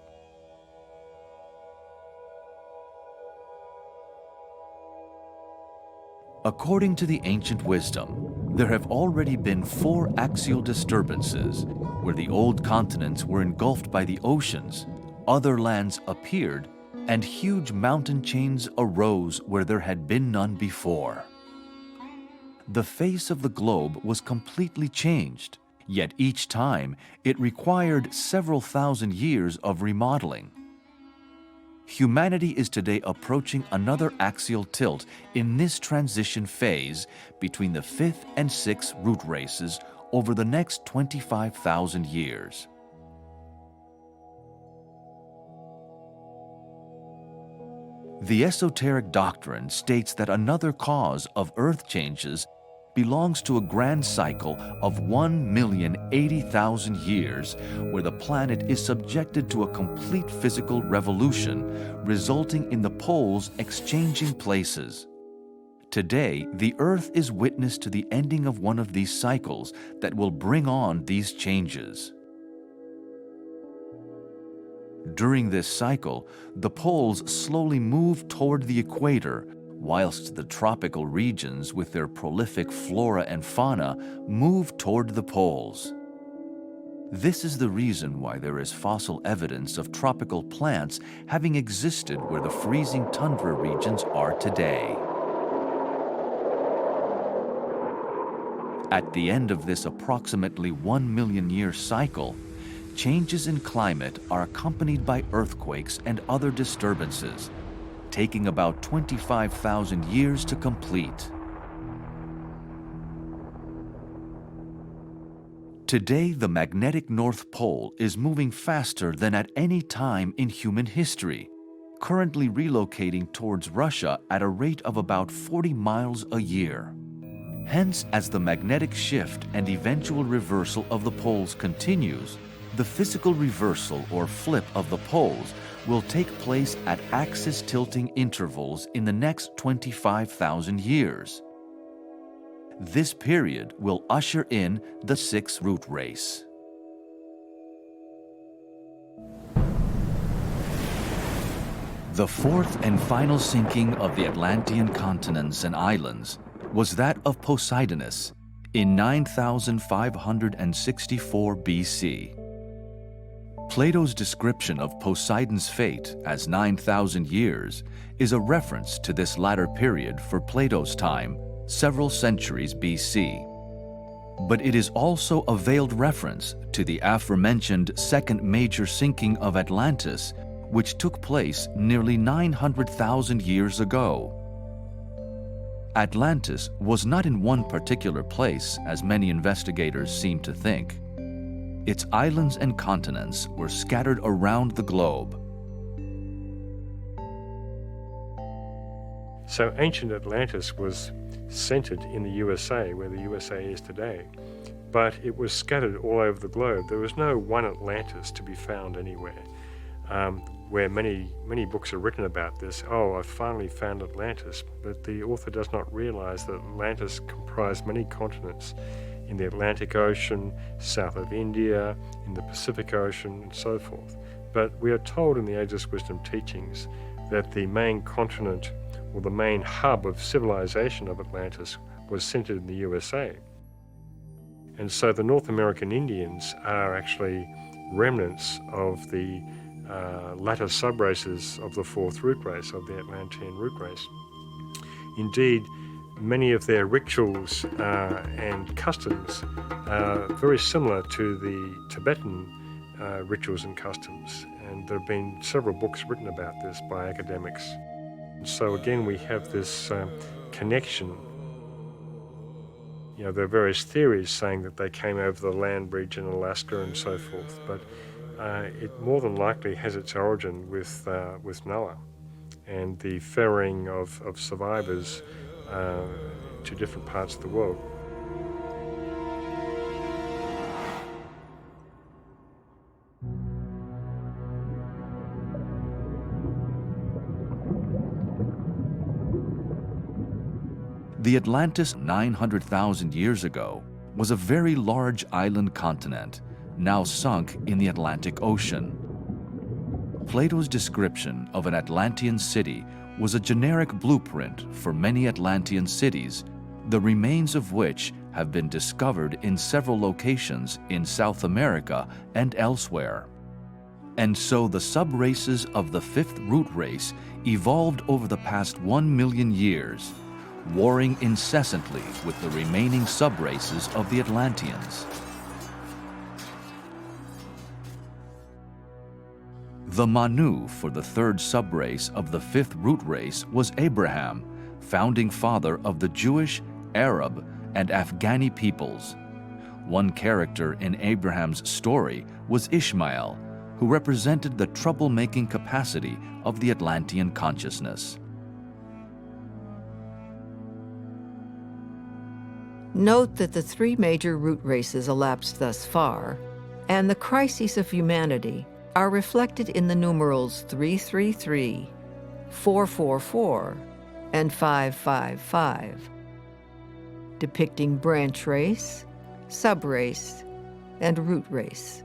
According to the ancient wisdom, there have already been 4 axial disturbances where the old continents were engulfed by the oceans, other lands appeared, and huge mountain chains arose where there had been none before. The face of the globe was completely changed, yet each time it required several thousand years of remodeling. Humanity is today approaching another axial tilt in this transition phase between the 5th and 6th root races over the next 25,000 years. The esoteric doctrine states that another cause of Earth changes belongs to a grand cycle of 1,080,000 years where the planet is subjected to a complete physical revolution, resulting in the poles exchanging places. Today, the Earth is witness to the ending of one of these cycles that will bring on these changes. During this cycle, the poles slowly move toward the equator, whilst the tropical regions with their prolific flora and fauna move toward the poles. This is the reason why there is fossil evidence of tropical plants having existed where the freezing tundra regions are today. At the end of this approximately 1 million year cycle, changes in climate are accompanied by earthquakes and other disturbances, taking about 25,000 years to complete. Today, the magnetic North Pole is moving faster than at any time in human history, currently relocating towards Russia at a rate of about 40 miles a year. Hence, as the magnetic shift and eventual reversal of the poles continues, the physical reversal or flip of the poles will take place at axis tilting intervals in the next 25,000 years. This period will usher in the 6th root race. The fourth and final sinking of the Atlantean continents and islands was that of Poseidonus in 9564 BC. Plato's description of Poseidon's fate as 9,000 years is a reference to this latter period for Plato's time, several centuries BC. But it is also a veiled reference to the aforementioned second major sinking of Atlantis, which took place nearly 900,000 years ago. Atlantis was not in one particular place, as many investigators seem to think. Its islands and continents were scattered around the globe. So ancient Atlantis was centered in the USA, where the USA is today, but it was scattered all over the globe. There was no one Atlantis to be found anywhere. where many books are written about this. Oh, I finally found Atlantis. But the author does not realize that Atlantis comprised many continents in the Atlantic Ocean, south of India, in the Pacific Ocean, and so forth. But we are told in the Ageless Wisdom teachings that the main continent, or the main hub of civilization of Atlantis, was centered in the USA. And so the North American Indians are actually remnants of the latter subraces of the fourth root race, of the Atlantean root race. Indeed, many of their rituals and customs are very similar to the Tibetan rituals and customs, and there have been several books written about this by academics. And so again, we have this connection. You know, there are various theories saying that they came over the land bridge in Alaska and so forth, but it more than likely has its origin with Noah and the ferrying of survivors to different parts of the world. The Atlantis 900,000 years ago was a very large island continent, now sunk in the Atlantic Ocean. Plato's description of an Atlantean city was a generic blueprint for many Atlantean cities, the remains of which have been discovered in several locations in South America and elsewhere. And so the sub-races of the fifth root race evolved over the past 1 million years, warring incessantly with the remaining sub-races of the Atlanteans. The Manu for the third sub-race of the fifth root race was Abraham, founding father of the Jewish, Arab, and Afghani peoples. One character in Abraham's story was Ishmael, who represented the troublemaking capacity of the Atlantean consciousness. Note that the three major root races elapsed thus far, and the crises of humanity are reflected in the numerals 333, 444, and 555, depicting branch race, subrace, and root race.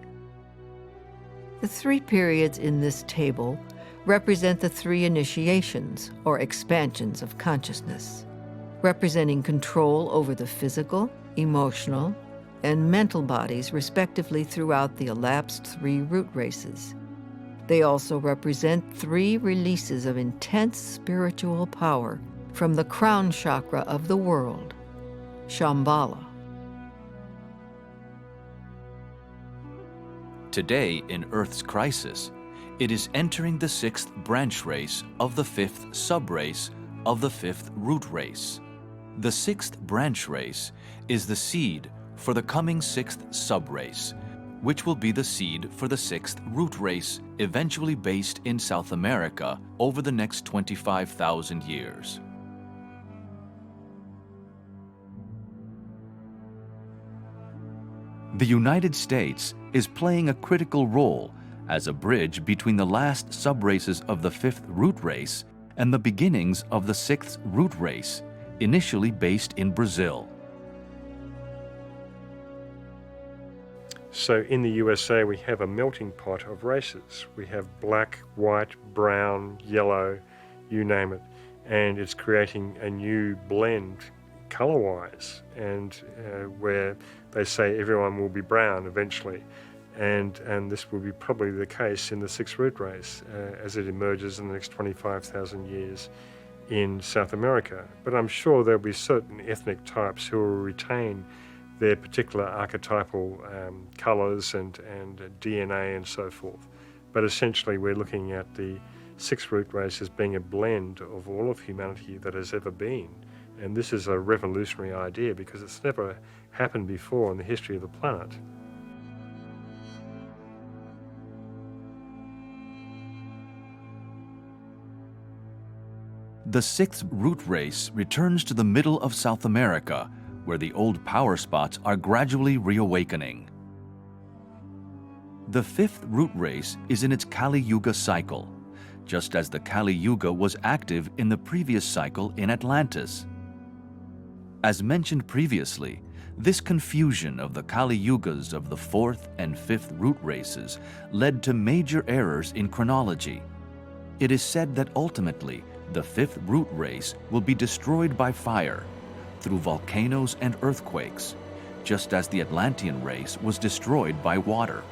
The three periods in this table represent the three initiations or expansions of consciousness, representing control over the physical, emotional, and mental bodies respectively throughout the elapsed three root races. They also represent three releases of intense spiritual power from the crown chakra of the world, Shambhala. Today, in Earth's crisis, it is entering the sixth branch race of the fifth subrace of the fifth root race. The sixth branch race is the seed for the coming sixth subrace, which will be the seed for the sixth root race, eventually based in South America over the next 25,000 years. The United States is playing a critical role as a bridge between the last subraces of the fifth root race and the beginnings of the sixth root race, initially based in Brazil. So in the USA, we have a melting pot of races. We have black, white, brown, yellow, you name it. And it's creating a new blend color-wise, and where they say everyone will be brown eventually. And this will be probably the case in the sixth root race as it emerges in the next 25,000 years in South America. But I'm sure there'll be certain ethnic types who will retain their particular archetypal colours and DNA and so forth. But essentially we're looking at the sixth root race as being a blend of all of humanity that has ever been. And this is a revolutionary idea because it's never happened before in the history of the planet. The sixth root race returns to the middle of South America, where the old power spots are gradually reawakening. The fifth root race is in its Kali Yuga cycle, just as the Kali Yuga was active in the previous cycle in Atlantis. As mentioned previously, this confusion of the Kali Yugas of the fourth and fifth root races led to major errors in chronology. It is said that ultimately, the fifth root race will be destroyed by fire, through volcanoes and earthquakes, just as the Atlantean race was destroyed by water.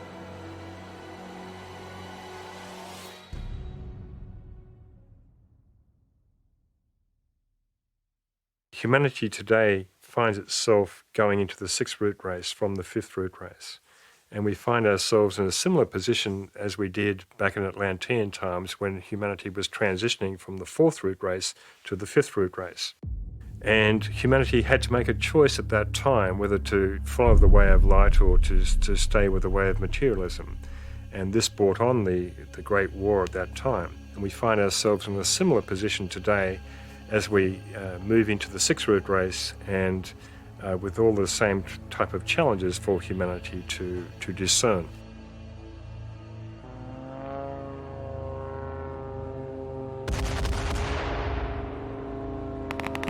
Humanity today finds itself going into the sixth root race from the fifth root race. And we find ourselves in a similar position as we did back in Atlantean times when humanity was transitioning from the fourth root race to the fifth root race. And humanity had to make a choice at that time whether to follow the way of light or to stay with the way of materialism. And this brought on the Great War at that time. And we find ourselves in a similar position today as we move into the sixth root race and with all the same type of challenges for humanity to discern.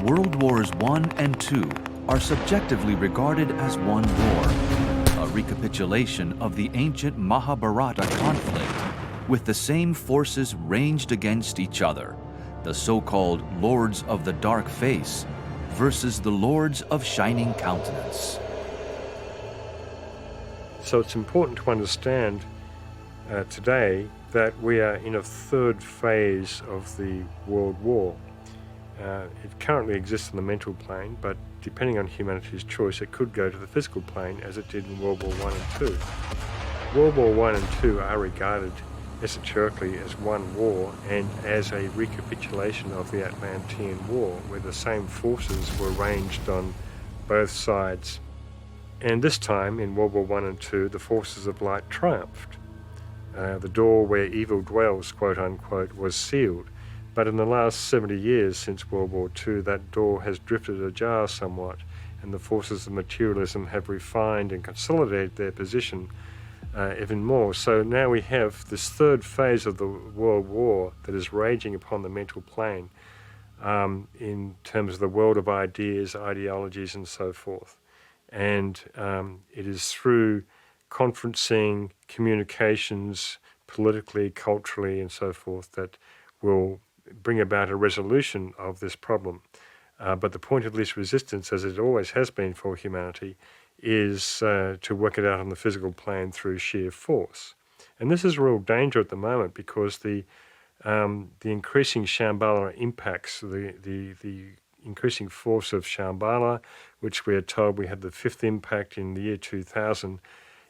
World Wars I and II are subjectively regarded as one war, a recapitulation of the ancient Mahabharata conflict, with the same forces ranged against each other, the so-called Lords of the Dark Face versus the Lords of Shining Countenance. So it's important to understand today that we are in a third phase of the World War. It currently exists in the mental plane, but depending on humanity's choice, it could go to the physical plane as it did in World War I and II. World War I and II are regarded esoterically as one war and as a recapitulation of the Atlantean War, where the same forces were ranged on both sides. And this time, in World War I and II, the forces of light triumphed. The door where evil dwells, quote unquote, was sealed. But in the last 70 years since World War II, that door has drifted ajar somewhat, and the forces of materialism have refined and consolidated their position even more. So now we have this third phase of the World War that is raging upon the mental plane in terms of the world of ideas, ideologies, and so forth. And it is through conferencing, communications, politically, culturally, and so forth, that will bring about a resolution of this problem. But the point of least resistance, as it always has been for humanity, is to work it out on the physical plane through sheer force. And this is a real danger at the moment because the increasing Shambhala impacts, the increasing force of Shambhala, which we are told we had the fifth impact in the year 2000,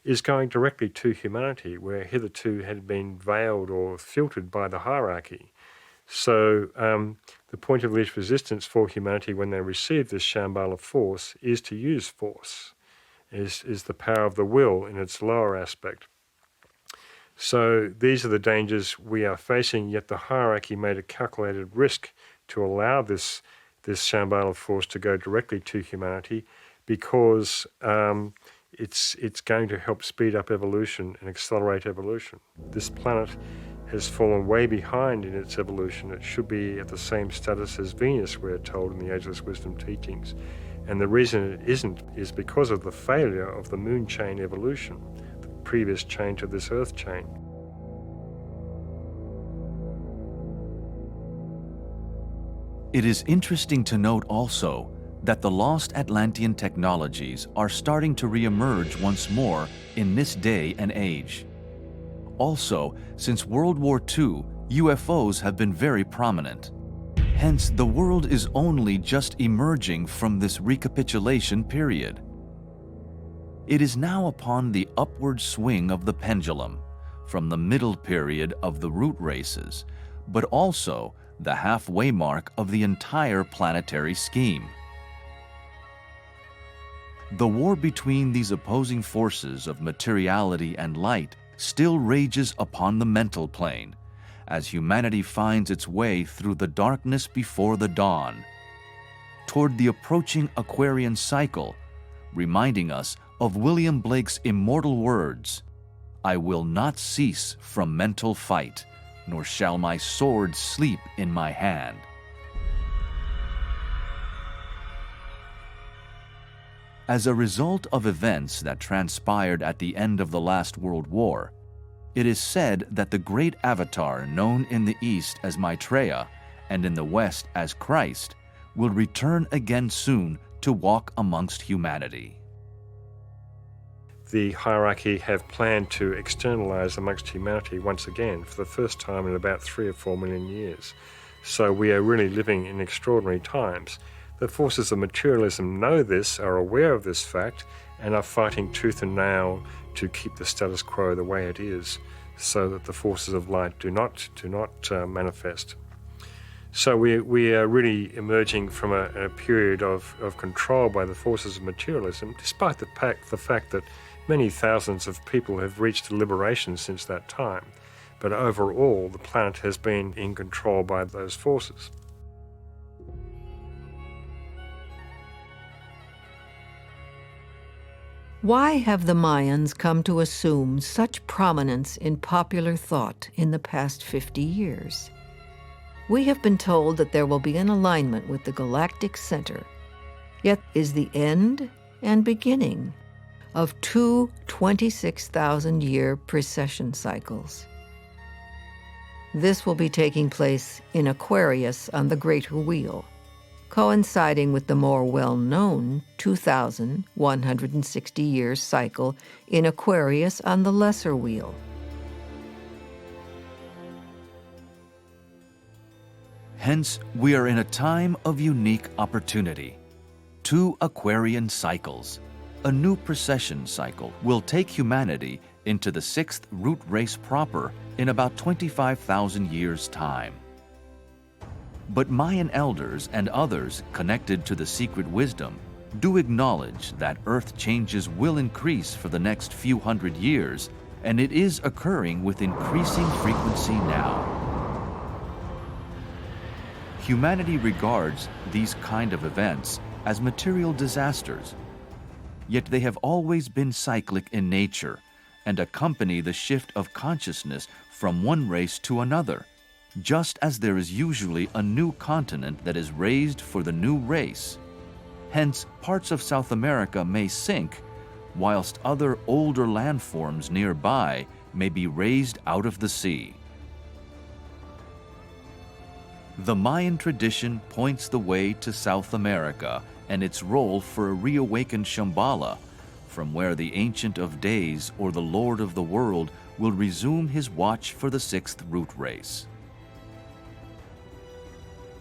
is going directly to humanity, where hitherto had been veiled or filtered by the hierarchy. So the point of least resistance for humanity when they receive this Shambhala force is to use force, is the power of the will in its lower aspect. So these are the dangers we are facing, yet the hierarchy made a calculated risk to allow this Shambhala force to go directly to humanity because it's going to help speed up evolution and accelerate evolution. This planet has fallen way behind in its evolution. It should be at the same status as Venus, we're told in the Ageless Wisdom teachings. And the reason it isn't is because of the failure of the moon chain evolution, the previous chain to this earth chain. It is interesting to note also that the lost Atlantean technologies are starting to re-emerge once more in this day and age. Also, since World War II, UFOs have been very prominent. Hence, the world is only just emerging from this recapitulation period. It is now upon the upward swing of the pendulum, from the middle period of the root races, but also the halfway mark of the entire planetary scheme. The war between these opposing forces of materiality and light still rages upon the mental plane, as humanity finds its way through the darkness before the dawn, toward the approaching Aquarian cycle, reminding us of William Blake's immortal words, I will not cease from mental fight, nor shall my sword sleep in my hand. As a result of events that transpired at the end of the last World War, it is said that the great avatar known in the East as Maitreya and in the West as Christ will return again soon to walk amongst humanity. The hierarchy have planned to externalize amongst humanity once again for the first time in about 3 or 4 million years. So we are really living in extraordinary times. The forces of materialism know this, are aware of this fact, and are fighting tooth and nail to keep the status quo the way it is, so that the forces of light do not manifest. So we are really emerging from a period of control by the forces of materialism, despite the fact that many thousands of people have reached liberation since that time. But overall, the planet has been in control by those forces. Why have the Mayans come to assume such prominence in popular thought in the past 50 years? We have been told that there will be an alignment with the galactic center, yet is the end and beginning of 2 26,000-year precession cycles. This will be taking place in Aquarius on the Greater Wheel, coinciding with the more well-known 2,160-year cycle in Aquarius on the Lesser Wheel. Hence, we are in a time of unique opportunity. 2 Aquarian cycles. A new precession cycle will take humanity into the 6th root race proper in about 25,000 years' time. But Mayan elders and others connected to the secret wisdom do acknowledge that Earth changes will increase for the next few hundred years, and it is occurring with increasing frequency now. Humanity regards these kind of events as material disasters, yet they have always been cyclic in nature and accompany the shift of consciousness from one race to another, just as there is usually a new continent that is raised for the new race. Hence, parts of South America may sink, whilst other older landforms nearby may be raised out of the sea. The Mayan tradition points the way to South America and its role for a reawakened Shambhala, from where the Ancient of Days or the Lord of the World will resume his watch for the 6th root race.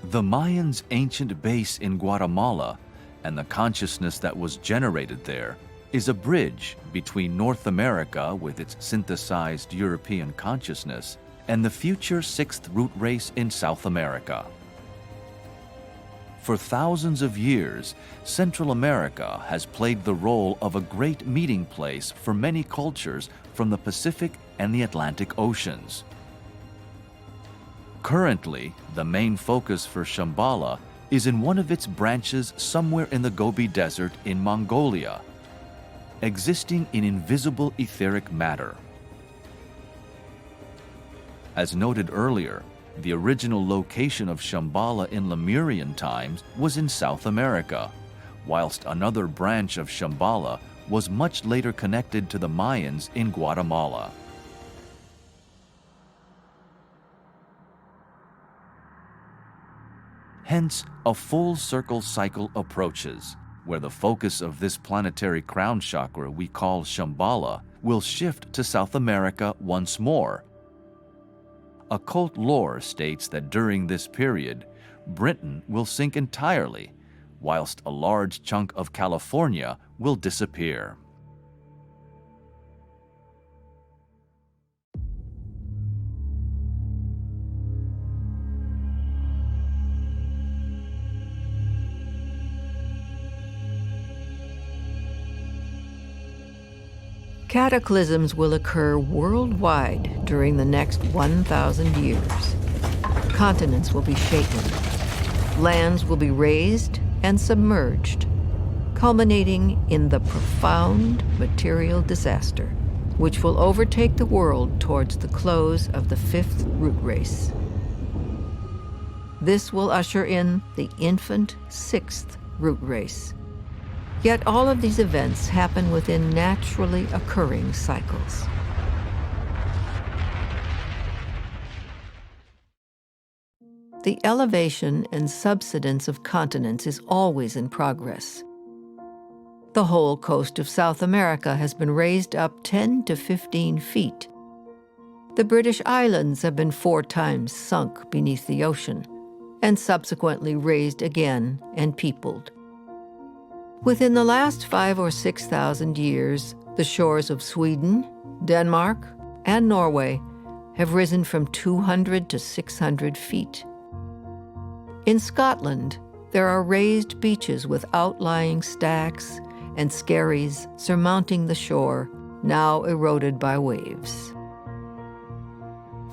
The Mayans' ancient base in Guatemala and the consciousness that was generated there is a bridge between North America with its synthesized European consciousness and the future 6th root race in South America. For thousands of years, Central America has played the role of a great meeting place for many cultures from the Pacific and the Atlantic Oceans. Currently, the main focus for Shambhala is in one of its branches somewhere in the Gobi Desert in Mongolia, existing in invisible etheric matter. As noted earlier, the original location of Shambhala in Lemurian times was in South America, whilst another branch of Shambhala was much later connected to the Mayans in Guatemala. Hence, a full circle cycle approaches, where the focus of this planetary crown chakra we call Shambhala will shift to South America once more. Occult lore states that during this period, Britain will sink entirely, whilst a large chunk of California will disappear. Cataclysms will occur worldwide during the next 1,000 years. Continents will be shaken. Lands will be raised and submerged, culminating in the profound material disaster which will overtake the world towards the close of the fifth root race. This will usher in the infant sixth root race. Yet all of these events happen within naturally occurring cycles. The elevation and subsidence of continents is always in progress. The whole coast of South America has been raised up 10 to 15 feet. The British Islands have been 4 times sunk beneath the ocean, and subsequently raised again and peopled. Within the last 5,000 or 6,000 years, the shores of Sweden, Denmark, and Norway have risen from 200 to 600 feet. In Scotland, there are raised beaches with outlying stacks and skerries surmounting the shore, now eroded by waves.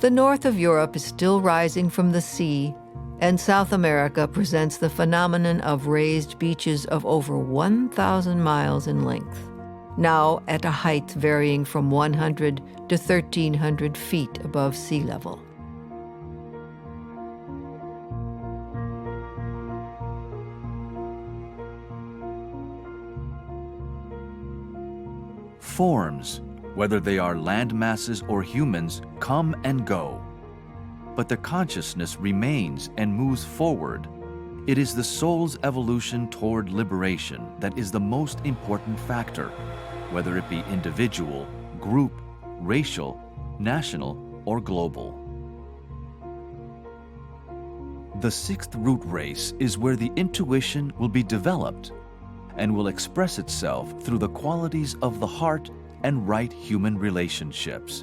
The north of Europe is still rising from the sea, and South America presents the phenomenon of raised beaches of over 1,000 miles in length, now at a height varying from 100 to 1,300 feet above sea level. Forms, whether they are land masses or humans, come and go. But the consciousness remains and moves forward. It is the soul's evolution toward liberation that is the most important factor, whether it be individual, group, racial, national, or global. The sixth root race is where the intuition will be developed and will express itself through the qualities of the heart and right human relationships.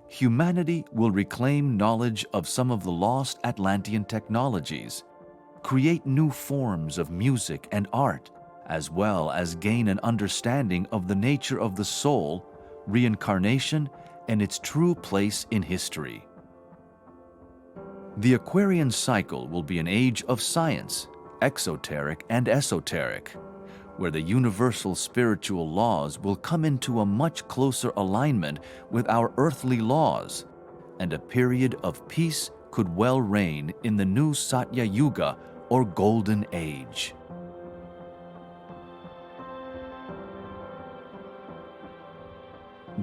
Humanity will reclaim knowledge of some of the lost Atlantean technologies, create new forms of music and art, as well as gain an understanding of the nature of the soul, reincarnation, and its true place in history. The Aquarian cycle will be an age of science, exoteric and esoteric, where the universal spiritual laws will come into a much closer alignment with our earthly laws, and a period of peace could well reign in the new Satya Yuga, or Golden Age.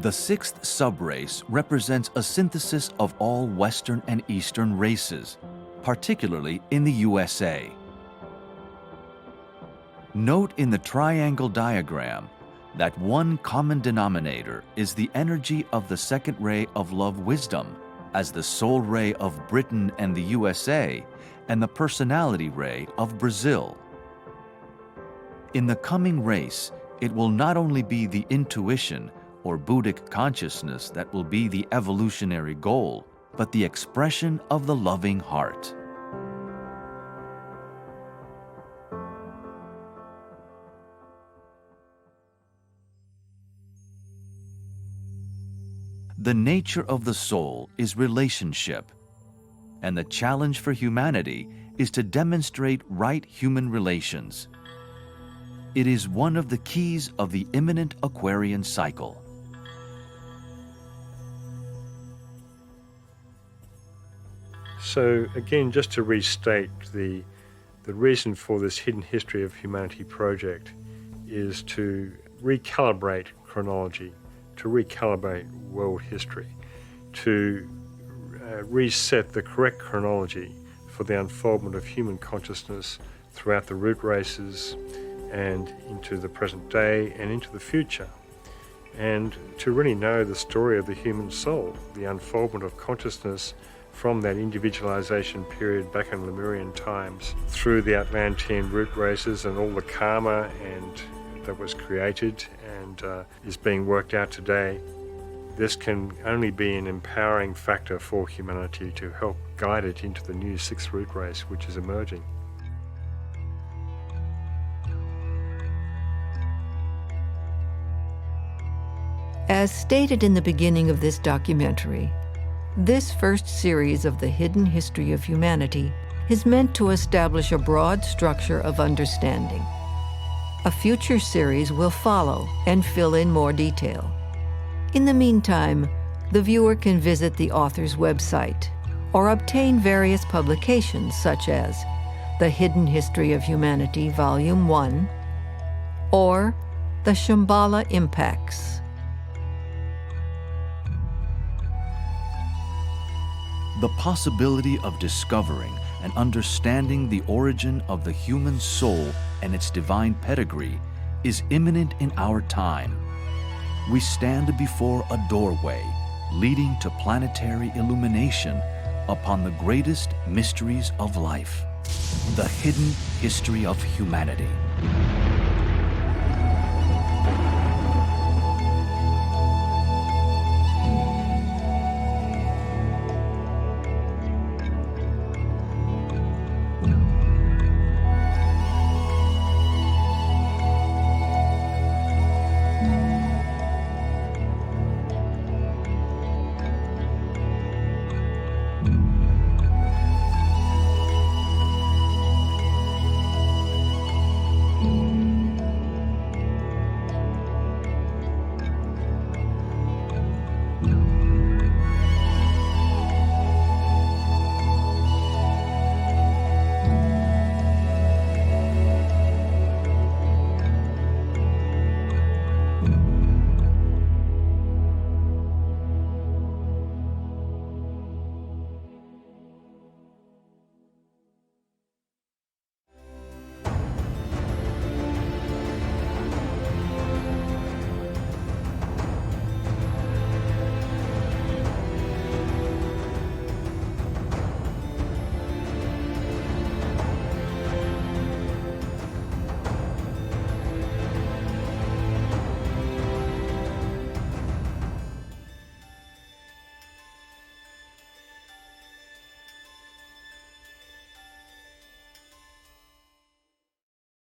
The sixth subrace represents a synthesis of all Western and Eastern races, particularly in the USA. Note in the triangle diagram that one common denominator is the energy of the second ray of love wisdom as the soul ray of Britain and the USA and the personality ray of Brazil. In the coming race, it will not only be the intuition or Buddhic consciousness that will be the evolutionary goal, but the expression of the loving heart. The nature of the soul is relationship, and the challenge for humanity is to demonstrate right human relations. It is one of the keys of the imminent Aquarian cycle. So again, just to restate, the reason for this Hidden History of Humanity project is to recalibrate chronology, to recalibrate world history, to reset the correct chronology for the unfoldment of human consciousness throughout the root races and into the present day and into the future, and to really know the story of the human soul, the unfoldment of consciousness from that individualization period back in Lemurian times through the Atlantean root races and all the karma that was created and is being worked out today. This can only be an empowering factor for humanity to help guide it into the new sixth root race which is emerging. As stated in the beginning of this documentary, this first series of the Hidden History of Humanity is meant to establish a broad structure of understanding. A future series will follow and fill in more detail. In the meantime, the viewer can visit the author's website or obtain various publications such as The Hidden History of Humanity, Volume 1, or The Shambhala Impacts. The possibility of discovering and understanding the origin of the human soul and its divine pedigree is imminent in our time. We stand before a doorway leading to planetary illumination upon the greatest mysteries of life, the hidden history of humanity.